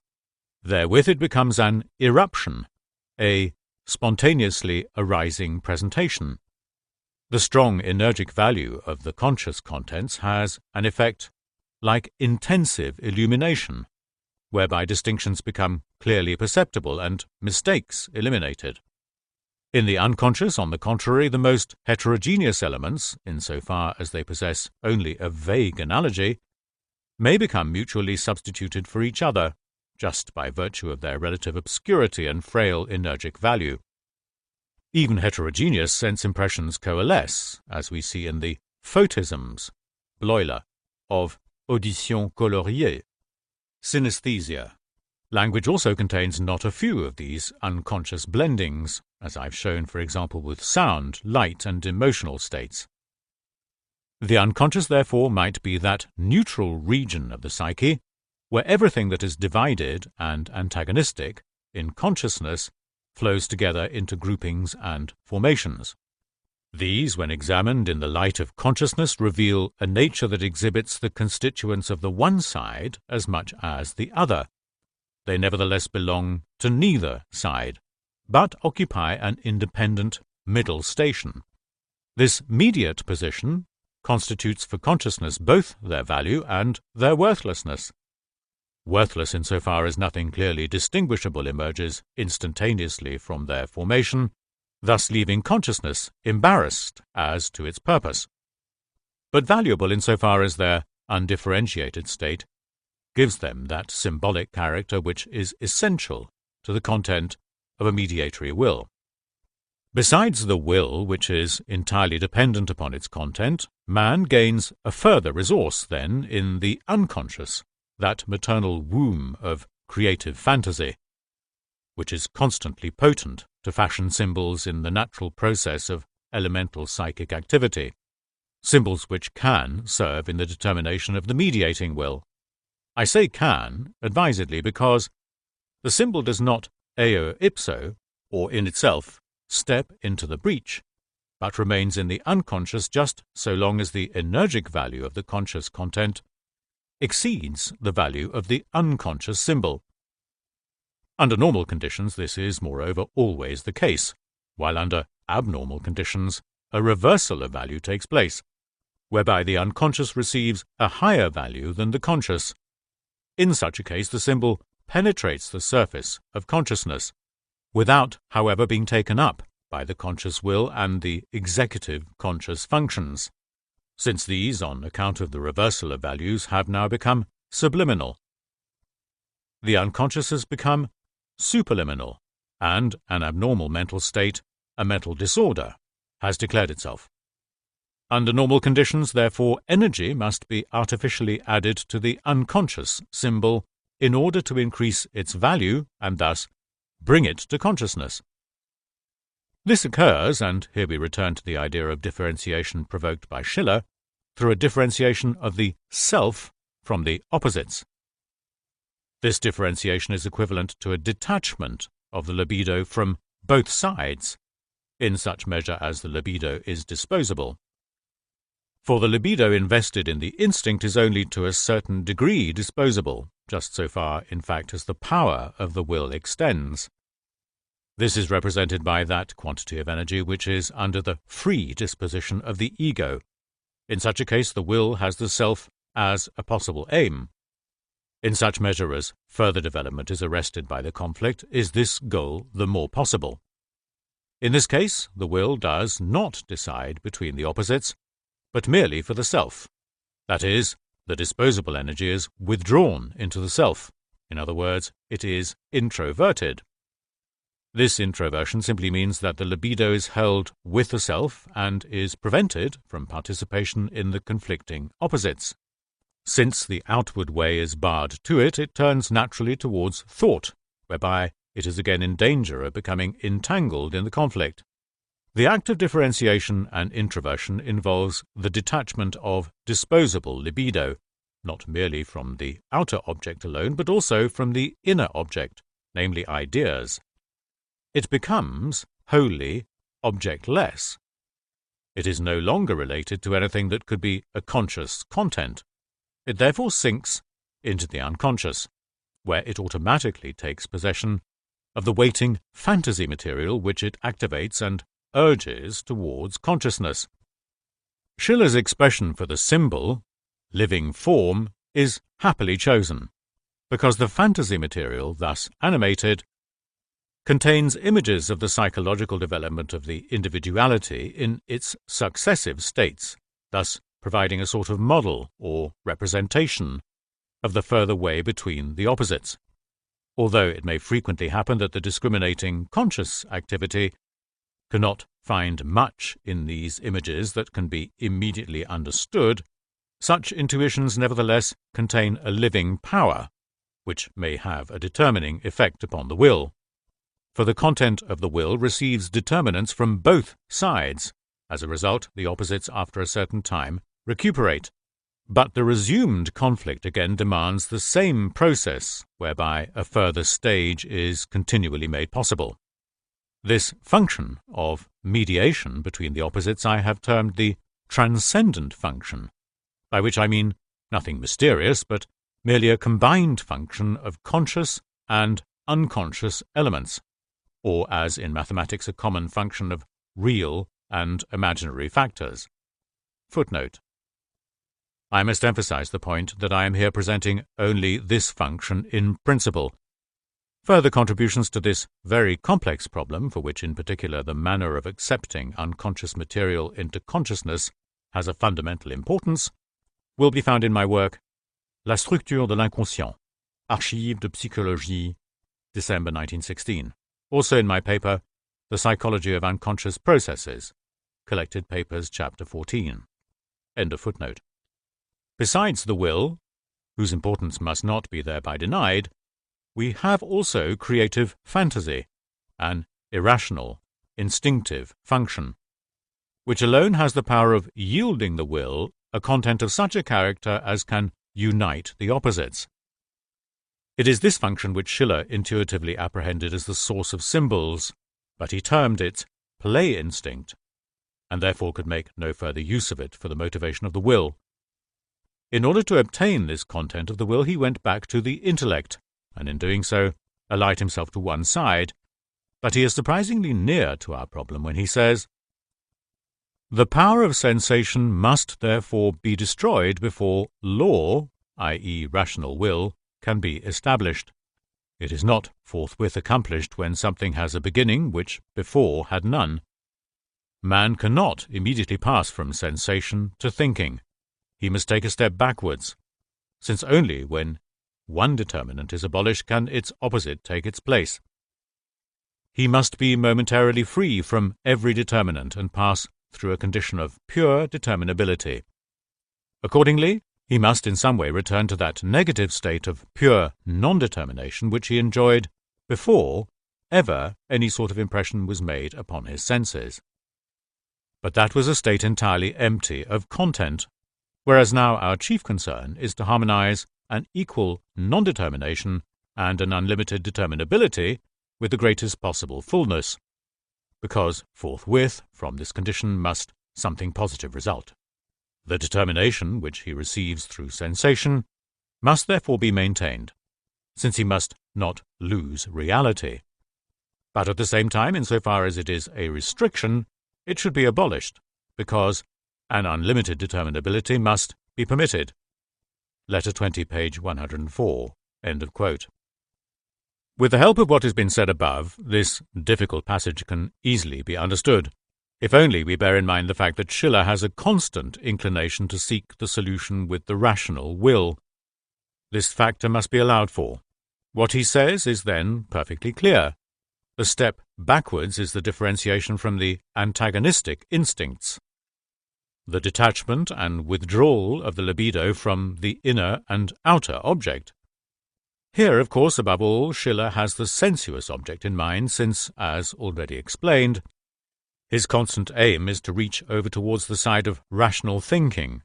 Therewith it becomes an eruption, a spontaneously arising presentation. The strong energic value of the conscious contents has an effect like intensive illumination, whereby distinctions become clearly perceptible and mistakes eliminated. In the unconscious, on the contrary, the most heterogeneous elements, insofar as they possess only a vague analogy, may become mutually substituted for each other, just by virtue of their relative obscurity and frail energic value. Even heterogeneous sense impressions coalesce, as we see in the photisms, Bleuler, of audition coloriée. Synesthesia. Language also contains not a few of these unconscious blendings, as I've shown, for example, with sound, light, and emotional states. The unconscious, therefore, might be that neutral region of the psyche where everything that is divided and antagonistic in consciousness flows together into groupings and formations. These, when examined in the light of consciousness, reveal a nature that exhibits the constituents of the one side as much as the other. They nevertheless belong to neither side, but occupy an independent middle station. This mediate position constitutes for consciousness both their value and their worthlessness. Worthless insofar as nothing clearly distinguishable emerges instantaneously from their formation, thus leaving consciousness embarrassed as to its purpose, but valuable insofar as their undifferentiated state gives them that symbolic character which is essential to the content of a mediatory will. Besides the will, which is entirely dependent upon its content, man gains a further resource, then, in the unconscious, that maternal womb of creative fantasy, which is constantly potent to fashion symbols in the natural process of elemental psychic activity, symbols which can serve in the determination of the mediating will. I say can, advisedly, because the symbol does not eo ipso, or in itself, step into the breach, but remains in the unconscious just so long as the energic value of the conscious content exceeds the value of the unconscious symbol. Under normal conditions, this is, moreover, always the case, while under abnormal conditions, a reversal of value takes place, whereby the unconscious receives a higher value than the conscious. In such a case, the symbol penetrates the surface of consciousness, without, however, being taken up by the conscious will and the executive conscious functions, since these, on account of the reversal of values, have now become subliminal. The unconscious has become superliminal, and an abnormal mental state, a mental disorder, has declared itself. Under normal conditions, therefore, energy must be artificially added to the unconscious symbol in order to increase its value and thus bring it to consciousness. This occurs, and here we return to the idea of differentiation provoked by Schiller, through a differentiation of the self from the opposites. This differentiation is equivalent to a detachment of the libido from both sides, in such measure as the libido is disposable. For the libido invested in the instinct is only to a certain degree disposable, just so far, in fact, as the power of the will extends. This is represented by that quantity of energy which is under the free disposition of the ego. In such a case, the will has the self as a possible aim. In such measure as further development is arrested by the conflict, is this goal the more possible. In this case, the will does not decide between the opposites, but merely for the self. That is, the disposable energy is withdrawn into the self. In other words, it is introverted. This introversion simply means that the libido is held with the self and is prevented from participation in the conflicting opposites. Since the outward way is barred to it, it turns naturally towards thought, whereby it is again in danger of becoming entangled in the conflict. The act of differentiation and introversion involves the detachment of disposable libido, not merely from the outer object alone, but also from the inner object, namely ideas. It becomes wholly objectless. It is no longer related to anything that could be a conscious content. It therefore sinks into the unconscious, where it automatically takes possession of the waiting fantasy material which it activates and urges towards consciousness. Schiller's expression for the symbol, living form, is happily chosen, because the fantasy material, thus animated, contains images of the psychological development of the individuality in its successive states, thus providing a sort of model or representation of the further way between the opposites. Although it may frequently happen that the discriminating conscious activity cannot find much in these images that can be immediately understood, such intuitions nevertheless contain a living power, which may have a determining effect upon the will. For the content of the will receives determinants from both sides. As a result, the opposites after a certain time recuperate. But the resumed conflict again demands the same process, whereby a further stage is continually made possible. This function of mediation between the opposites I have termed the transcendent function, by which I mean nothing mysterious, but merely a combined function of conscious and unconscious elements, or as in mathematics a common function of real and imaginary factors. Footnote. I must emphasize the point that I am here presenting only this function in principle. Further contributions to this very complex problem, for which in particular the manner of accepting unconscious material into consciousness has a fundamental importance, will be found in my work La structure de l'inconscient, Archives de psychologie, December 1916. Also in my paper, The Psychology of Unconscious Processes, Collected Papers, Chapter 14. End of footnote. Besides the will, whose importance must not be thereby denied, we have also creative fantasy, an irrational, instinctive function, which alone has the power of yielding the will a content of such a character as can unite the opposites. It is this function which Schiller intuitively apprehended as the source of symbols, but he termed it play instinct, and therefore could make no further use of it for the motivation of the will. In order to obtain this content of the will, he went back to the intellect, and in doing so, allied himself to one side. But he is surprisingly near to our problem when he says, "The power of sensation must therefore be destroyed before law, i.e. rational will, can be established. It is not forthwith accomplished when something has a beginning which before had none. Man cannot immediately pass from sensation to thinking. He must take a step backwards, since only when one determinant is abolished can its opposite take its place. He must be momentarily free from every determinant and pass through a condition of pure determinability. Accordingly, he must in some way return to that negative state of pure non-determination which he enjoyed before ever any sort of impression was made upon his senses. But that was a state entirely empty of content, whereas now our chief concern is to harmonize an equal non-determination and an unlimited determinability with the greatest possible fullness, because forthwith from this condition must something positive result. The determination which he receives through sensation must therefore be maintained, since he must not lose reality. But at the same time, insofar as it is a restriction, it should be abolished, because an unlimited determinability must be permitted. Letter 20, page 104. End of quote. With the help of what has been said above, this difficult passage can easily be understood, if only we bear in mind the fact that Schiller has a constant inclination to seek the solution with the rational will. This factor must be allowed for. What he says is then perfectly clear. The step backwards is the differentiation from the antagonistic instincts, the detachment and withdrawal of the libido from the inner and outer object. Here, of course, above all, Schiller has the sensuous object in mind, since, as already explained, his constant aim is to reach over towards the side of rational thinking,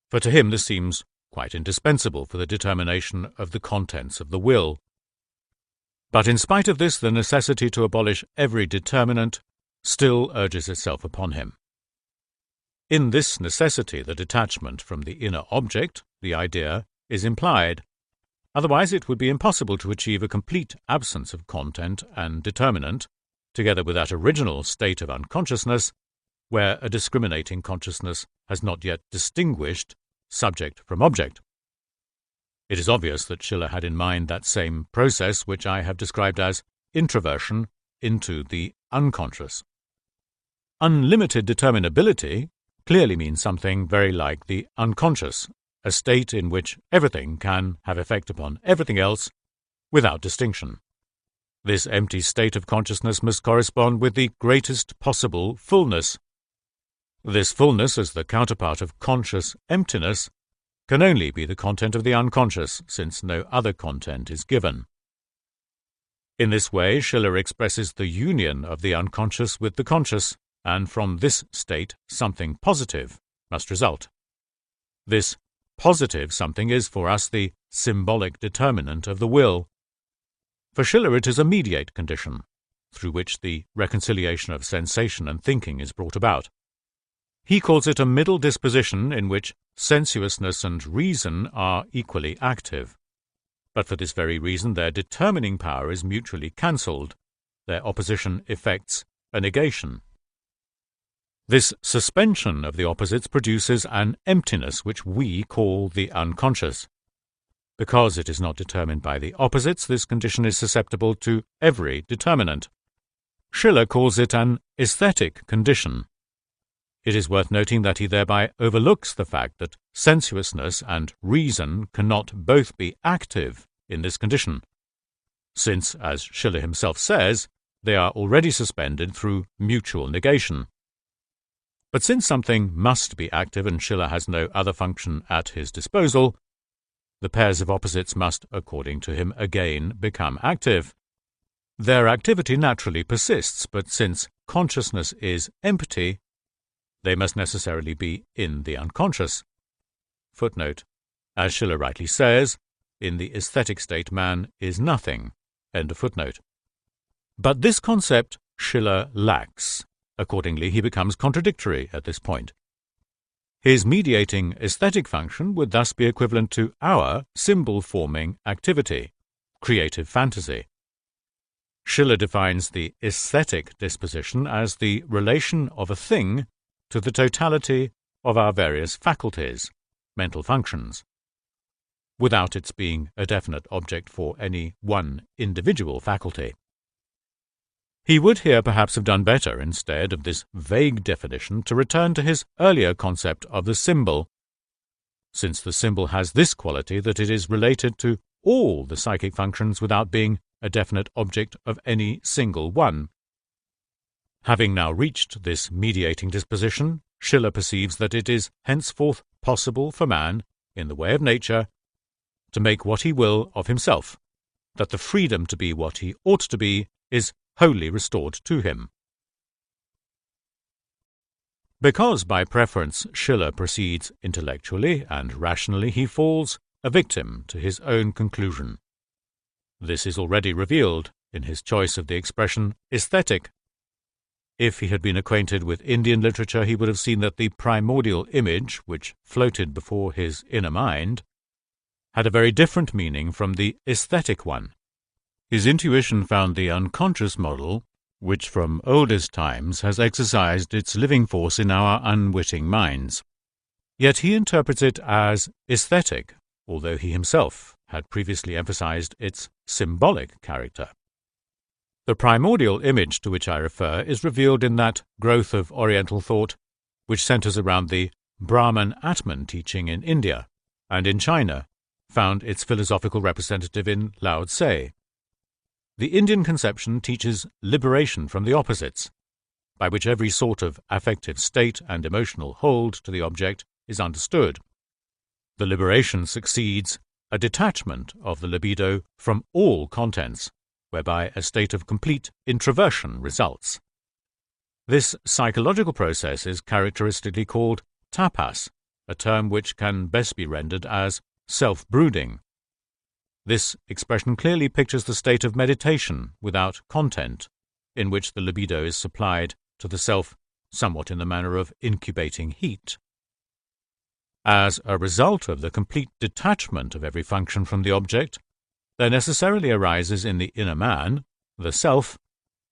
for to him this seems quite indispensable for the determination of the contents of the will. But in spite of this, the necessity to abolish every determinant still urges itself upon him. In this necessity, the detachment from the inner object, the idea, is implied. Otherwise it would be impossible to achieve a complete absence of content and determinant, together with that original state of unconsciousness, where a discriminating consciousness has not yet distinguished subject from object. It is obvious that Schiller had in mind that same process which I have described as introversion into the unconscious. Unlimited determinability clearly means something very like the unconscious, a state in which everything can have effect upon everything else without distinction. This empty state of consciousness must correspond with the greatest possible fullness. This fullness, as the counterpart of conscious emptiness, can only be the content of the unconscious, since no other content is given. In this way, Schiller expresses the union of the unconscious with the conscious, and from this state something positive must result. This positive something is for us the symbolic determinant of the will. For Schiller it is a mediate condition, through which the reconciliation of sensation and thinking is brought about. He calls it a middle disposition in which sensuousness and reason are equally active. But for this very reason their determining power is mutually cancelled. Their opposition effects a negation. This suspension of the opposites produces an emptiness which we call the unconscious. Because it is not determined by the opposites, this condition is susceptible to every determinant. Schiller calls it an aesthetic condition. It is worth noting that he thereby overlooks the fact that sensuousness and reason cannot both be active in this condition, since, as Schiller himself says, they are already suspended through mutual negation. But since something must be active and Schiller has no other function at his disposal, the pairs of opposites must, according to him, again become active. Their activity naturally persists, but since consciousness is empty, they must necessarily be in the unconscious. Footnote. As Schiller rightly says, in the aesthetic state man is nothing. End of footnote. But this concept Schiller lacks. Accordingly, he becomes contradictory at this point. His mediating aesthetic function would thus be equivalent to our symbol-forming activity, creative fantasy. Schiller defines the aesthetic disposition as the relation of a thing to the totality of our various faculties, mental functions, without its being a definite object for any one individual faculty. He would here perhaps have done better, instead of this vague definition, to return to his earlier concept of the symbol, since the symbol has this quality that it is related to all the psychic functions without being a definite object of any single one. Having now reached this mediating disposition, Schiller perceives that it is henceforth possible for man, in the way of nature, to make what he will of himself, that the freedom to be what he ought to be is wholly restored to him. Because by preference Schiller proceeds intellectually and rationally, he falls a victim to his own conclusion. This is already revealed in his choice of the expression aesthetic. If he had been acquainted with Indian literature, he would have seen that the primordial image, which floated before his inner mind, had a very different meaning from the aesthetic one. His intuition found the unconscious model, which from oldest times has exercised its living force in our unwitting minds. Yet he interprets it as aesthetic, although he himself had previously emphasized its symbolic character. The primordial image to which I refer is revealed in that growth of Oriental thought which centers around the Brahman Atman teaching in India, and in China found its philosophical representative in Lao Tse. The Indian conception teaches liberation from the opposites, by which every sort of affective state and emotional hold to the object is understood. The liberation succeeds a detachment of the libido from all contents, whereby a state of complete introversion results. This psychological process is characteristically called tapas, a term which can best be rendered as self-brooding. This expression clearly pictures the state of meditation without content, in which the libido is supplied to the self somewhat in the manner of incubating heat. As a result of the complete detachment of every function from the object, there necessarily arises in the inner man, the self,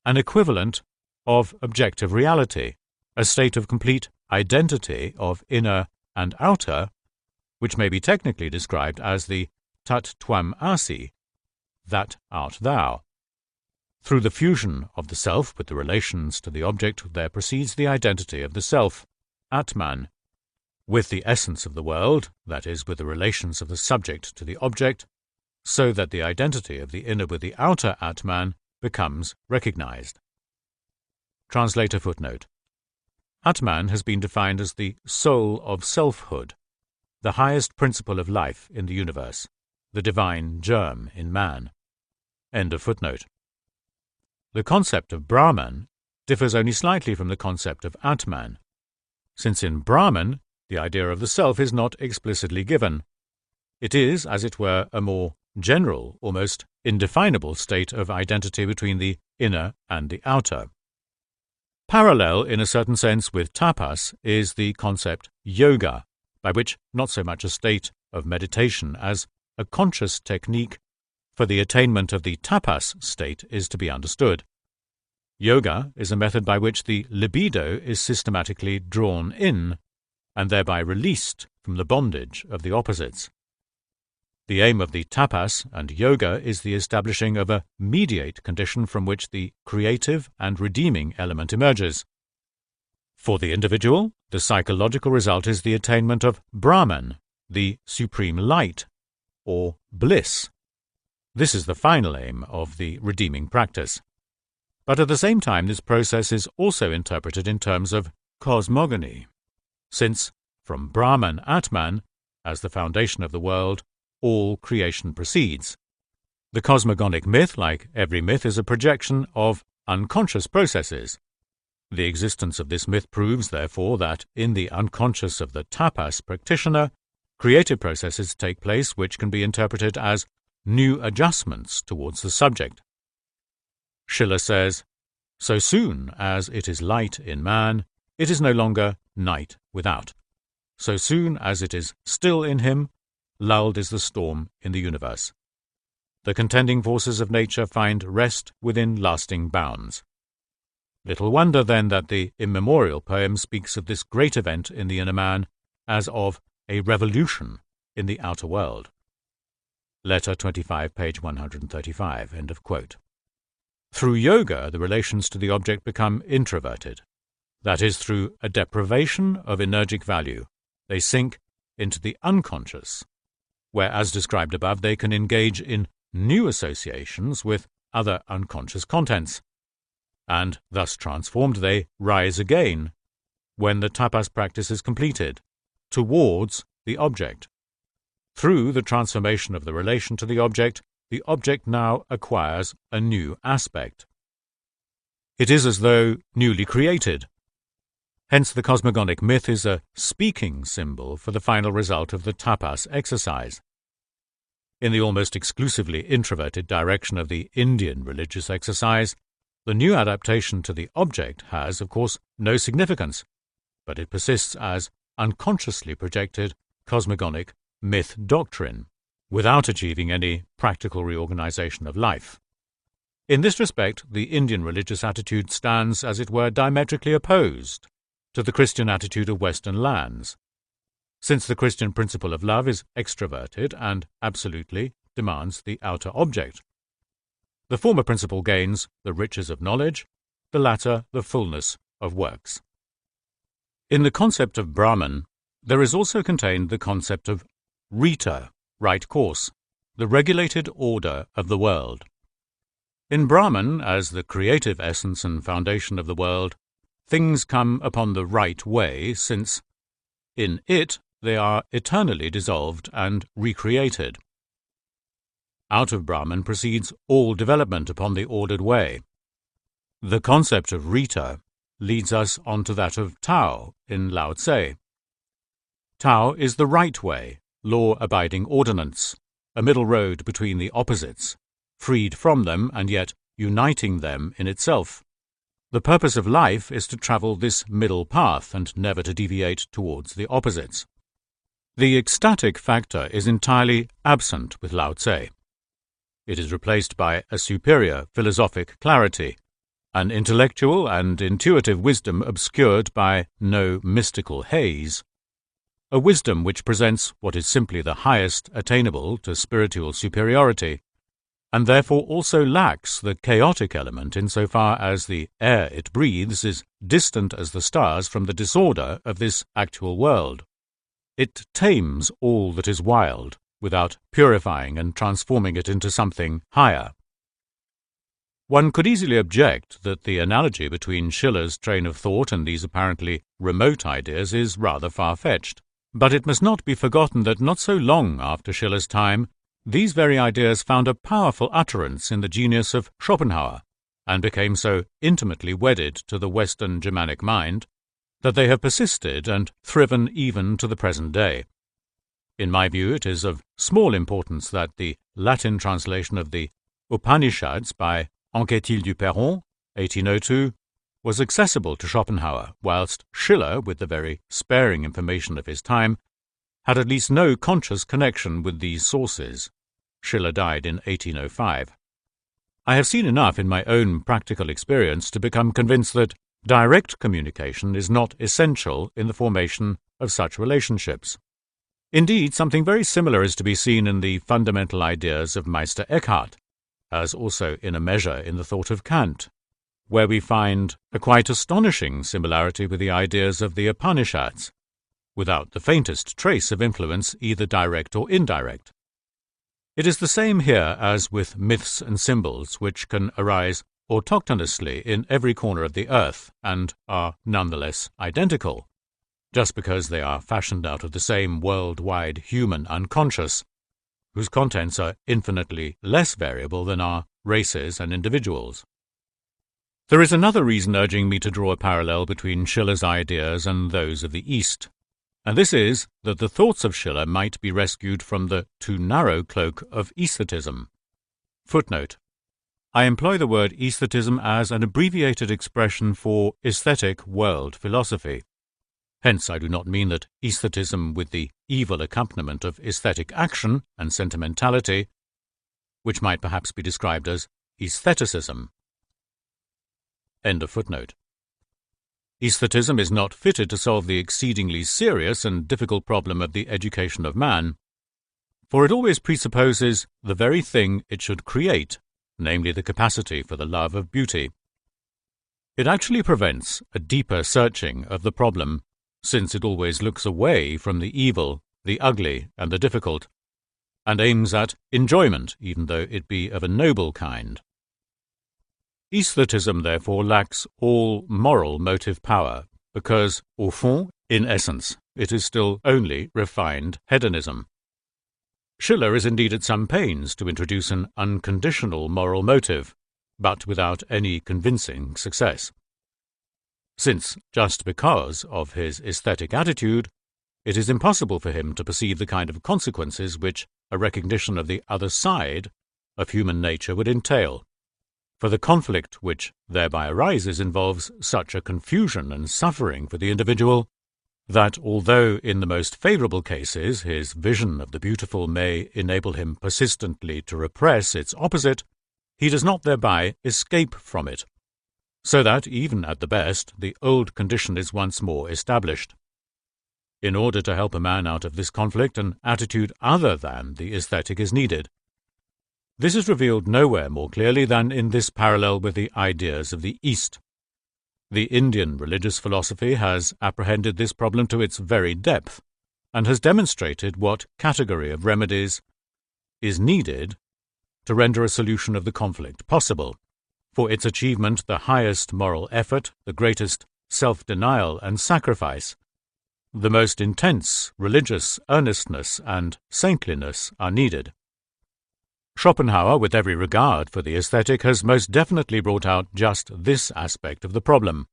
an equivalent of objective reality, a state of complete identity of inner and outer, which may be technically described as the tat tvam asi, that art thou. Through the fusion of the self with the relations to the object, there proceeds the identity of the self, Atman, with the essence of the world, that is, with the relations of the subject to the object, so that the identity of the inner with the outer Atman becomes recognized. Translator footnote. Atman has been defined as the soul of selfhood, the highest principle of life in the universe, the divine germ in man. End of footnote. The concept of Brahman differs only slightly from the concept of Atman, since in Brahman the idea of the self is not explicitly given. It is, as it were, a more general, almost indefinable state of identity between the inner and the outer. Parallel, in a certain sense, with tapas is the concept yoga, by which not so much a state of meditation as a conscious technique for the attainment of the tapas state is to be understood. Yoga is a method by which the libido is systematically drawn in and thereby released from the bondage of the opposites. The aim of the tapas and yoga is the establishing of a mediate condition from which the creative and redeeming element emerges. For the individual, the psychological result is the attainment of Brahman, the supreme light, or bliss. This is the final aim of the redeeming practice. But at the same time, this process is also interpreted in terms of cosmogony, since from Brahman Atman, as the foundation of the world, all creation proceeds. The cosmogonic myth, like every myth, is a projection of unconscious processes. The existence of this myth proves, therefore, that in the unconscious of the tapas practitioner, creative processes take place which can be interpreted as new adjustments towards the subject. Schiller says, "So soon as it is light in man, it is no longer night without. So soon as it is still in him, lulled is the storm in the universe. The contending forces of nature find rest within lasting bounds." Little wonder, then, that the immemorial poem speaks of this great event in the inner man as of a revolution in the outer world. Letter 25, page 135, end of quote. Through yoga, the relations to the object become introverted. That is, through a deprivation of energic value, they sink into the unconscious, where, as described above, they can engage in new associations with other unconscious contents, and thus transformed they rise again, when the tapas practice is completed, towards the object. Through the transformation of the relation to the object now acquires a new aspect. It is as though newly created. Hence the cosmogonic myth is a speaking symbol for the final result of the tapas exercise. In the almost exclusively introverted direction of the Indian religious exercise, the new adaptation to the object has, of course, no significance, but it persists as unconsciously projected cosmogonic myth doctrine, without achieving any practical reorganization of life. In this respect, the Indian religious attitude stands, as it were, diametrically opposed to the Christian attitude of Western lands, since the Christian principle of love is extroverted and absolutely demands the outer object. The former principle gains the riches of knowledge, the latter the fullness of works. In the concept of Brahman, there is also contained the concept of Rita, right course, the regulated order of the world. In Brahman, as the creative essence and foundation of the world, things come upon the right way, since in it they are eternally dissolved and recreated. Out of Brahman proceeds all development upon the ordered way. The concept of Rita leads us on to that of Tao in Lao Tse. Tao is the right way, law-abiding ordinance, a middle road between the opposites, freed from them and yet uniting them in itself. The purpose of life is to travel this middle path and never to deviate towards the opposites. The ecstatic factor is entirely absent with Lao Tse. It is replaced by a superior philosophic clarity, an intellectual and intuitive wisdom obscured by no mystical haze, a wisdom which presents what is simply the highest attainable to spiritual superiority, and therefore also lacks the chaotic element insofar as the air it breathes is distant as the stars from the disorder of this actual world. It tames all that is wild, without purifying and transforming it into something higher. One could easily object that the analogy between Schiller's train of thought and these apparently remote ideas is rather far-fetched, but it must not be forgotten that not so long after Schiller's time, these very ideas found a powerful utterance in the genius of Schopenhauer, and became so intimately wedded to the Western Germanic mind that they have persisted and thriven even to the present day. In my view, it is of small importance that the Latin translation of the Upanishads by Anquetil du Perron, 1802, was accessible to Schopenhauer, whilst Schiller, with the very sparing information of his time, had at least no conscious connection with these sources. Schiller died in 1805. I have seen enough in my own practical experience to become convinced that direct communication is not essential in the formation of such relationships. Indeed, something very similar is to be seen in the fundamental ideas of Meister Eckhart, as also in a measure in the thought of Kant, where we find a quite astonishing similarity with the ideas of the Upanishads, without the faintest trace of influence either direct or indirect. It is the same here as with myths and symbols, which can arise autochthonously in every corner of the earth and are nonetheless identical, just because they are fashioned out of the same worldwide human unconscious, whose contents are infinitely less variable than are races and individuals. There is another reason urging me to draw a parallel between Schiller's ideas and those of the East, and this is that the thoughts of Schiller might be rescued from the too narrow cloak of aesthetism. Footnote: I employ the word aesthetism as an abbreviated expression for aesthetic world philosophy. Hence I do not mean that aesthetism with the evil accompaniment of aesthetic action and sentimentality, which might perhaps be described as aestheticism. End of footnote. Aesthetism is not fitted to solve the exceedingly serious and difficult problem of the education of man, for it always presupposes the very thing it should create, namely the capacity for the love of beauty. It actually prevents a deeper searching of the problem, since it always looks away from the evil, the ugly, and the difficult, and aims at enjoyment, even though it be of a noble kind. Aesthetism, therefore, lacks all moral motive power, because, au fond, in essence, it is still only refined hedonism. Schiller is indeed at some pains to introduce an unconditional moral motive, but without any convincing success. Since, just because of his aesthetic attitude, it is impossible for him to perceive the kind of consequences which a recognition of the other side of human nature would entail, for the conflict which thereby arises involves such a confusion and suffering for the individual that although in the most favourable cases his vision of the beautiful may enable him persistently to repress its opposite, he does not thereby escape from it, so that, even at the best, the old condition is once more established. In order to help a man out of this conflict, an attitude other than the aesthetic is needed. This is revealed nowhere more clearly than in this parallel with the ideas of the East. The Indian religious philosophy has apprehended this problem to its very depth, and has demonstrated what category of remedies is needed to render a solution of the conflict possible. For its achievement, the highest moral effort, the greatest self-denial and sacrifice, the most intense religious earnestness and saintliness are needed. Schopenhauer, with every regard for the aesthetic, has most definitely brought out just this aspect of the problem.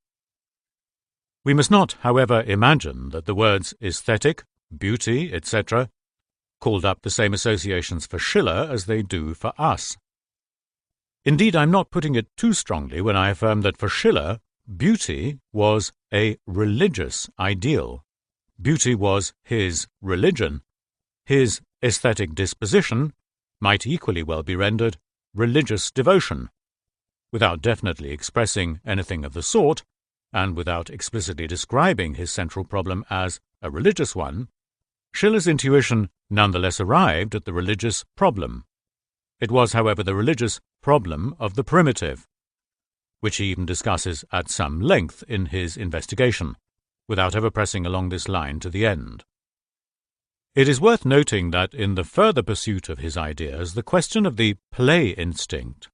We must not, however, imagine that the words aesthetic, beauty, etc. called up the same associations for Schiller as they do for us. Indeed, I am not putting it too strongly when I affirm that for Schiller, beauty was a religious ideal. Beauty was his religion. His aesthetic disposition might equally well be rendered religious devotion. Without definitely expressing anything of the sort, and without explicitly describing his central problem as a religious one, Schiller's intuition nonetheless arrived at the religious problem. It was, however, the religious problem of the primitive, which he even discusses at some length in his investigation, without ever pressing along this line to the end. It is worth noting that in the further pursuit of his ideas, the question of the play instinct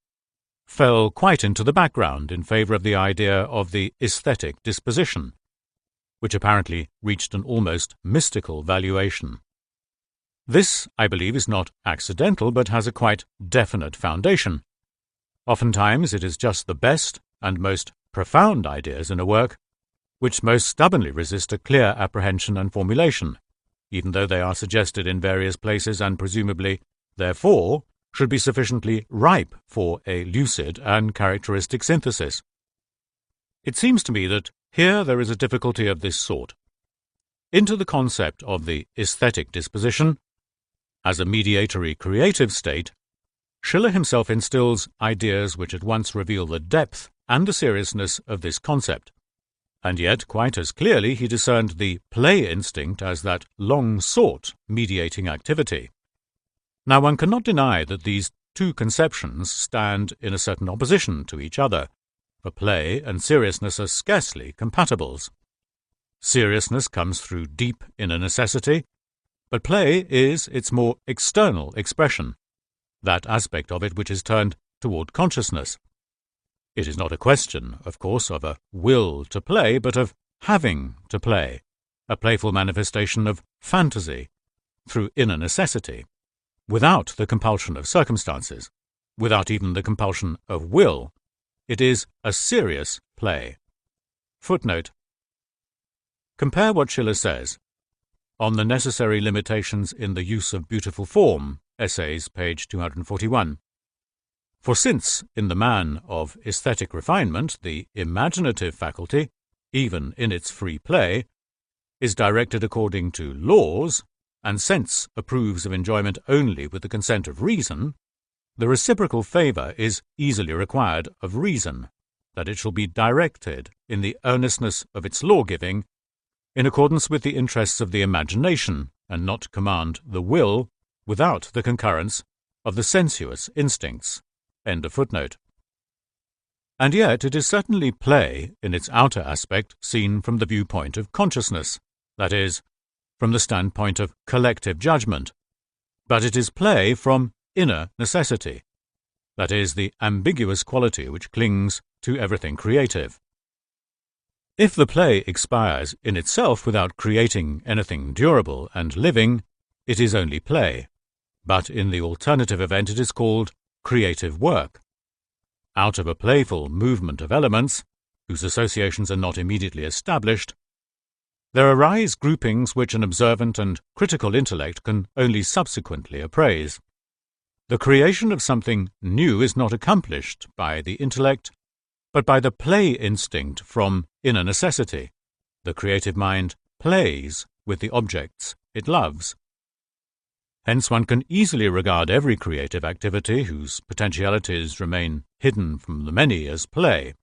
fell quite into the background in favour of the idea of the aesthetic disposition, which apparently reached an almost mystical valuation. This, I believe, is not accidental, but has a quite definite foundation. Oftentimes it is just the best and most profound ideas in a work which most stubbornly resist a clear apprehension and formulation, even though they are suggested in various places and presumably, therefore, should be sufficiently ripe for a lucid and characteristic synthesis. It seems to me that here there is a difficulty of this sort. Into the concept of the aesthetic disposition, as a mediatory creative state, Schiller himself instills ideas which at once reveal the depth and the seriousness of this concept. And yet, quite as clearly, he discerned the play instinct as that long-sought mediating activity. Now, one cannot deny that these two conceptions stand in a certain opposition to each other, for play and seriousness are scarcely compatibles. Seriousness comes through deep inner necessity, but play is its more external expression, that aspect of it which is turned toward consciousness. It is not a question, of course, of a will to play, but of having to play, a playful manifestation of fantasy, through inner necessity, without the compulsion of circumstances, without even the compulsion of will. It is a serious play. Footnote. Compare what Schiller says on the necessary limitations in the use of beautiful form, Essays, page 241. For since, in the man of aesthetic refinement, the imaginative faculty, even in its free play, is directed according to laws, and sense approves of enjoyment only with the consent of reason, the reciprocal favour is easily required of reason, that it shall be directed in the earnestness of its law-giving, in accordance with the interests of the imagination, and not command the will without the concurrence of the sensuous instincts. End of footnote. And yet it is certainly play in its outer aspect seen from the viewpoint of consciousness, that is, from the standpoint of collective judgment, but it is play from inner necessity, that is, the ambiguous quality which clings to everything creative. If the play expires in itself without creating anything durable and living, it is only play, but in the alternative event it is called creative work. out of a playful movement of elements, whose associations are not immediately established, there arise groupings which an observant and critical intellect can only subsequently appraise. The creation of something new is not accomplished by the intellect, but by the play instinct from inner necessity. The creative mind plays with the objects it loves. Hence one can easily regard every creative activity whose potentialities remain hidden from the many as play.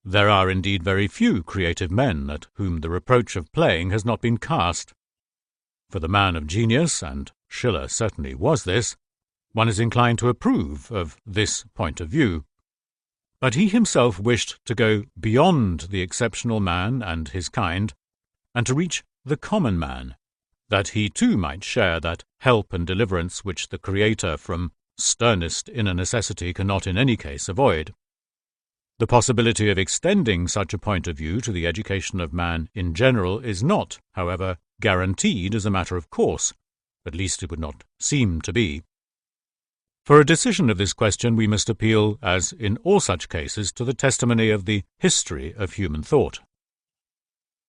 There are indeed very few creative men at whom the reproach of playing has not been cast. For the man of genius, and Schiller certainly was this, one is inclined to approve of this point of view. But he himself wished to go beyond the exceptional man and his kind, and to reach the common man, that he too might share that help and deliverance which the Creator from sternest inner necessity cannot in any case avoid. The possibility of extending such a point of view to the education of man in general is not, however, guaranteed as a matter of course, at least it would not seem to be. For a decision of this question we must appeal, as in all such cases, to the testimony of the history of human thought.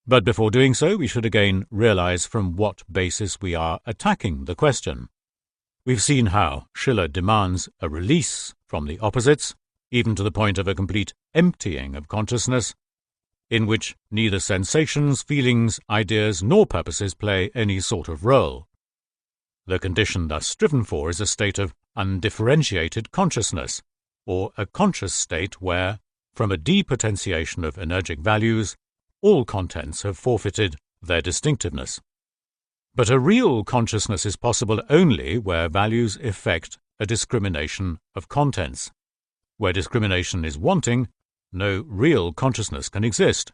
But before doing so, we should again realize from what basis we are attacking the question. We've seen how Schiller demands a release from the opposites, even to the point of a complete emptying of consciousness, in which neither sensations, feelings, ideas, nor purposes play any sort of role. The condition thus striven for is a state of undifferentiated consciousness, or a conscious state where, from a depotentiation of energic values, all contents have forfeited their distinctiveness. But a real consciousness is possible only where values effect a discrimination of contents. Where discrimination is wanting, no real consciousness can exist.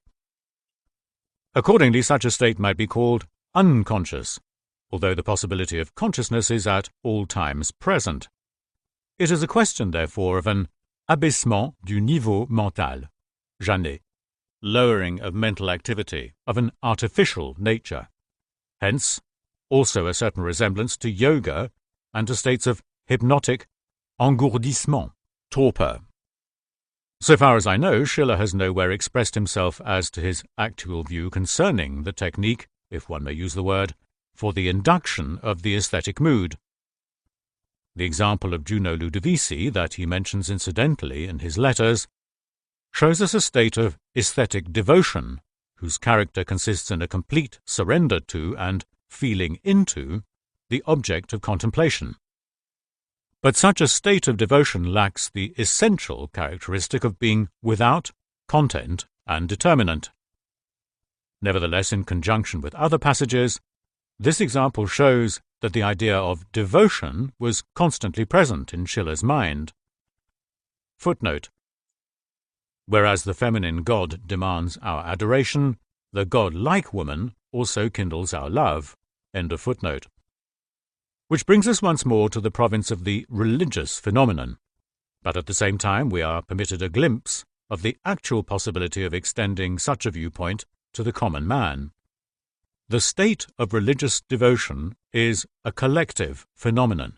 Accordingly, such a state might be called unconscious, although the possibility of consciousness is at all times present. It is a question, therefore, of an abaissement du niveau mental, Janet, lowering of mental activity of an artificial nature. Hence, also a certain resemblance to yoga and to states of hypnotic engourdissement, torpor. So far as I know, Schiller has nowhere expressed himself as to his actual view concerning the technique, if one may use the word, for the induction of the aesthetic mood. The example of Juno Ludovisi that he mentions incidentally in his letters shows us a state of aesthetic devotion whose character consists in a complete surrender to and feeling into the object of contemplation. But such a state of devotion lacks the essential characteristic of being without content and determinant. Nevertheless, in conjunction with other passages, this example shows that the idea of devotion was constantly present in Schiller's mind. Footnote: whereas the feminine god demands our adoration, the god-like woman also kindles our love. End of footnote. Which brings us once more to the province of the religious phenomenon, but at the same time we are permitted a glimpse of the actual possibility of extending such a viewpoint to the common man. The state of religious devotion is a collective phenomenon,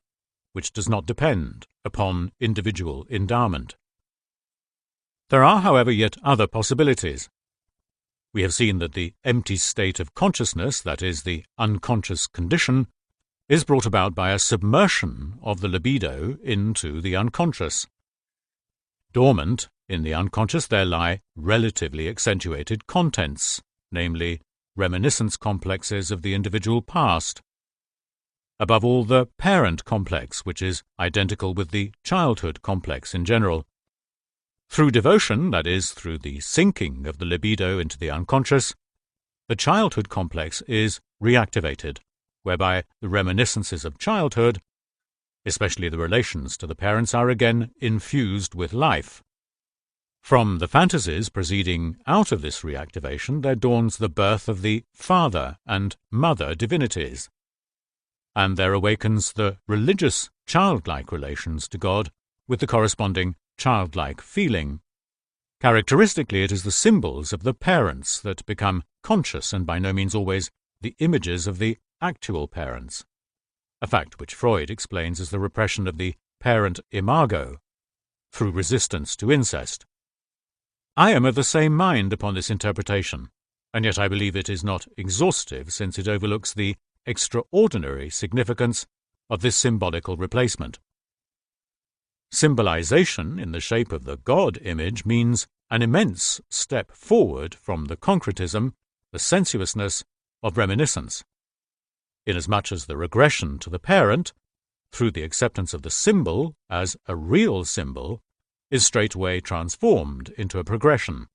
which does not depend upon individual endowment. There are, however, yet other possibilities. We have seen that the empty state of consciousness, that is, the unconscious condition, is brought about by a submersion of the libido into the unconscious. Dormant in the unconscious there lie relatively accentuated contents, namely reminiscence complexes of the individual past. Above all, the parent complex, which is identical with the childhood complex in general. Through devotion, that is, through the sinking of the libido into the unconscious, the childhood complex is reactivated, whereby the reminiscences of childhood, especially the relations to the parents, are again infused with life. From the fantasies proceeding out of this reactivation there dawns the birth of the father and mother divinities, and there awakens the religious childlike relations to God with the corresponding childlike feeling. Characteristically, it is the symbols of the parents that become conscious and by no means always the images of the actual parents, a fact which Freud explains as the repression of the parent imago, through resistance to incest. I am of the same mind upon this interpretation, and yet I believe it is not exhaustive, since it overlooks the extraordinary significance of this symbolical replacement. Symbolization in the shape of the God image means an immense step forward from the concretism, the sensuousness of reminiscence, inasmuch as the regression to the parent, through the acceptance of the symbol as a real symbol, is straightway transformed into a progression.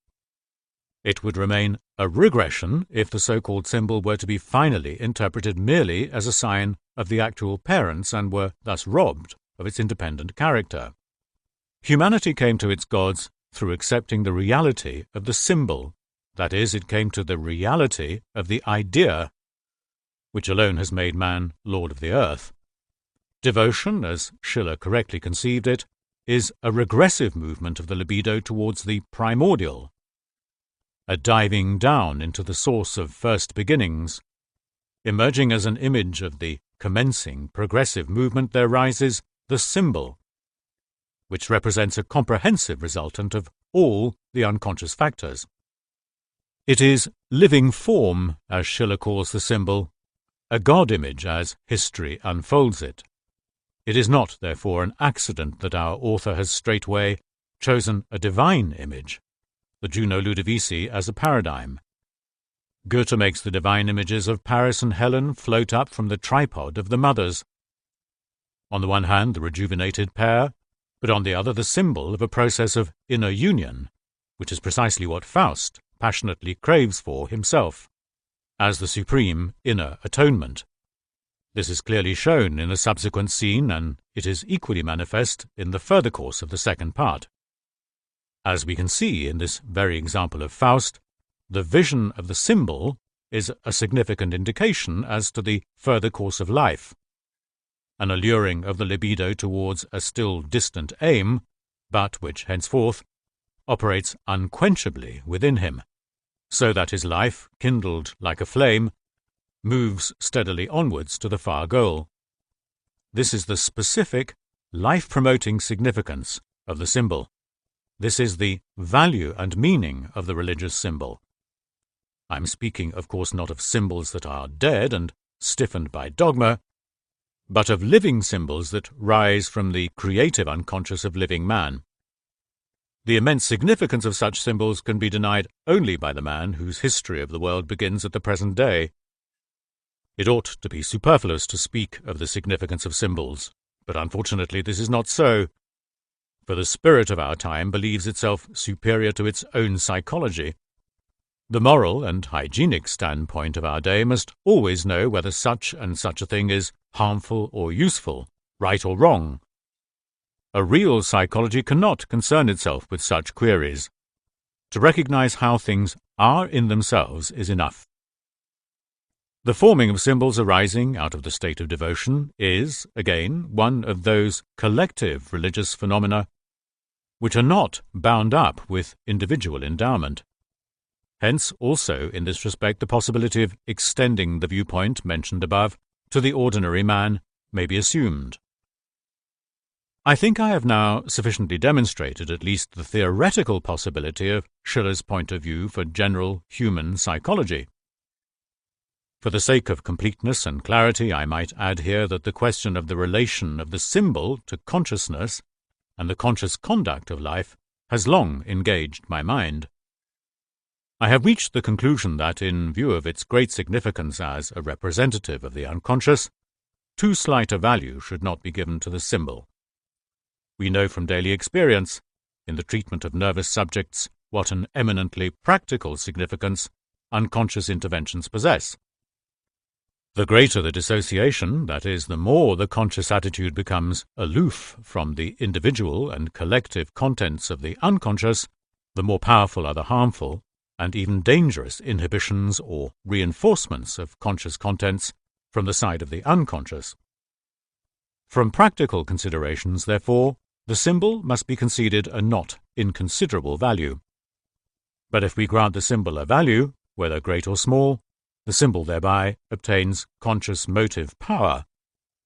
It would remain a regression if the so-called symbol were to be finally interpreted merely as a sign of the actual parents and were thus robbed of its independent character. Humanity came to its gods through accepting the reality of the symbol, that is, it came to the reality of the idea, which alone has made man lord of the earth. Devotion, as Schiller correctly conceived it, is a regressive movement of the libido towards the primordial, a diving down into the source of first beginnings. Emerging as an image of the commencing progressive movement, there rises the symbol, which represents a comprehensive resultant of all the unconscious factors. It is living form, as Schiller calls the symbol, a God image as history unfolds it. It is not, therefore, an accident that our author has straightway chosen a divine image, the Juno Ludovisi, as a paradigm. Goethe makes the divine images of Paris and Helen float up from the tripod of the mothers. On the one hand, the rejuvenated pair, but on the other the symbol of a process of inner union, which is precisely what Faust passionately craves for himself, as the supreme inner atonement. This is clearly shown in a subsequent scene, and it is equally manifest in the further course of the second part. As we can see in this very example of Faust, the vision of the symbol is a significant indication as to the further course of life, an alluring of the libido towards a still distant aim, but which henceforth operates unquenchably within him, so that his life, kindled like a flame, moves steadily onwards to the far goal. This is the specific, life-promoting significance of the symbol. This is the value and meaning of the religious symbol. I am speaking, of course, not of symbols that are dead and stiffened by dogma, but of living symbols that rise from the creative unconscious of living man. The immense significance of such symbols can be denied only by the man whose history of the world begins at the present day. It ought to be superfluous to speak of the significance of symbols, but unfortunately this is not so, for the spirit of our time believes itself superior to its own psychology. The moral and hygienic standpoint of our day must always know whether such and such a thing is harmful or useful, right or wrong. A real psychology cannot concern itself with such queries. To recognize how things are in themselves is enough. The forming of symbols arising out of the state of devotion is, again, one of those collective religious phenomena which are not bound up with individual endowment. Hence, also, in this respect, the possibility of extending the viewpoint mentioned above to the ordinary man may be assumed. I think I have now sufficiently demonstrated at least the theoretical possibility of Schiller's point of view for general human psychology. For the sake of completeness and clarity, I might add here that the question of the relation of the symbol to consciousness and the conscious conduct of life has long engaged my mind. I have reached the conclusion that, in view of its great significance as a representative of the unconscious, too slight a value should not be given to the symbol. We know from daily experience, in the treatment of nervous subjects, what an eminently practical significance unconscious interventions possess. The greater the dissociation, that is, the more the conscious attitude becomes aloof from the individual and collective contents of the unconscious, the more powerful are the harmful and even dangerous inhibitions or reinforcements of conscious contents from the side of the unconscious. From practical considerations, therefore, the symbol must be conceded a not inconsiderable value. But if we grant the symbol a value, whether great or small, the symbol thereby obtains conscious motive power,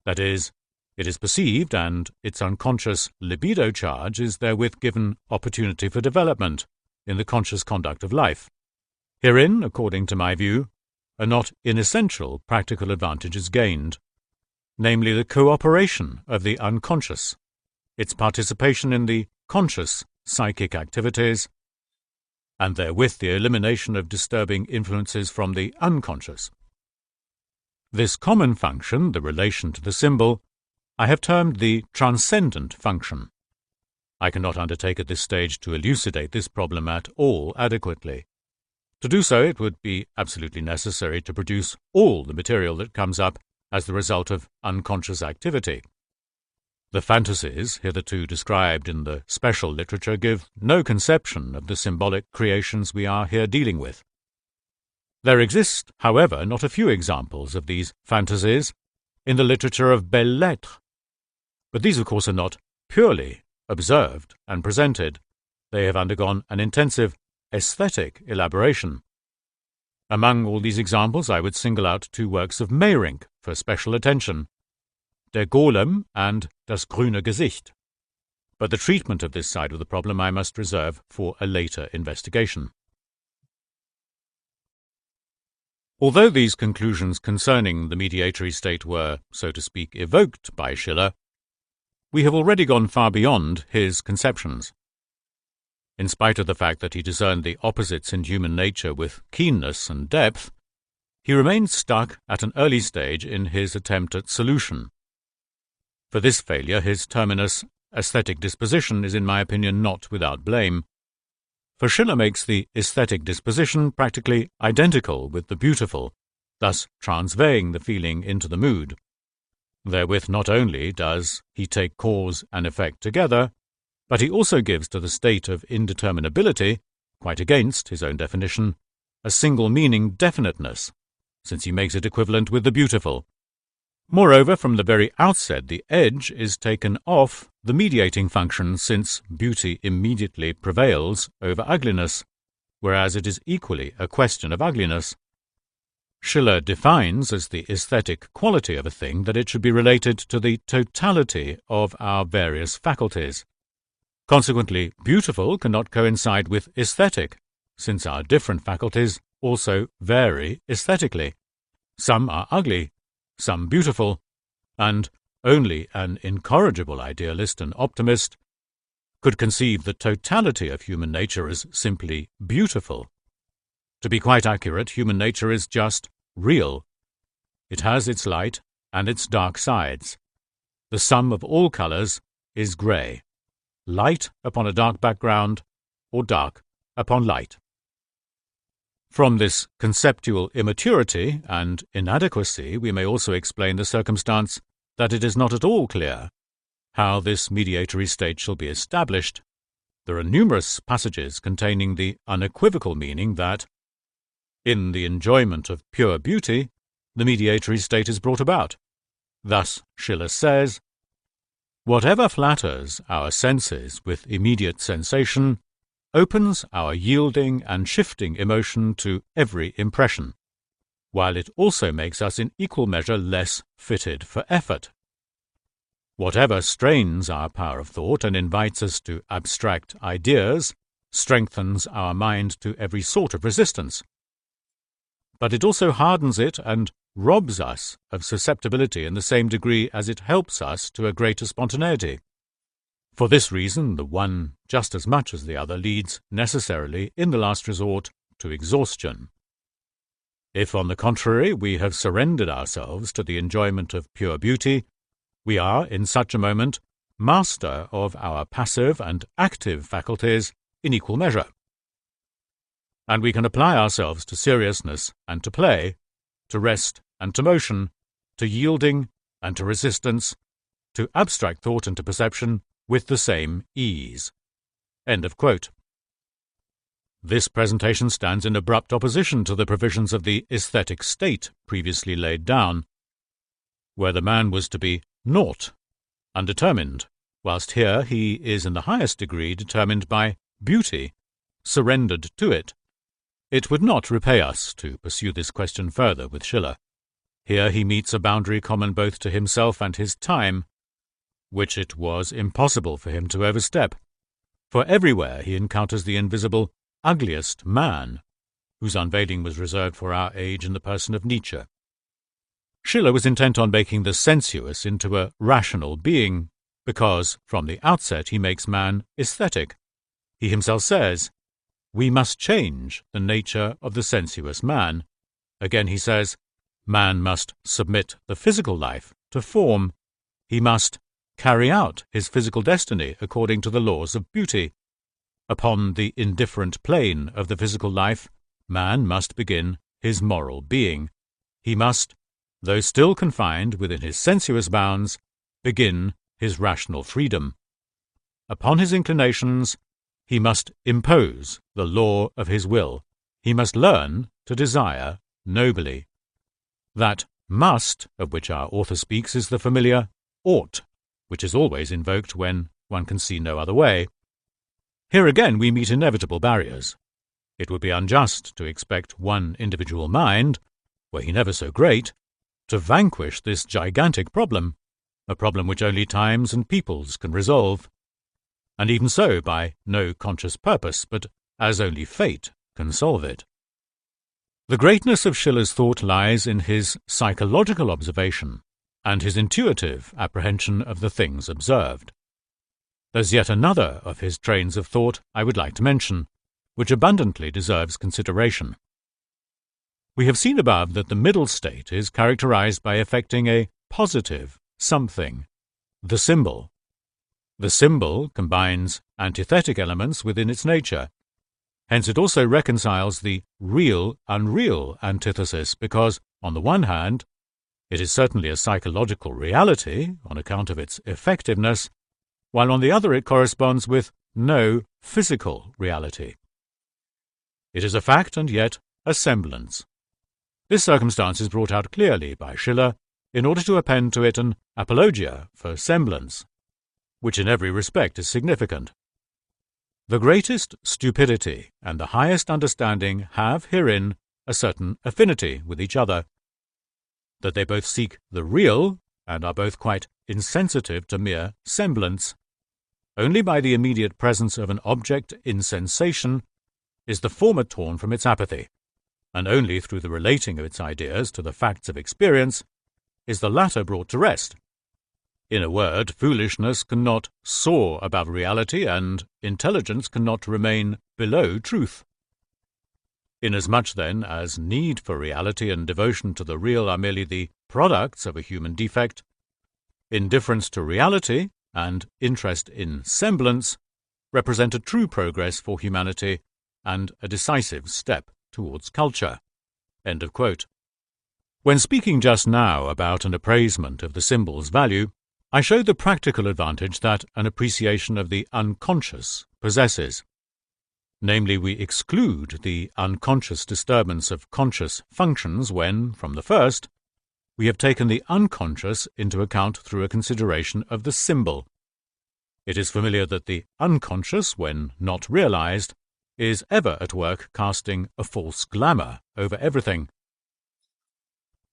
that is, It is perceived, and its unconscious libido charge is therewith given opportunity for development in the conscious conduct of life. Herein, according to my view, a not inessential practical advantage is gained, namely the cooperation of the unconscious, its participation in the conscious psychic activities, and therewith the elimination of disturbing influences from the unconscious. This common function, the relation to the symbol, I have termed the transcendent function. I cannot undertake at this stage to elucidate this problem at all adequately. To do so, it would be absolutely necessary to produce all the material that comes up as the result of unconscious activity. The fantasies hitherto described in the special literature give no conception of the symbolic creations we are here dealing with. There exist, however, not a few examples of these fantasies in the literature of belles lettres. But these, of course, are not purely observed and presented. They have undergone an intensive aesthetic elaboration. Among all these examples, I would single out two works of Meyrink for special attention, Der Golem and Das grüne Gesicht. But the treatment of this side of the problem I must reserve for a later investigation. Although these conclusions concerning the mediatory state were, so to speak, evoked by Schiller, we have already gone far beyond his conceptions. In spite of the fact that he discerned the opposites in human nature with keenness and depth, he remained stuck at an early stage in his attempt at solution. For this failure, his terminus, aesthetic disposition, is in my opinion not without blame, for Schiller makes the aesthetic disposition practically identical with the beautiful, thus transveying the feeling into the mood. Therewith not only does he take cause and effect together, but he also gives to the state of indeterminability, quite against his own definition, a single meaning definiteness, since he makes it equivalent with the beautiful. Moreover, from the very outset, the edge is taken off the mediating function, since beauty immediately prevails over ugliness, whereas it is equally a question of ugliness. Schiller defines as the aesthetic quality of a thing that it should be related to the totality of our various faculties. Consequently, beautiful cannot coincide with aesthetic, since our different faculties also vary aesthetically. Some are ugly, some beautiful, and only an incorrigible idealist and optimist could conceive the totality of human nature as simply beautiful. To be quite accurate, human nature is just real. It has its light and its dark sides. The sum of all colours is grey, light upon a dark background, or dark upon light. From this conceptual immaturity and inadequacy, we may also explain the circumstance that it is not at all clear how this mediatory state shall be established. There are numerous passages containing the unequivocal meaning that, in the enjoyment of pure beauty, the mediatory state is brought about. Thus, Schiller says, "Whatever flatters our senses with immediate sensation opens our yielding and shifting emotion to every impression, while it also makes us in equal measure less fitted for effort. Whatever strains our power of thought and invites us to abstract ideas strengthens our mind to every sort of resistance. But it also hardens it and robs us of susceptibility in the same degree as it helps us to a greater spontaneity. For this reason, the one, just as much as the other, leads necessarily, in the last resort, to exhaustion. If, on the contrary, we have surrendered ourselves to the enjoyment of pure beauty, we are, in such a moment, master of our passive and active faculties in equal measure. And we can apply ourselves to seriousness and to play, to rest and to motion, to yielding and to resistance, to abstract thought and to perception with the same ease." End of quote. This presentation stands in abrupt opposition to the provisions of the aesthetic state previously laid down, where the man was to be naught, undetermined, whilst here he is in the highest degree determined by beauty, surrendered to it. It would not repay us to pursue this question further with Schiller. Here he meets a boundary common both to himself and his time, which it was impossible for him to overstep, for everywhere he encounters the invisible, ugliest man, whose unveiling was reserved for our age in the person of Nietzsche. Schiller was intent on making the sensuous into a rational being, because from the outset he makes man aesthetic. He himself says, "We must change the nature of the sensuous man." Again he says, "Man must submit the physical life to form. He must carry out his physical destiny according to the laws of beauty. Upon the indifferent plane of the physical life, man must begin his moral being. He must, though still confined within his sensuous bounds, begin his rational freedom. Upon his inclinations, he must impose the law of his will. He must learn to desire nobly." That must of which our author speaks is the familiar ought, which is always invoked when one can see no other way. Here again we meet inevitable barriers. It would be unjust to expect one individual mind, were he never so great, to vanquish this gigantic problem, a problem which only times and peoples can resolve, and even so by no conscious purpose, but as only fate can solve it. The greatness of Schiller's thought lies in his psychological observation and his intuitive apprehension of the things observed. There's yet another of his trains of thought I would like to mention, which abundantly deserves consideration. We have seen above that the middle state is characterized by effecting a positive something, the symbol. The symbol combines antithetic elements within its nature. Hence it also reconciles the real-unreal antithesis because, on the one hand, it is certainly a psychological reality on account of its effectiveness, while on the other it corresponds with no physical reality. It is a fact and yet a semblance. This circumstance is brought out clearly by Schiller in order to append to it an apologia for semblance, which in every respect is significant. The greatest stupidity and the highest understanding have herein a certain affinity with each other, that they both seek the real and are both quite insensitive to mere semblance. Only by the immediate presence of an object in sensation is the former torn from its apathy, and only through the relating of its ideas to the facts of experience is the latter brought to rest. In a word, foolishness cannot soar above reality, and intelligence cannot remain below truth. Inasmuch, then, as need for reality and devotion to the real are merely the products of a human defect, indifference to reality and interest in semblance represent a true progress for humanity and a decisive step towards culture. End of quote. When speaking just now about an appraisement of the symbol's value, I showed the practical advantage that an appreciation of the unconscious possesses. Namely, we exclude the unconscious disturbance of conscious functions when, from the first, we have taken the unconscious into account through a consideration of the symbol. It is familiar that the unconscious, when not realized, is ever at work casting a false glamour over everything.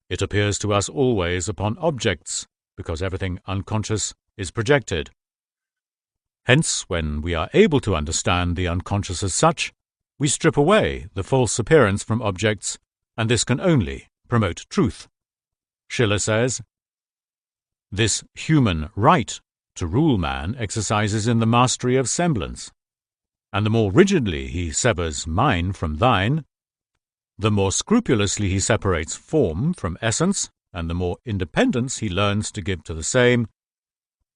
It appears to us always upon objects, because everything unconscious is projected. Hence, when we are able to understand the unconscious as such, we strip away the false appearance from objects, and this can only promote truth. Schiller says, "This human right to rule man exercises in the mastery of semblance, and the more rigidly he severs mine from thine, the more scrupulously he separates form from essence, and the more independence he learns to give to the same,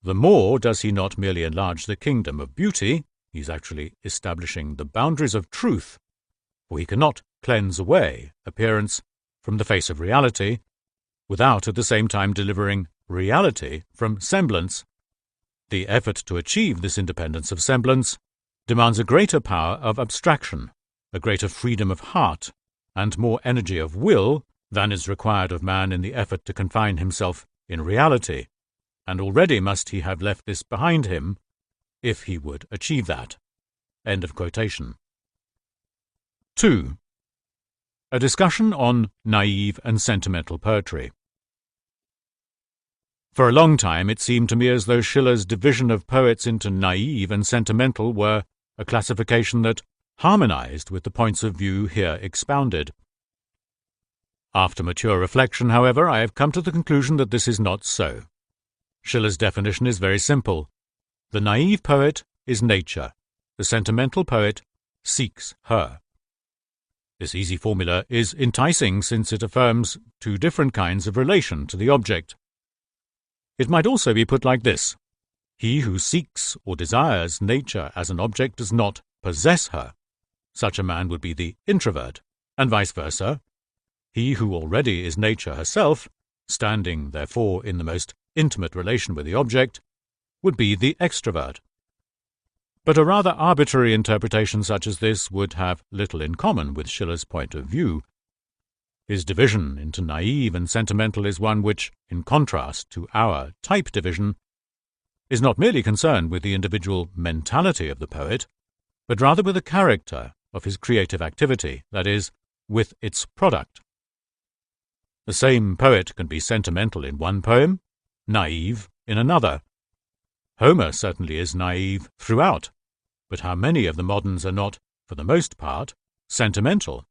the more does he not merely enlarge the kingdom of beauty, he is actually establishing the boundaries of truth, for he cannot cleanse away appearance from the face of reality, without at the same time delivering reality from semblance. The effort to achieve this independence of semblance demands a greater power of abstraction, a greater freedom of heart, and more energy of will than is required of man in the effort to confine himself in reality, and already must he have left this behind him if he would achieve that." End of quotation. 2. A discussion on naive and sentimental poetry. For a long time it seemed to me as though Schiller's division of poets into naive and sentimental were a classification that harmonized with the points of view here expounded. After mature reflection, however, I have come to the conclusion that this is not so. Schiller's definition is very simple. The naive poet is nature. The sentimental poet seeks her. This easy formula is enticing since it affirms two different kinds of relation to the object. It might also be put like this. He who seeks or desires nature as an object does not possess her. Such a man would be the introvert, and vice versa. He who already is nature herself, standing therefore in the most intimate relation with the object, would be the extrovert. But a rather arbitrary interpretation such as this would have little in common with Schiller's point of view. His division into naive and sentimental is one which, in contrast to our type division, is not merely concerned with the individual mentality of the poet, but rather with the character of his creative activity, that is, with its product. The same poet can be sentimental in one poem, naive in another. Homer certainly is naive throughout, but how many of the moderns are not, for the most part, sentimental?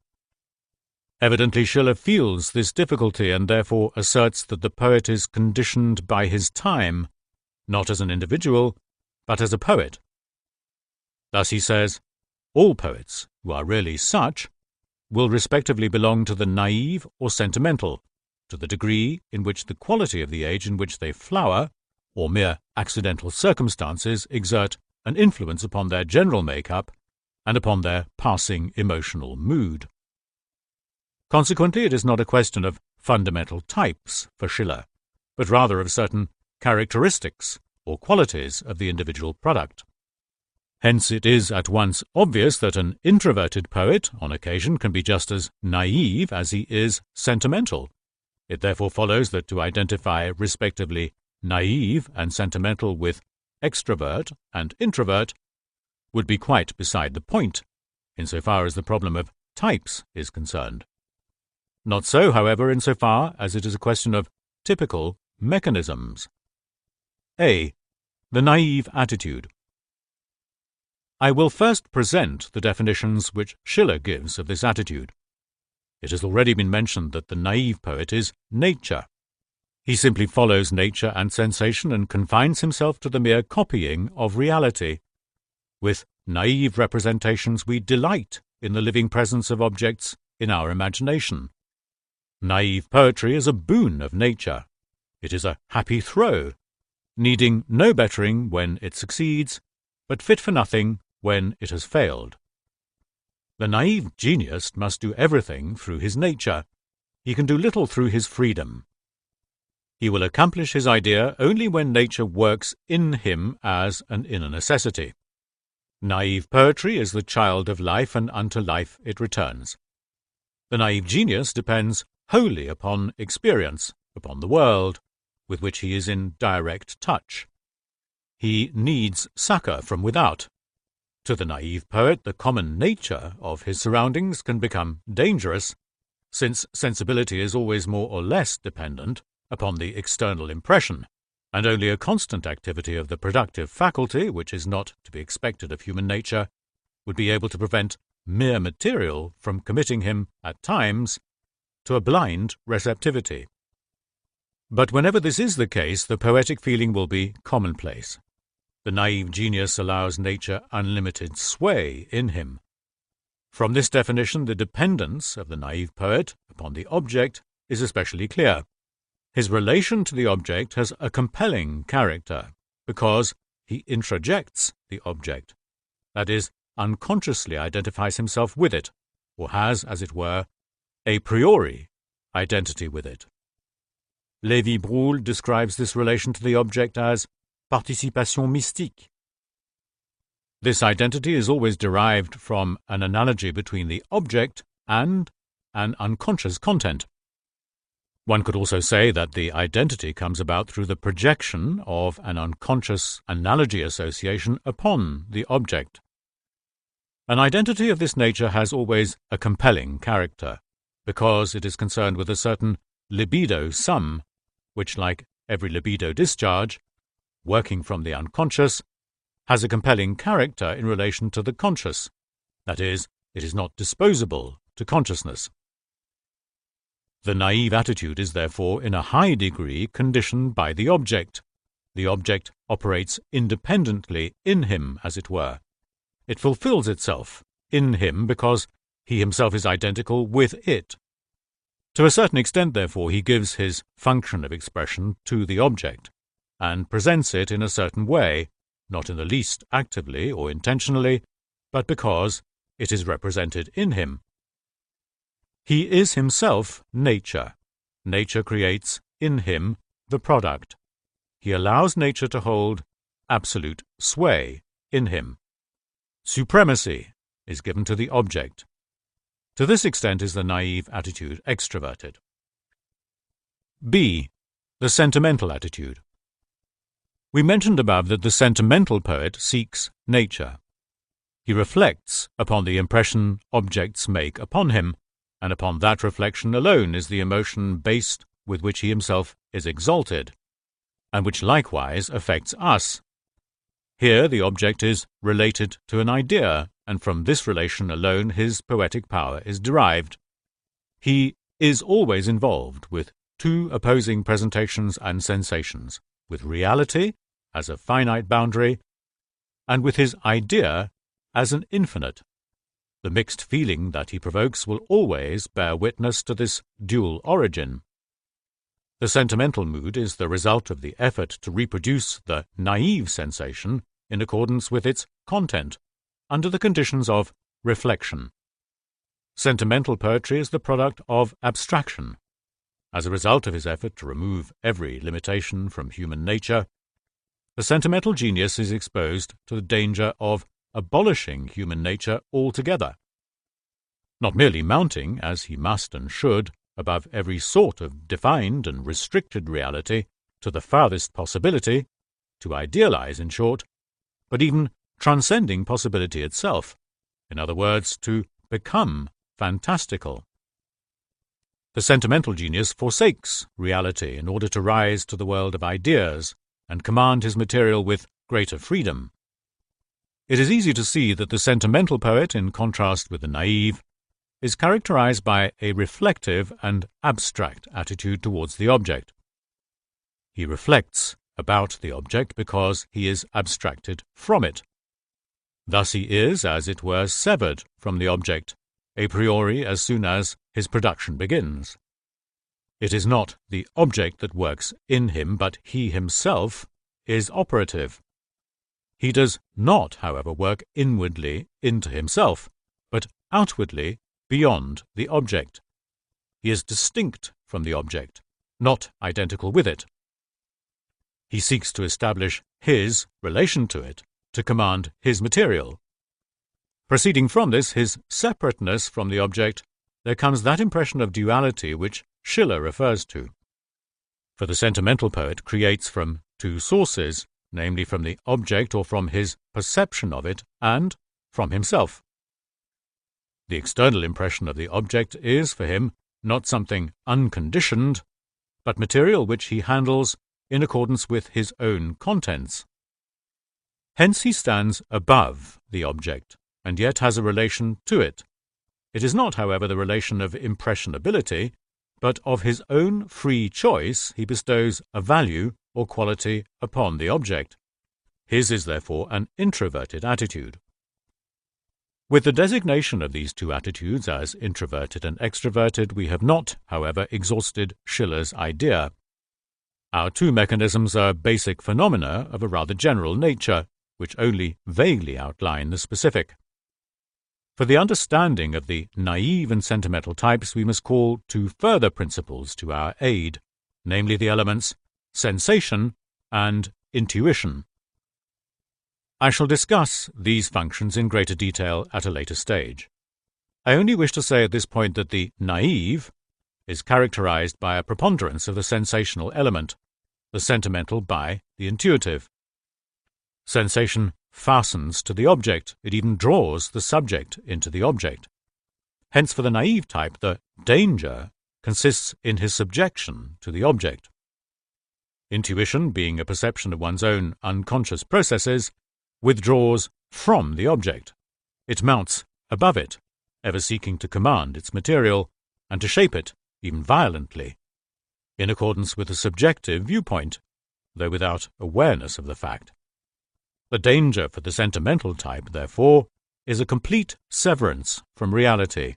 Evidently Schiller feels this difficulty and therefore asserts that the poet is conditioned by his time, not as an individual, but as a poet. Thus he says, all poets, who are really such, will respectively belong to the naive or sentimental, to the degree in which the quality of the age in which they flower, or mere accidental circumstances, exert an influence upon their general make-up and upon their passing emotional mood. Consequently, it is not a question of fundamental types for Schiller, but rather of certain characteristics or qualities of the individual product. Hence it is at once obvious that an introverted poet, on occasion, can be just as naive as he is sentimental. It therefore follows that to identify respectively naive and sentimental with extrovert and introvert would be quite beside the point, insofar as the problem of types is concerned. Not so, however, insofar as it is a question of typical mechanisms. A. The naive attitude. I will first present the definitions which Schiller gives of this attitude. It has already been mentioned that the naive poet is nature. He simply follows nature and sensation and confines himself to the mere copying of reality. With naive representations we delight in the living presence of objects in our imagination. Naive poetry is a boon of nature. It is a happy throw, needing no bettering when it succeeds, but fit for nothing when it has failed. The naive genius must do everything through his nature. He can do little through his freedom. He will accomplish his idea only when nature works in him as an inner necessity. Naive poetry is the child of life, and unto life it returns. The naive genius depends wholly upon experience, upon the world, with which he is in direct touch. He needs succour from without. To the naive poet, the common nature of his surroundings can become dangerous, since sensibility is always more or less dependent upon the external impression, and only a constant activity of the productive faculty, which is not to be expected of human nature, would be able to prevent mere material from committing him, at times, to a blind receptivity. But whenever this is the case, the poetic feeling will be commonplace. The naive genius allows nature unlimited sway in him. From this definition, the dependence of the naive poet upon the object is especially clear. His relation to the object has a compelling character, because he introjects the object, that is, unconsciously identifies himself with it, or has, as it were, a priori identity with it. Lévi-Bruhl describes this relation to the object as participation mystique. This identity is always derived from an analogy between the object and an unconscious content. One could also say that the identity comes about through the projection of an unconscious analogy association upon the object. An identity of this nature has always a compelling character, because it is concerned with a certain libido sum, which, like every libido discharge, working from the unconscious, has a compelling character in relation to the conscious. That is, it is not disposable to consciousness. The naive attitude is therefore in a high degree conditioned by the object. The object operates independently in him, as it were. It fulfills itself in him because he himself is identical with it. To a certain extent, therefore, he gives his function of expression to the object, and presents it in a certain way, not in the least actively or intentionally, but because it is represented in him. He is himself nature. Nature creates in him the product. He allows nature to hold absolute sway in him. Supremacy is given to the object. To this extent is the naive attitude extroverted. B. The sentimental attitude. We mentioned above that the sentimental poet seeks nature. He reflects upon the impression objects make upon him, and upon that reflection alone is the emotion based with which he himself is exalted, and which likewise affects us. Here the object is related to an idea, and from this relation alone his poetic power is derived. He is always involved with two opposing presentations and sensations, with reality as a finite boundary, and with his idea as an infinite. The mixed feeling that he provokes will always bear witness to this dual origin. The sentimental mood is the result of the effort to reproduce the naive sensation in accordance with its content, under the conditions of reflection. Sentimental poetry is the product of abstraction. As a result of his effort to remove every limitation from human nature, the sentimental genius is exposed to the danger of abolishing human nature altogether, not merely mounting, as he must and should, above every sort of defined and restricted reality to the farthest possibility, to idealize, in short, but even transcending possibility itself, in other words, to become fantastical. The sentimental genius forsakes reality in order to rise to the world of ideas and command his material with greater freedom. It is easy to see that the sentimental poet, in contrast with the naive, is characterized by a reflective and abstract attitude towards the object. He reflects about the object because he is abstracted from it. Thus he is, as it were, severed from the object, a priori as soon as his production begins. It is not the object that works in him, but he himself is operative. He does not, however, work inwardly into himself, but outwardly beyond the object. He is distinct from the object, not identical with it. He seeks to establish his relation to it, to command his material. Proceeding from this, his separateness from the object, there comes that impression of duality which Schiller refers to. For the sentimental poet creates from two sources, namely from the object or from his perception of it, and from himself. The external impression of the object is, for him, not something unconditioned, but material which he handles in accordance with his own contents. Hence he stands above the object, and yet has a relation to it. It is not, however, the relation of impressionability, but of his own free choice he bestows a value or quality upon the object. His is therefore an introverted attitude. With the designation of these two attitudes as introverted and extroverted, we have not, however, exhausted Schiller's idea. Our two mechanisms are basic phenomena of a rather general nature, which only vaguely outline the specific. For the understanding of the naive and sentimental types, we must call two further principles to our aid, namely the elements sensation and intuition. I shall discuss these functions in greater detail at a later stage. I only wish to say at this point that the naive is characterized by a preponderance of the sensational element, the sentimental by the intuitive. Sensation fastens to the object, it even draws the subject into the object. Hence for the naive type, the danger consists in his subjection to the object. intuition being a perception of one's own unconscious processes, withdraws from the object. It mounts above it, ever seeking to command its material and to shape it, even violently, in accordance with a subjective viewpoint, though without awareness of the fact. The danger for the sentimental type, therefore, is a complete severance from reality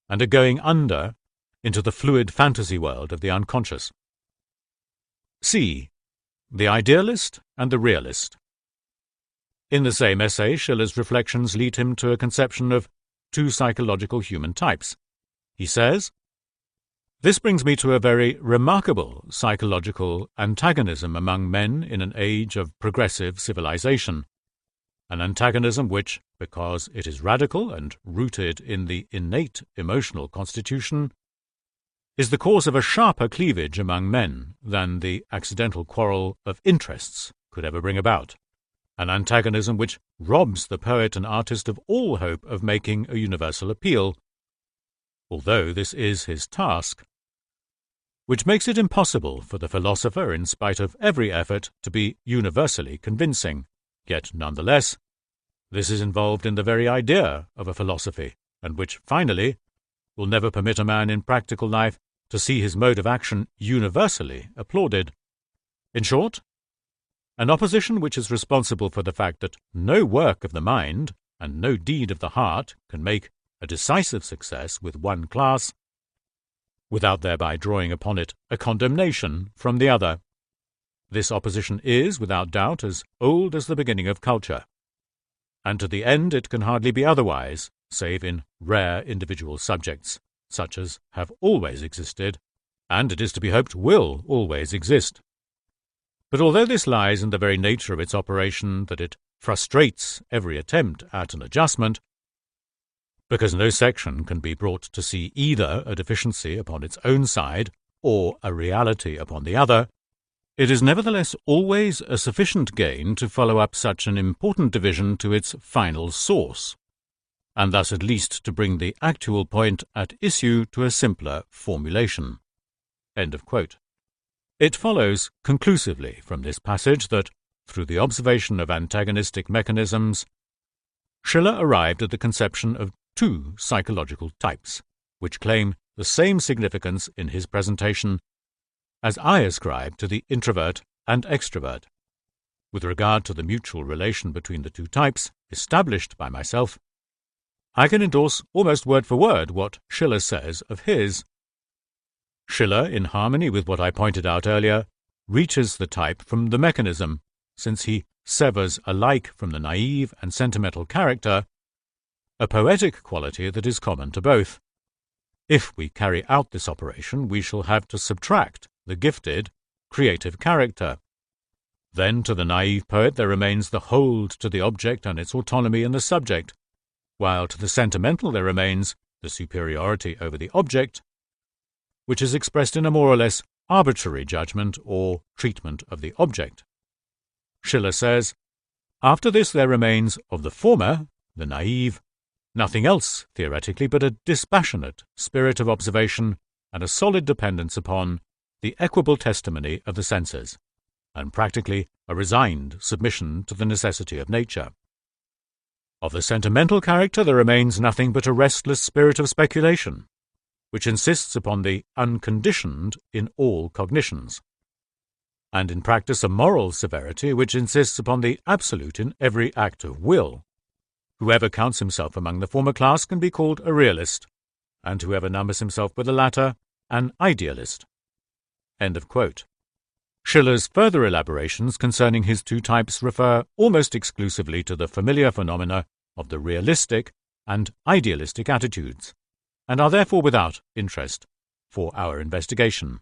and a going under into the fluid fantasy world of the unconscious. C. The Idealist and the Realist. In the same essay, Schiller's reflections lead him to a conception of two psychological human types. He says, "This brings me to a very remarkable psychological antagonism among men in an age of progressive civilization, an antagonism which, because it is radical and rooted in the innate emotional constitution, is the cause of a sharper cleavage among men than the accidental quarrel of interests could ever bring about, an antagonism which robs the poet and artist of all hope of making a universal appeal, although this is his task, which makes it impossible for the philosopher, in spite of every effort, to be universally convincing. Yet, nonetheless, this is involved in the very idea of a philosophy, and which, finally, will never permit a man in practical life to see his mode of action universally applauded. In short, an opposition which is responsible for the fact that no work of the mind and no deed of the heart can make a decisive success with one class, without thereby drawing upon it a condemnation from the other. This opposition is, without doubt, as old as the beginning of culture, and to the end it can hardly be otherwise, save in rare individual subjects, such as have always existed, and it is to be hoped will always exist. But although this lies in the very nature of its operation that it frustrates every attempt at an adjustment, because no section can be brought to see either a deficiency upon its own side or a reality upon the other, it is nevertheless always a sufficient gain to follow up such an important division to its final source, and thus at least to bring the actual point at issue to a simpler formulation." End of quote. It follows conclusively from this passage that, through the observation of antagonistic mechanisms, Schiller arrived at the conception of two psychological types, which claim the same significance in his presentation as I ascribe to the introvert and extrovert. With regard to the mutual relation between the two types, established by myself, I can endorse almost word for word what Schiller says of his. Schiller, in harmony with what I pointed out earlier, reaches the type from the mechanism, since he severs alike from the naive and sentimental character a poetic quality that is common to both. If we carry out this operation, we shall have to subtract the gifted, creative character. Then to the naive poet there remains the hold to the object and its autonomy in the subject, while to the sentimental there remains the superiority over the object, which is expressed in a more or less arbitrary judgment or treatment of the object. Schiller says, "After this there remains of the former, the naive, nothing else, theoretically, but a dispassionate spirit of observation and a solid dependence upon the equable testimony of the senses, and practically a resigned submission to the necessity of nature. Of the sentimental character there remains nothing but a restless spirit of speculation, which insists upon the unconditioned in all cognitions, and in practice a moral severity which insists upon the absolute in every act of will. Whoever counts himself among the former class can be called a realist, and whoever numbers himself with the latter, an idealist." End of quote. Schiller's further elaborations concerning his two types refer almost exclusively to the familiar phenomena of the realistic and idealistic attitudes, and are therefore without interest for our investigation.